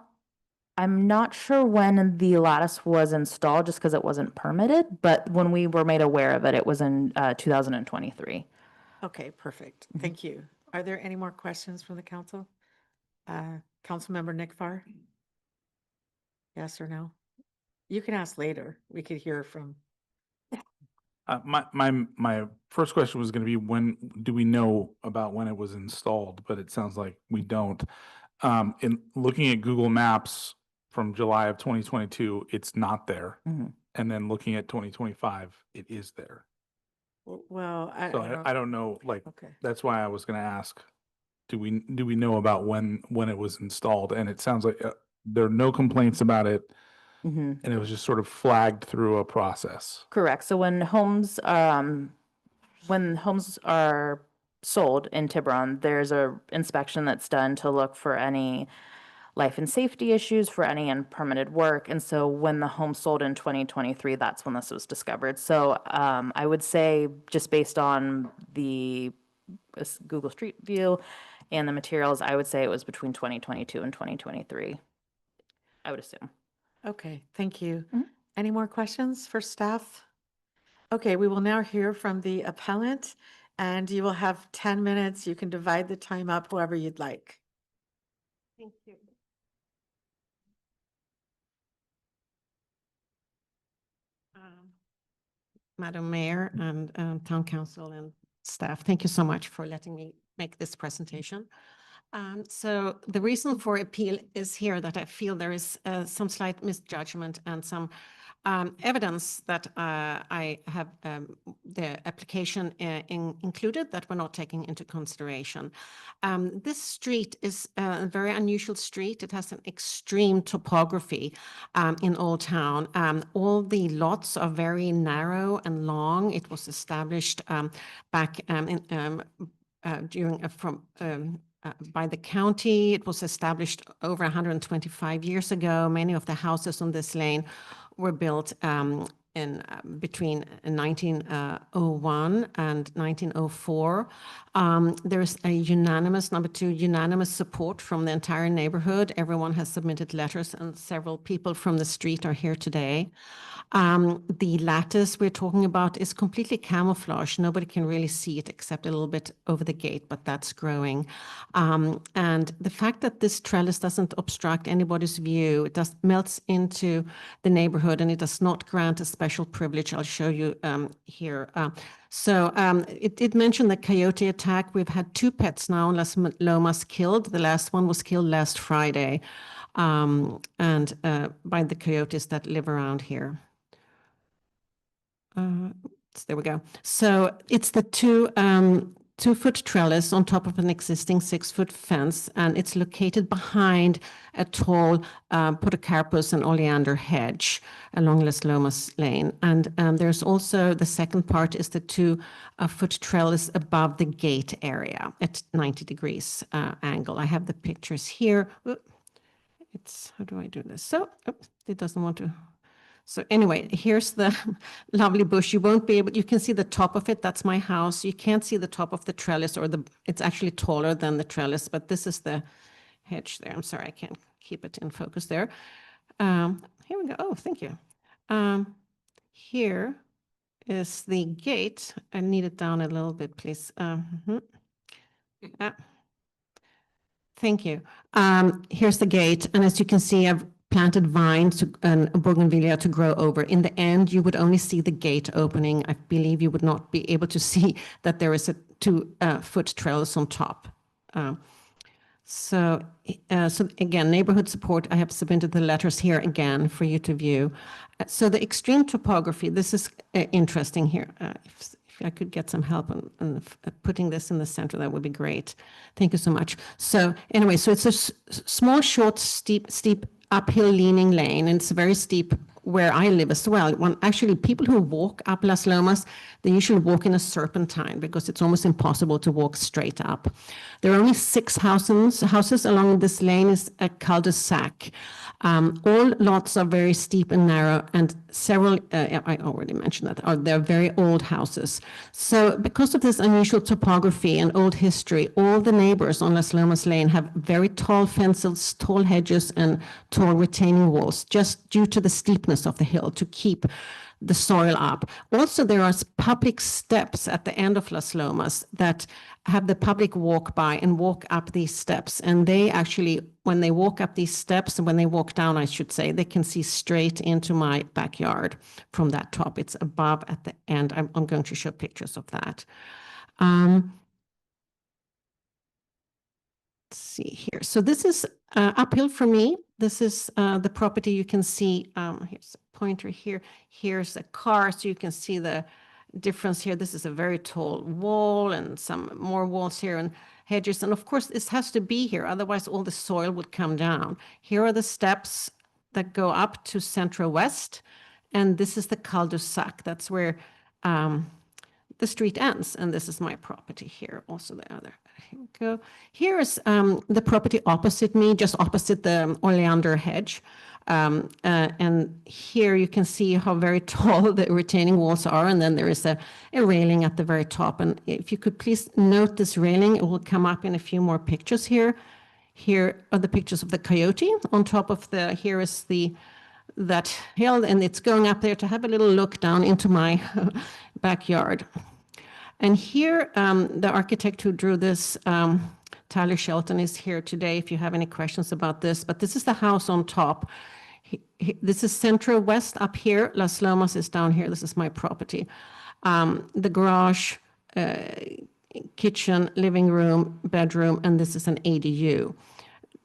not sure when the lattice was installed, just because it wasn't permitted, but when we were made aware of it, it was in 2023. Okay, perfect. Thank you. Are there any more questions from the council? Councilmember Nick Farr? Yes or no? You can ask later. We could hear from. My first question was going to be, when do we know about when it was installed? But it sounds like we don't. In looking at Google Maps from July of 2022, it's not there. Mhm. And then looking at 2025, it is there. Well, So I don't know, like, Okay. that's why I was going to ask, do we know about when it was installed? And it sounds like there are no complaints about it, Mhm. and it was just sort of flagged through a process. Correct. So when homes are sold in Tiburon, there's a inspection that's done to look for any life and safety issues, for any unpermitted work. And so when the home sold in 2023, that's when this was discovered. So I would say, just based on the Google Street View and the materials, I would say it was between 2022 and 2023. I would assume. Okay, thank you. Mhm. Any more questions for staff? Okay, we will now hear from the appellant, and you will have 10 minutes. You can divide the time up however you'd like. Thank you. Madam Mayor and Town Council and staff, thank you so much for letting me make this presentation. So the reason for appeal is here that I feel there is some slight misjudgment and some evidence that I have the application included that we're not taking into consideration. This street is a very unusual street. It has an extreme topography in Old Town. All the lots are very narrow and long. It was established back by the county. It was established over 125 years ago. Many of the houses on this lane were built in between 1901 and 1904. There's a unanimous support from the entire neighborhood. Everyone has submitted letters, and several people from the street are here today. The lattice we're talking about is completely camouflaged. Nobody can really see it except a little bit over the gate, but that's growing. And the fact that this trellis doesn't obstruct anybody's view, it just melts into the neighborhood, and it does not grant a special privilege. I'll show you here. It mentioned the coyote attack. We've had 2 pets now in Las Lomas killed. The last one was killed last Friday, and by the coyotes that live around here. There we go. So it's the 2-foot trellis on top of an existing 6-foot fence, and it's located behind a tall podocarpus and oleander hedge along Las Lomas Lane. And there's also the second part is the 2-foot trellis above the gate area at 90 degrees angle. I have the pictures here. How do I do this? So it doesn't want to. So anyway, here's the lovely bush. You won't be able, you can see the top of it. That's my house. You can't see the top of the trellis, or it's actually taller than the trellis, but this is the hedge there. I'm sorry, I can't keep it in focus there. Here we go. Oh, thank you. Here is the gate. I need it down a little bit, please. Thank you. Here's the gate. And as you can see, I've planted vines and bougainvillea to grow over. In the end, you would only see the gate opening. I believe you would not be able to see that there is a 2-foot trellis on top. So again, neighborhood support, I have submitted the letters here again for you to view. So the extreme topography, this is interesting here. If I could get some help on putting this in the center, that would be great. Thank you so much. So anyway, so it's a small, short, steep uphill leaning lane, and it's very steep where I live as well. Actually, people who walk up Las Lomas, they usually walk in a serpentine because it's almost impossible to walk straight up. There are only 6 houses along this lane. Is a cul-de-sac. All lots are very steep and narrow, and several, I already mentioned that, they're very old houses. So because of this unusual topography and old history, all the neighbors on Las Lomas Lane have very tall fences, tall hedges, and tall retaining walls, just due to the steepness of the hill, to keep the soil up. Also, there are public steps at the end of Las Lomas that have the public walk by and walk up these steps. And they actually, when they walk up these steps, and when they walk down, I should say, they can see straight into my backyard from that top. It's above at the end. I'm going to show pictures of that. Let's see here. So this is uphill for me. This is the property you can see. Here's a pointer here. Here's a car, so you can see the difference here. This is a very tall wall and some more walls here and hedges. And of course, this has to be here. Otherwise, all the soil would come down. Here are the steps that go up to Central West. And this is the cul-de-sac. That's where the street ends. And this is my property here. Also the other. Here we go. Here is the property opposite me, just opposite the oleander hedge. And here you can see how very tall the retaining walls are. And then there is a railing at the very top. And if you could please note this railing, it will come up in a few more pictures here. Here are the pictures of the coyote on top of the, here is that hill, and it's going up there to have a little look down into my backyard. And here, the architect who drew this, Tyler Shelton, is here today if you have any questions about this. But this is the house on top. This is Central West up here. Las Lomas is down here. This is my property. The garage, kitchen, living room, bedroom, and this is an ADU.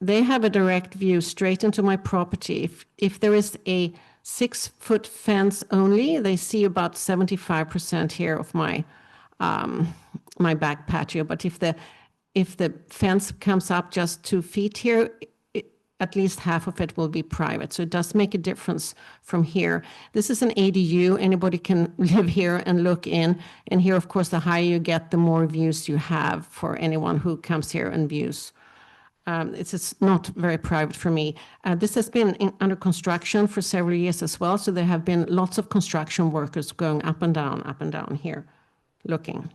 They have a direct view straight into my property. If there is a 6-foot fence only, they see about 75% here of my my back patio. But if the fence comes up just 2 feet here, at least half of it will be private. So it does make a difference from here. This is an ADU. Anybody can live here and look in. And here, of course, the higher you get, the more views you have for anyone who comes here and views. It's not very private for me. This has been under construction for several years as well. So there have been lots of construction workers going up and down here. Looking.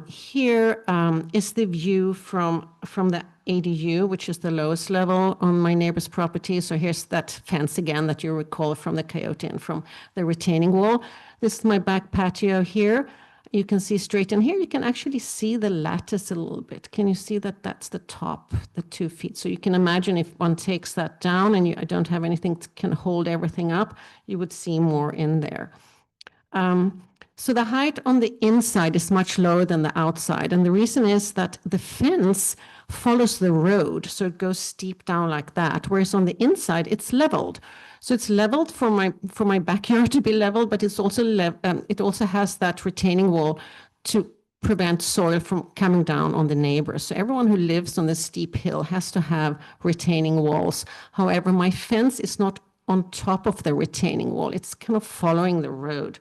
Here is the view from the ADU, which is the lowest level on my neighbor's property. So here's that fence again that you recall from the coyote and from the retaining wall. This is my back patio here. You can see straight in here. You can actually see the lattice a little bit. Can you see that that's the top, the 2 feet? So you can imagine if one takes that down and I don't have anything that can hold everything up, you would see more in there. So the height on the inside is much lower than the outside. And the reason is that the fence follows the road. So it goes steep down like that. Whereas on the inside, it's leveled. So it's leveled for my backyard to be leveled, but it's also it also has that retaining wall to prevent soil from coming down on the neighbors. So everyone who lives on this steep hill has to have retaining walls. However, my fence is not on top of the retaining wall. It's kind of following the road.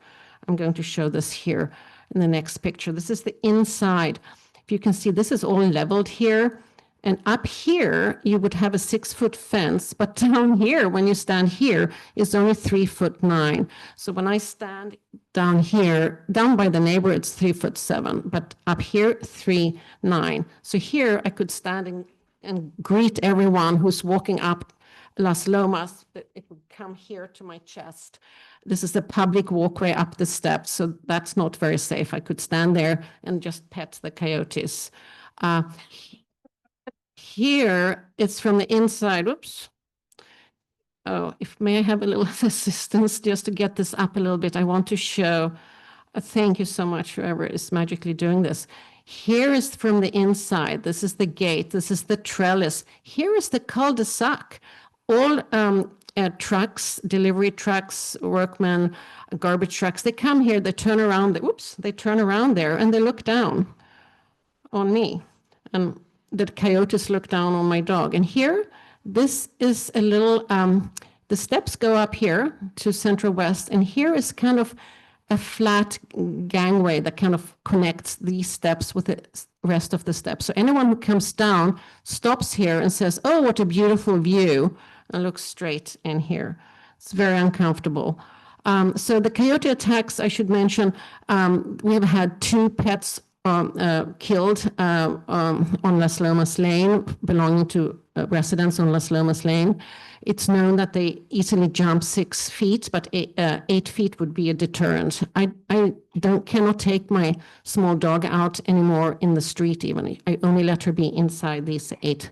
I'm going to show this here in the next picture. This is the inside. If you can see, this is all leveled here. And up here, you would have a 6-foot fence. But down here, when you stand here, it's only 3'9". So when I stand down here, down by the neighbor, it's 3'7". But up here, 3'9". So here, I could stand and greet everyone who's walking up Las Lomas. It would come here to my chest. This is a public walkway up the steps, so that's not very safe. I could stand there and just pet the coyotes. Here, it's from the inside. Oops. Oh, may I have a little assistance just to get this up a little bit? I want to show. Thank you so much, whoever is magically doing this. Here is from the inside. This is the gate. This is the trellis. Here is the cul-de-sac. All trucks, delivery trucks, workmen, garbage trucks, they come here, they turn around, they turn around there and they look down on me. And the coyotes look down on my dog. And here, this is a little, the steps go up here to Central West, and here is kind of a flat gangway that kind of connects these steps with the rest of the steps. So anyone who comes down stops here and says, "Oh, what a beautiful view," and looks straight in here. It's very uncomfortable. So the coyote attacks, I should mention, we have had 2 pets killed on Las Lomas Lane, belonging to residents on Las Lomas Lane. It's known that they easily jump 6 feet, but 8 feet would be a deterrent. I cannot take my small dog out anymore in the street even. I only let her be inside these 8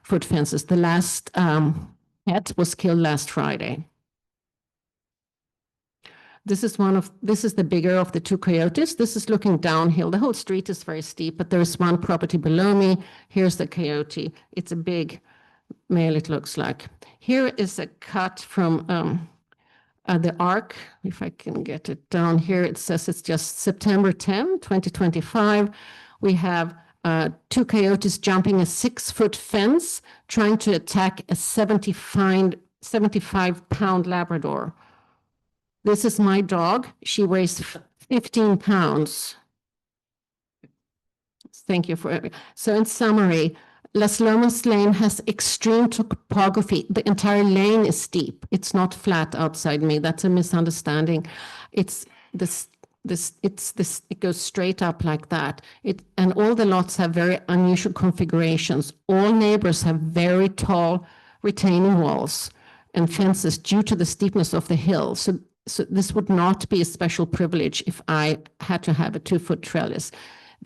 foot fences. The last pet was killed last Friday. This is the bigger of the 2 coyotes. This is looking downhill. The whole street is very steep, but there's one property below me. Here's the coyote. It's a big male, it looks like. Here is a cut from the ARC. If I can get it down here, it says it's just September 10, 2025. We have 2 coyotes jumping a 6-foot fence, trying to attack a 75-pound Labrador. This is my dog. She weighs 15 pounds. Thank you for it. So in summary, Las Lomas Lane has extreme topography. The entire lane is steep. It's not flat outside me. That's a misunderstanding. It goes straight up like that. And all the lots have very unusual configurations. All neighbors have very tall retaining walls and fences due to the steepness of the hill. So this would not be a special privilege if I had to have a 2-foot trellis.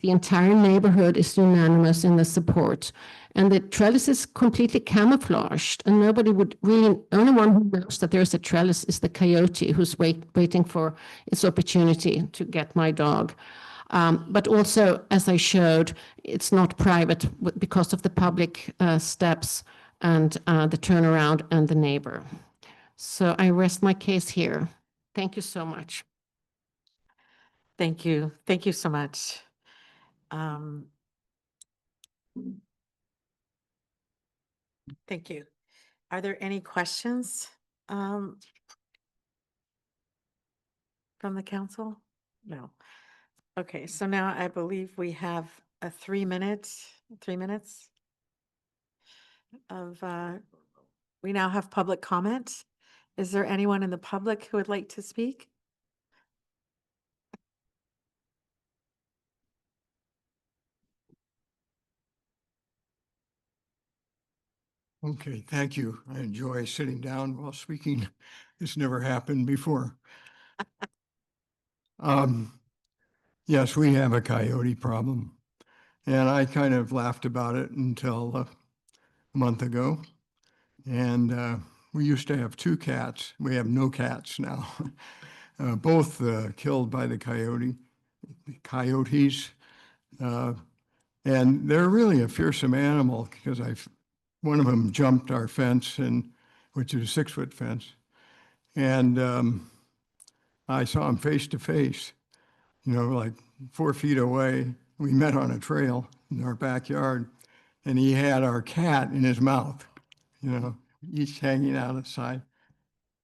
The entire neighborhood is unanimous in the support. And the trellis is completely camouflaged. And nobody would really, only one who knows that there's a trellis is the coyote who's waiting for its opportunity to get my dog. But also, as I showed, it's not private because of the public steps and the turnaround and the neighbor. So I rest my case here. Thank you so much. Thank you. Thank you so much. Thank you. Are there any questions from the council? No. Okay, so now I believe we have a 3 minutes of, we now have public comment. Is there anyone in the public who would like to speak? Okay, thank you. I enjoy sitting down while speaking. This never happened before. Yes, we have a coyote problem. And I kind of laughed about it until a month ago. And we used to have 2 cats. We have no cats now. Both killed by the coyotes. And they're really a fearsome animal because one of them jumped our fence, which is a 6-foot fence. And I saw him face to face, like 4 feet away. We met on a trail in our backyard, and he had our cat in his mouth, each hanging out of the side.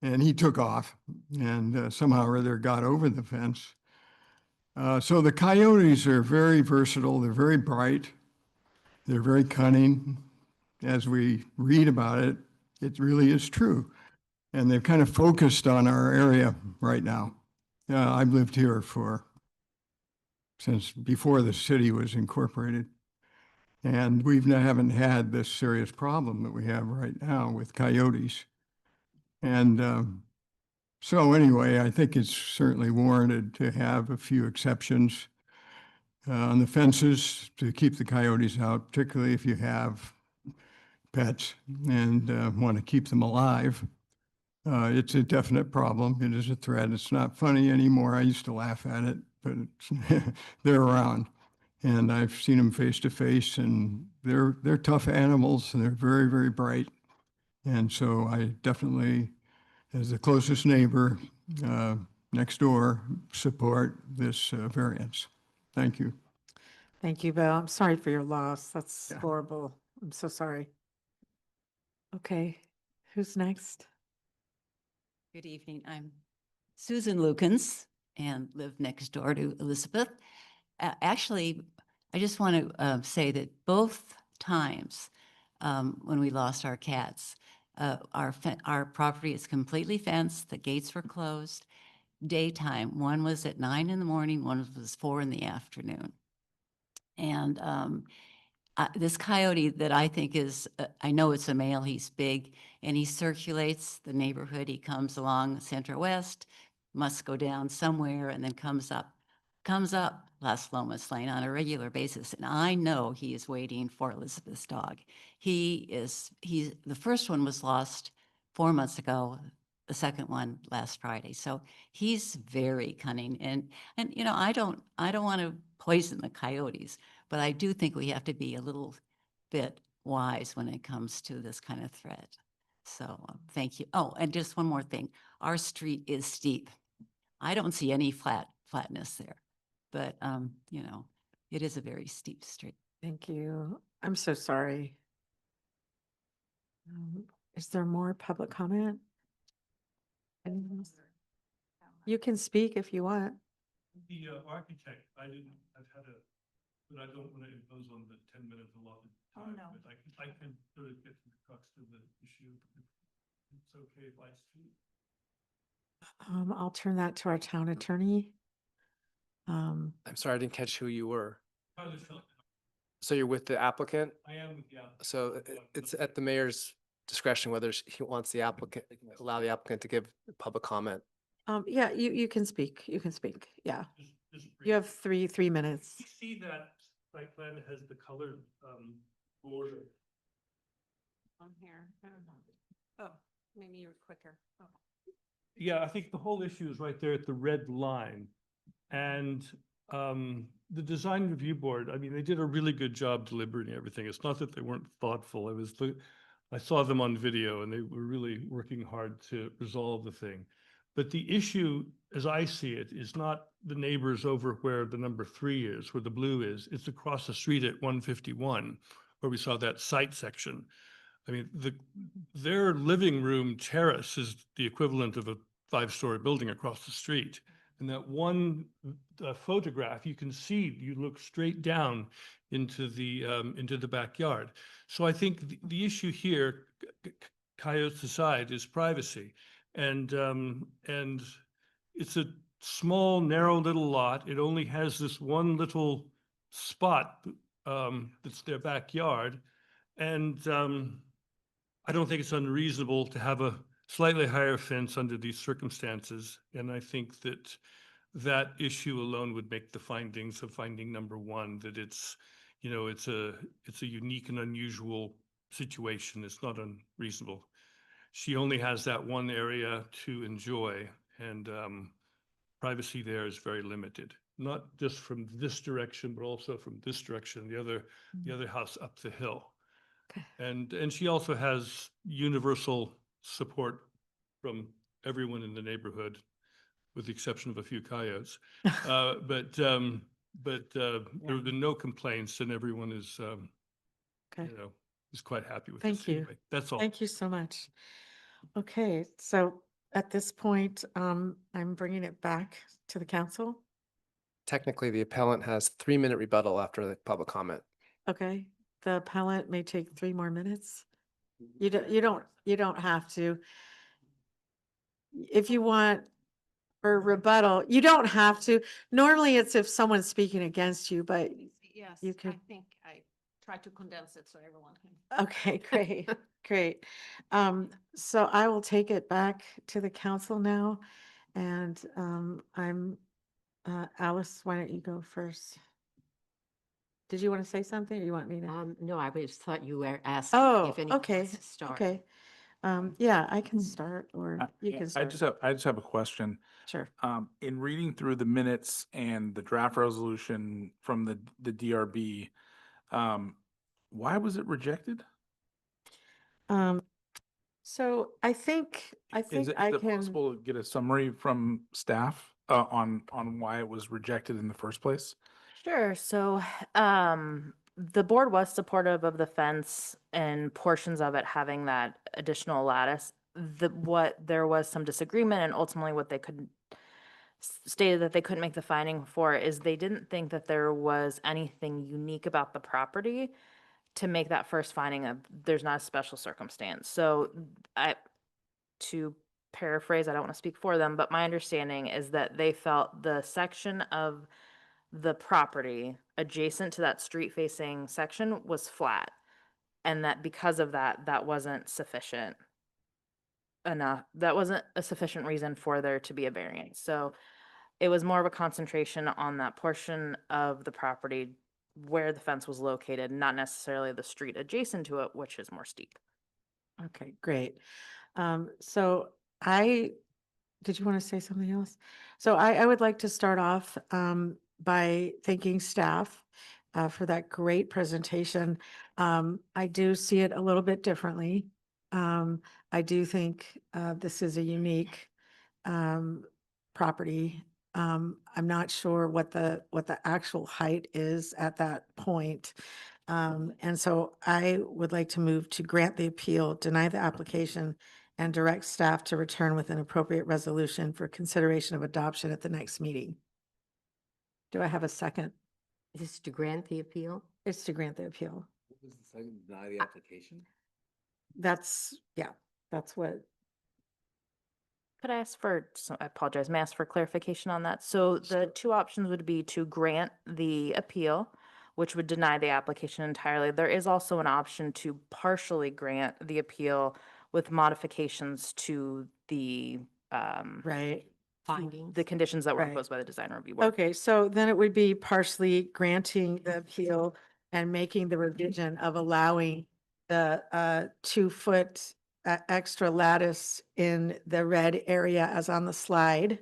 And he took off and somehow or other got over the fence. So the coyotes are very versatile. They're very bright. They're very cunning. As we read about it, it really is true. And they've kind of focused on our area right now. I've lived here since before the city was incorporated. And we haven't had this serious problem that we have right now with coyotes. And so anyway, I think it's certainly warranted to have a few exceptions on the fences to keep the coyotes out, particularly if you have pets and want to keep them alive. It's a definite problem. It is a threat. It's not funny anymore. I used to laugh at it, but they're around. And I've seen them face to face, and they're tough animals, and they're very, very bright. And so I definitely, as the closest neighbor next door, support this variance. Thank you. Thank you, Bill. I'm sorry for your loss. That's horrible. I'm so sorry. Okay, who's next? Good evening. I'm Susan Lukens and live next door to Elizabeth. Actually, I just want to say that both times when we lost our cats, our property is completely fenced, the gates were closed, daytime. One was at 9 in the morning, one was 4 in the afternoon. And this coyote that I think is, I know it's a male, he's big, and he circulates the neighborhood. He comes along Central West, must go down somewhere, and then comes up Las Lomas Lane on a regular basis. And I know he is waiting for Elizabeth's dog. He's, the first one was lost 4 months ago, the second one last Friday. So he's very cunning. And you know, I don't want to poison the coyotes, but I do think we have to be a little bit wise when it comes to this kind of threat. So thank you. Oh, and just one more thing. Our street is steep. I don't see any flatness there, but you know, it is a very steep street. Thank you. I'm so sorry. Is there more public comment? Anyone else? You can speak if you want. The architect, I've had a, but I don't want to impose on the 10-minute allotted time. no. But I can sort of get to the crux of the issue. If it's okay if I speak. I'll turn that to our town attorney. I'm sorry, I didn't catch who you were. Tyler Schultz. So you're with the applicant? I am with the applicant. So it's at the mayor's discretion whether he wants the applicant, allow the applicant to give public comment. Yeah, you can speak. You can speak. Yeah. Just You have three minutes. You see that site plan has the colored border. On here. I don't know. Oh, maybe you're quicker. Oh. Yeah, I think the whole issue is right there at the red line. And the design review board, I mean, they did a really good job deliberating everything. It's not that they weren't thoughtful. I saw them on video and they were really working hard to resolve the thing. But the issue, as I see it, is not the neighbors over where the number 3 is, where the blue is. It's across the street at 151, where we saw that site section. I mean, their living room terrace is the equivalent of a 5-story building across the street. And that one photograph, you can see, you look straight down into the backyard. So I think the issue here, coyotes aside, is privacy. And it's a small, narrow little lot. It only has this one little spot that's their backyard. And I don't think it's unreasonable to have a slightly higher fence under these circumstances. And I think that issue alone would make the findings of finding number 1, that it's, you know, it's a unique and unusual situation. It's not unreasonable. She only has that one area to enjoy, and privacy there is very limited. Not just from this direction, but also from this direction, the other house up the hill. Okay. And she also has universal support from everyone in the neighborhood, with the exception of a few coyotes. But there have been no complaints, and everyone is, Okay. you know, is quite happy with Thank this you. anyway. That's all. Thank you so much. Okay, so at this point, I'm bringing it back to the council. Technically, the appellant has 3-minute rebuttal after the public comment. Okay, the appellant may take 3 more minutes. You don't have to. If you want for rebuttal, you don't have to. Normally it's if someone's speaking against you, but Yes, you could. I think I tried to condense it so everyone can. Okay, great, great. So I will take it back to the council now. And Alice, why don't you go first? Did you want to say something or you want me to? No, I just thought you were asking Oh, if anyone okay, wants to start. okay. Yeah, I can start or you can I start. I just have a question. Sure. In reading through the minutes and the draft resolution from the DRB, why was it rejected? So I think Is it I can. possible to get a summary from staff on why it was rejected in the first place? Sure. So, the board was supportive of the fence and portions of it having that additional lattice. There was some disagreement, and ultimately what they could stated that they couldn't make the finding for is they didn't think that there was anything unique about the property to make that first finding of there's not a special circumstance. So to paraphrase, I don't want to speak for them, but my understanding is that they felt the section of the property adjacent to that street facing section was flat. And that because of that, that wasn't sufficient enough. That wasn't a sufficient reason for there to be a variance. So it was more of a concentration on that portion of the property where the fence was located, not necessarily the street adjacent to it, which is more steep. Okay, great. So did you want to say something else? So I would like to start off by thanking staff for that great presentation. I do see it a little bit differently. I do think this is a unique property. I'm not sure what the actual height is at that point. And so I would like to move to grant the appeal, deny the application, and direct staff to return with an appropriate resolution for consideration of adoption at the next meeting. Do I have a second? Is this to grant the appeal? It's to grant the appeal. What was the second? Deny the application? That's what. Could I ask for, so I apologize, may I ask for clarification on that? So the two options would be to grant the appeal, which would deny the application entirely. There is also an option to partially grant the appeal with modifications to the Right. Findings? the conditions that were Right. imposed by the design review board. Okay, so then it would be partially granting the appeal and making the revision of allowing the 2-foot extra lattice in the red area as on the slide.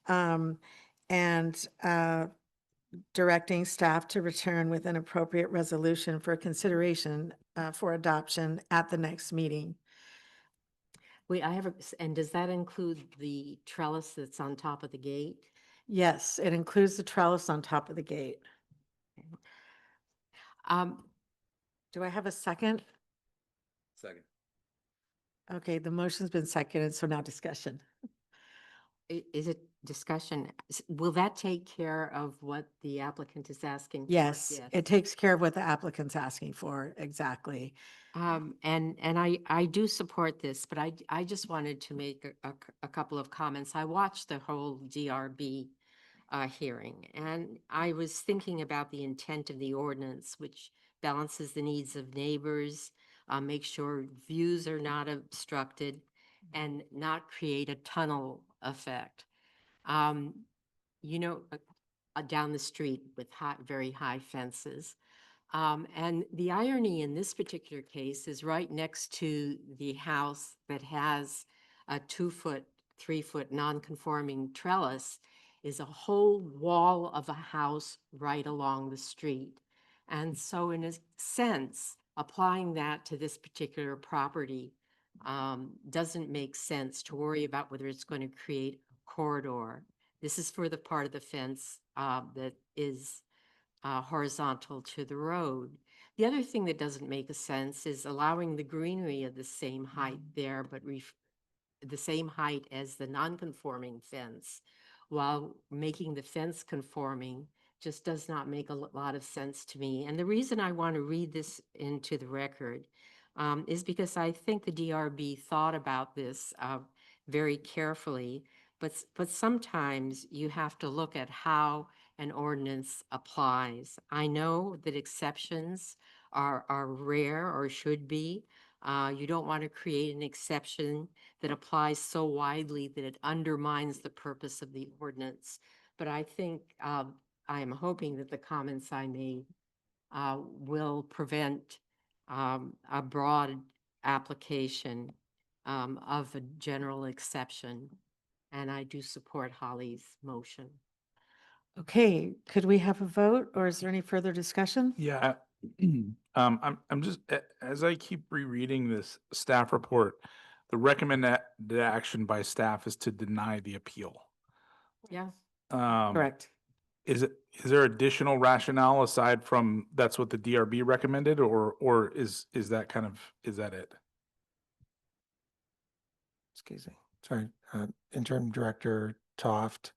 And directing staff to return with an appropriate resolution for consideration for adoption at the next meeting. Wait, and does that include the trellis that's on top of the gate? Yes, it includes the trellis on top of the gate. Do I have a second? Second. Okay, the motion's been seconded, so now discussion. Is it discussion? Will that take care of what the applicant is asking for? Yes, it takes care of what the applicant's asking for, exactly. And I do support this, but I just wanted to make a couple of comments. I watched the whole DRB hearing, and I was thinking about the intent of the ordinance, which balances the needs of neighbors, make sure views are not obstructed, and not create a tunnel effect. Down the street with very high fences. And the irony in this particular case is right next to the house that has a 2-foot, 3-foot non-conforming trellis is a whole wall of a house right along the street. And so in a sense, applying that to this particular property doesn't make sense to worry about whether it's going to create a corridor. This is for the part of the fence that is horizontal to the road. The other thing that doesn't make a sense is allowing the greenery of the same height there, but the same height as the non-conforming fence, while making the fence conforming just does not make a lot of sense to me. And the reason I want to read this into the record is because I think the DRB thought about this very carefully, but sometimes you have to look at how an ordinance applies. I know that exceptions are rare or should be. You don't want to create an exception that applies so widely that it undermines the purpose of the ordinance. But I think I am hoping that the comments I made will prevent a broad application of a general exception. And I do support Holly's motion. Okay, could we have a vote or is there any further discussion? Yeah. I'm just, as I keep rereading this staff report, the recommended action by staff is to deny the appeal. Yeah. Correct. Is there additional rationale aside from that's what the DRB recommended, or is that it? Excuse me. Sorry, Interim Director Toft.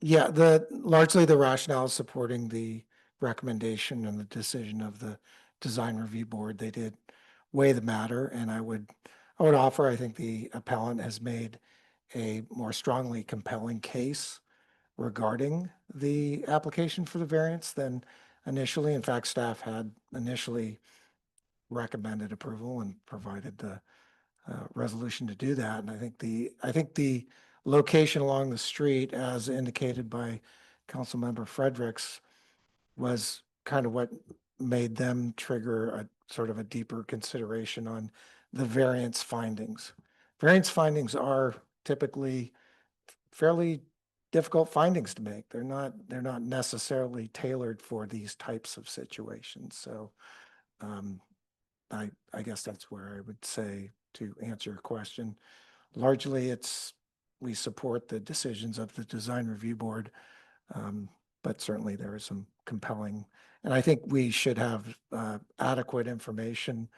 Yeah, largely the rationale supporting the recommendation and the decision of the Design Review Board. They did weigh the matter, and I would I would offer, I think the appellant has made a more strongly compelling case regarding the application for the variance than initially. In fact, staff had initially recommended approval and provided the resolution to do that. And I think the location along the street, as indicated by Councilmember Fredericks, was kind of what made them trigger a sort of a deeper consideration on the variance findings. Variance findings are typically fairly difficult findings to make. They're not necessarily tailored for these types of situations. So I guess that's where I would say, to answer your question, largely we support the decisions of the Design Review Board, but certainly there is some compelling, and I think we should have adequate information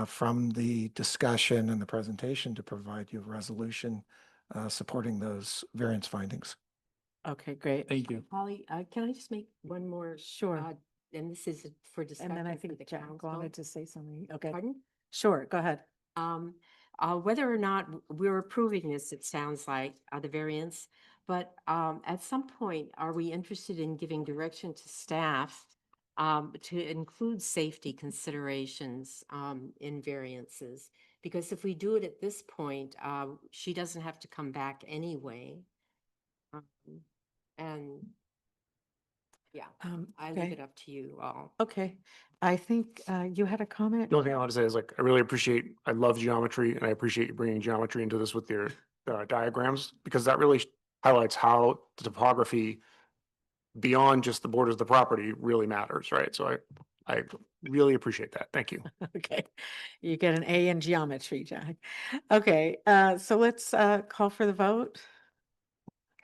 from the discussion and the presentation to provide you a resolution supporting those variance findings. Okay, great. Thank you. Holly, can I just make one more? Sure. And this is for discussion. And then I for think the Jack council. wanted to say something. Okay. Pardon? Sure, go ahead. Whether or not we're approving this, it sounds like, the variance, but at some point, are we interested in giving direction to staff to include safety considerations in variances? Because if we do it at this point, she doesn't have to come back anyway. And yeah, I leave Okay. it up to you all. Okay, I think you had a comment? The only thing I want to say is I really I love geometry, and I appreciate you bringing geometry into this with your diagrams, because that really highlights how the topography beyond just the borders of the property really matters, right? So I really appreciate that. Thank you. Okay, you get an A in geometry, Jack. Okay, so let's call for the vote.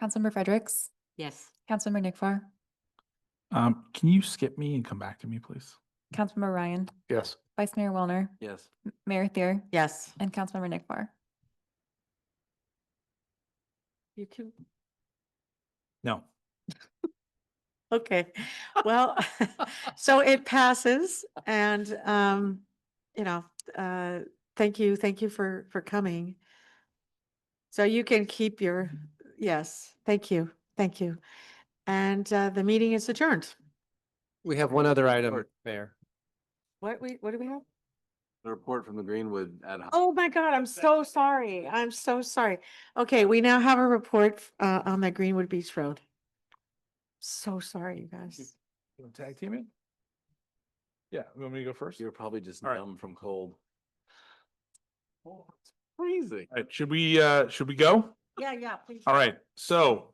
Councilmember Fredericks, Yes. Councilmember Nick Farr, Can you skip me and come back to me, please? Councilmember Ryan, Yes. Vice Mayor Wellner, Yes. Mayor Thier, Yes. and Councilmember Nick Farr. You can, No. okay, well, so it passes, and, thank you for coming. So you can keep your, yes, thank you. And the meeting is adjourned. We have one other item, Mayor. What do we have? The report from the Greenwood ad hoc. Oh my God, I'm so sorry. I'm so sorry. Okay, we now have a report on the Greenwood Beach Road. So sorry, you guys. You want to tag team it? Yeah, you want me to go first? You're probably just All right. numb from cold. Oh, it's freezing. All right, should we go? Yeah, please. All right, so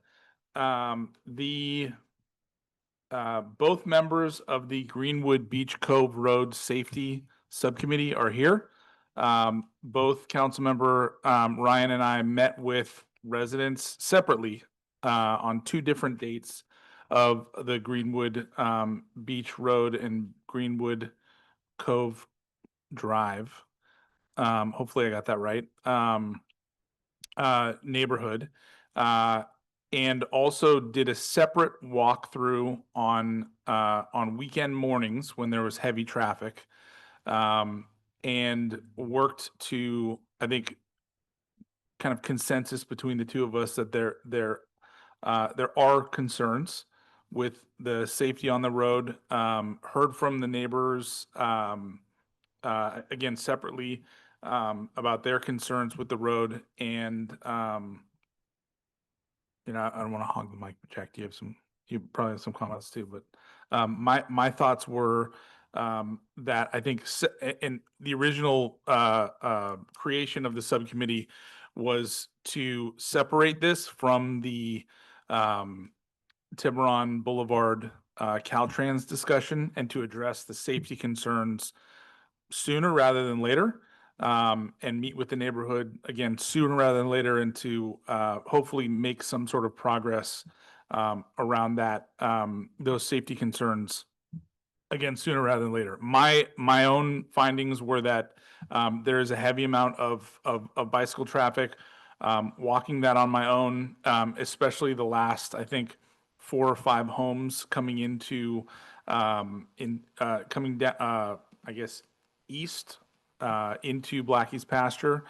both members of the Greenwood Beach Cove Road Safety Subcommittee are here. Both Councilmember Ryan and I met with residents separately on 2 different dates of the Greenwood Beach Road and Greenwood Cove Drive. Hopefully I got that right. Neighborhood. And also did a separate walkthrough on weekend mornings when there was heavy traffic, and worked to, I think, kind of consensus between the two of us that there are concerns with the safety on the road. Heard from the neighbors again separately about their concerns with the road, and I don't want to hog the mic, but Jack, you probably have some comments too, but my thoughts were that I think in the original creation of the subcommittee was to separate this from the Tiburon Boulevard Caltrans discussion, and to address the safety concerns sooner rather than later. And meet with the neighborhood again sooner rather than later, and to hopefully make some sort of progress around that, those safety concerns again sooner rather than later. My own findings were that there is a heavy amount of bicycle traffic. Walking that on my own, especially the last, I think, 4 or 5 homes coming into coming down, I guess, east into Blackie's pasture.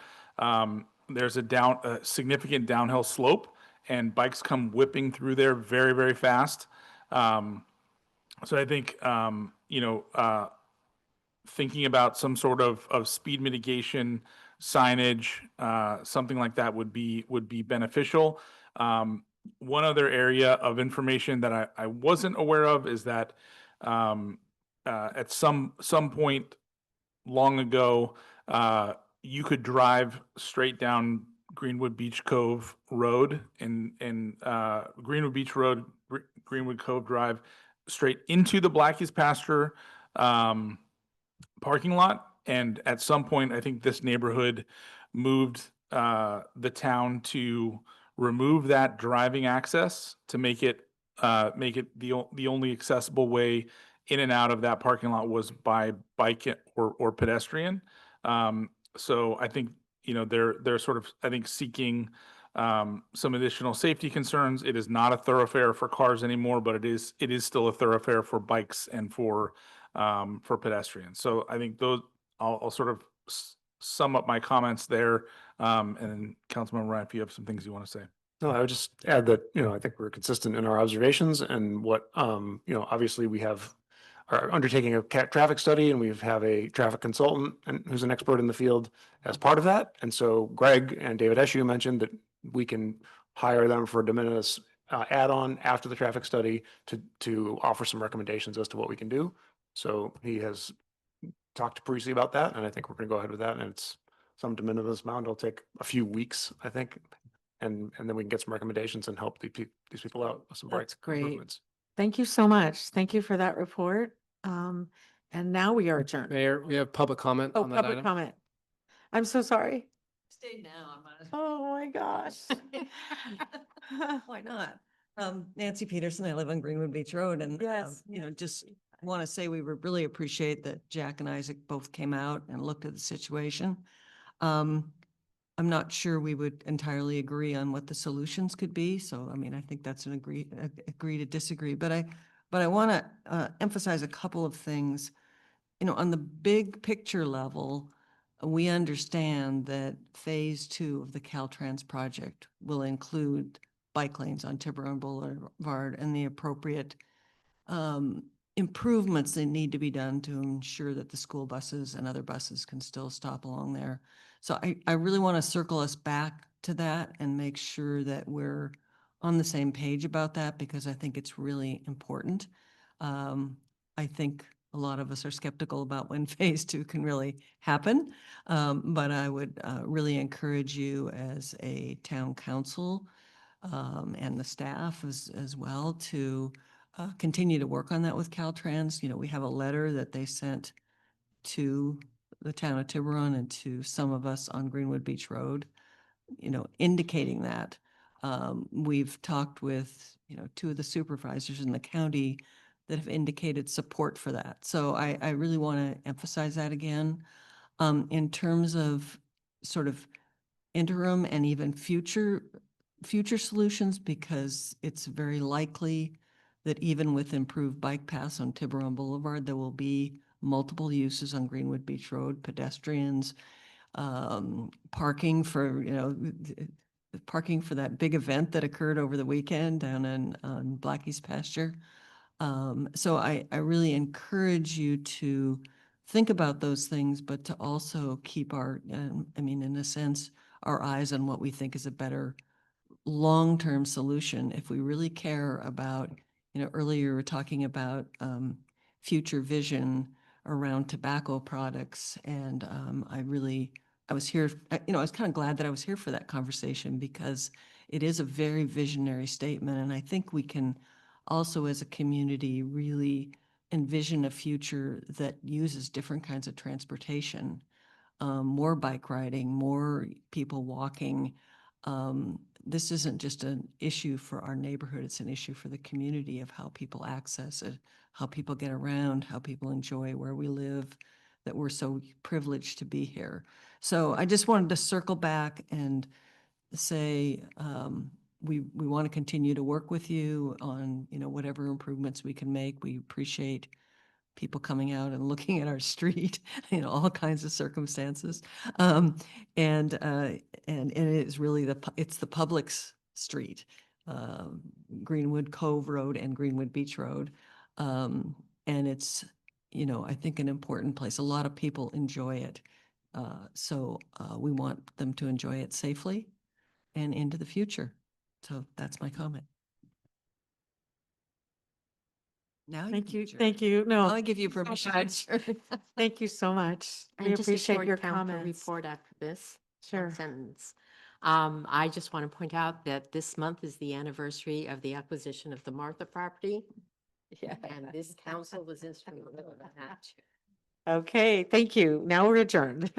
There's a significant downhill slope, and bikes come whipping through there very, very fast. So I think, thinking about some sort of speed mitigation signage, something like that would be beneficial. One other area of information that I wasn't aware of is that at some point long ago, you could drive straight down Greenwood Beach Cove Road and Greenwood Beach Road, Greenwood Cove Drive, straight into the Blackie's pasture parking lot. And at some point, I think this neighborhood moved the town to remove that driving access to make it the only accessible way in and out of that parking lot was by bike or pedestrian. So I think, they're sort of, I think, seeking some additional safety concerns. It is not a thoroughfare for cars anymore, but it is still a thoroughfare for bikes and for pedestrians. So I think those, I'll sort of sum up my comments there. And then Councilmember Ryan, if you have some things you want to say. No, I would just add that, I think we're consistent in our observations and what, obviously we are undertaking a traffic study and we have a traffic consultant and who's an expert in the field as part of that. And so Greg and David Eshu mentioned that we can hire them for a de minimis add-on after the traffic study to offer some recommendations as to what we can do. So he has talked to Parisi about that, and I think we're going to go ahead with that. And it's some de minimis amount. It'll take a few weeks, I think. And then we can get some recommendations and help these people out with some That's bike great. improvements. Thank you so much. Thank you for that report. And now we are adjourned. Mayor, we have public comment Oh, on that public item. comment. I'm so sorry. Stay now. Oh, my gosh. Why not? Nancy Peterson, I live on Greenwood Beach Road and, Yes. just want to say we really appreciate that Jack and Isaac both came out and looked at the situation. I'm not sure we would entirely agree on what the solutions could be. So, I mean, I think that's an agree to disagree, but I want to emphasize a couple of things. On the big picture level, we understand that phase 2 of the Caltrans project will include bike lanes on Tiburon Boulevard and the appropriate improvements that need to be done to ensure that the school buses and other buses can still stop along there. So I really want to circle us back to that and make sure that we're on the same page about that because I think it's really important. I think a lot of us are skeptical about when phase 2 can really happen. But I would really encourage you as a town council and the staff as well to continue to work on that with Caltrans. We have a letter that they sent to the town of Tiburon and to some of us on Greenwood Beach Road, indicating that. We've talked with, 2 of the supervisors in the county that have indicated support for that. So I really want to emphasize that again. In terms of sort of interim and even future solutions, because it's very likely that even with improved bike paths on Tiburon Boulevard, there will be multiple uses on Greenwood Beach Road, pedestrians, parking for, parking for that big event that occurred over the weekend down on Blackie's pasture. So I really encourage you to think about those things, but to also keep in a sense, our eyes on what we think is a better long-term solution. If we really care about, earlier you were talking about future vision around tobacco products. And I was here, I was kind of glad that I was here for that conversation because it is a very visionary statement. And I think we can also as a community really envision a future that uses different kinds of transportation, more bike riding, more people walking. This isn't just an issue for our neighborhood, it's an issue for the community of how people access it, how people get around, how people enjoy where we live, that we're so privileged to be here. So I just wanted to circle back and say, we want to continue to work with you on, whatever improvements we can make. We appreciate people coming out and looking at our street, all kinds of circumstances. And it is really it's the public's street, Greenwood Cove Road and Greenwood Beach Road. And it's, I think an important place. A lot of people enjoy it. So we want them to enjoy it safely and into the future. So that's my comment. Now Thank you, can thank you. No. I'll give you thank permission. so much. Thank you so much. We And just a appreciate short your council comments. report after this. Sure. One sentence. I just want to point out that this month is the anniversary of the acquisition of the Martha property. Yeah. And this council was instrumental in that. Okay, thank you. Now we're adjourned.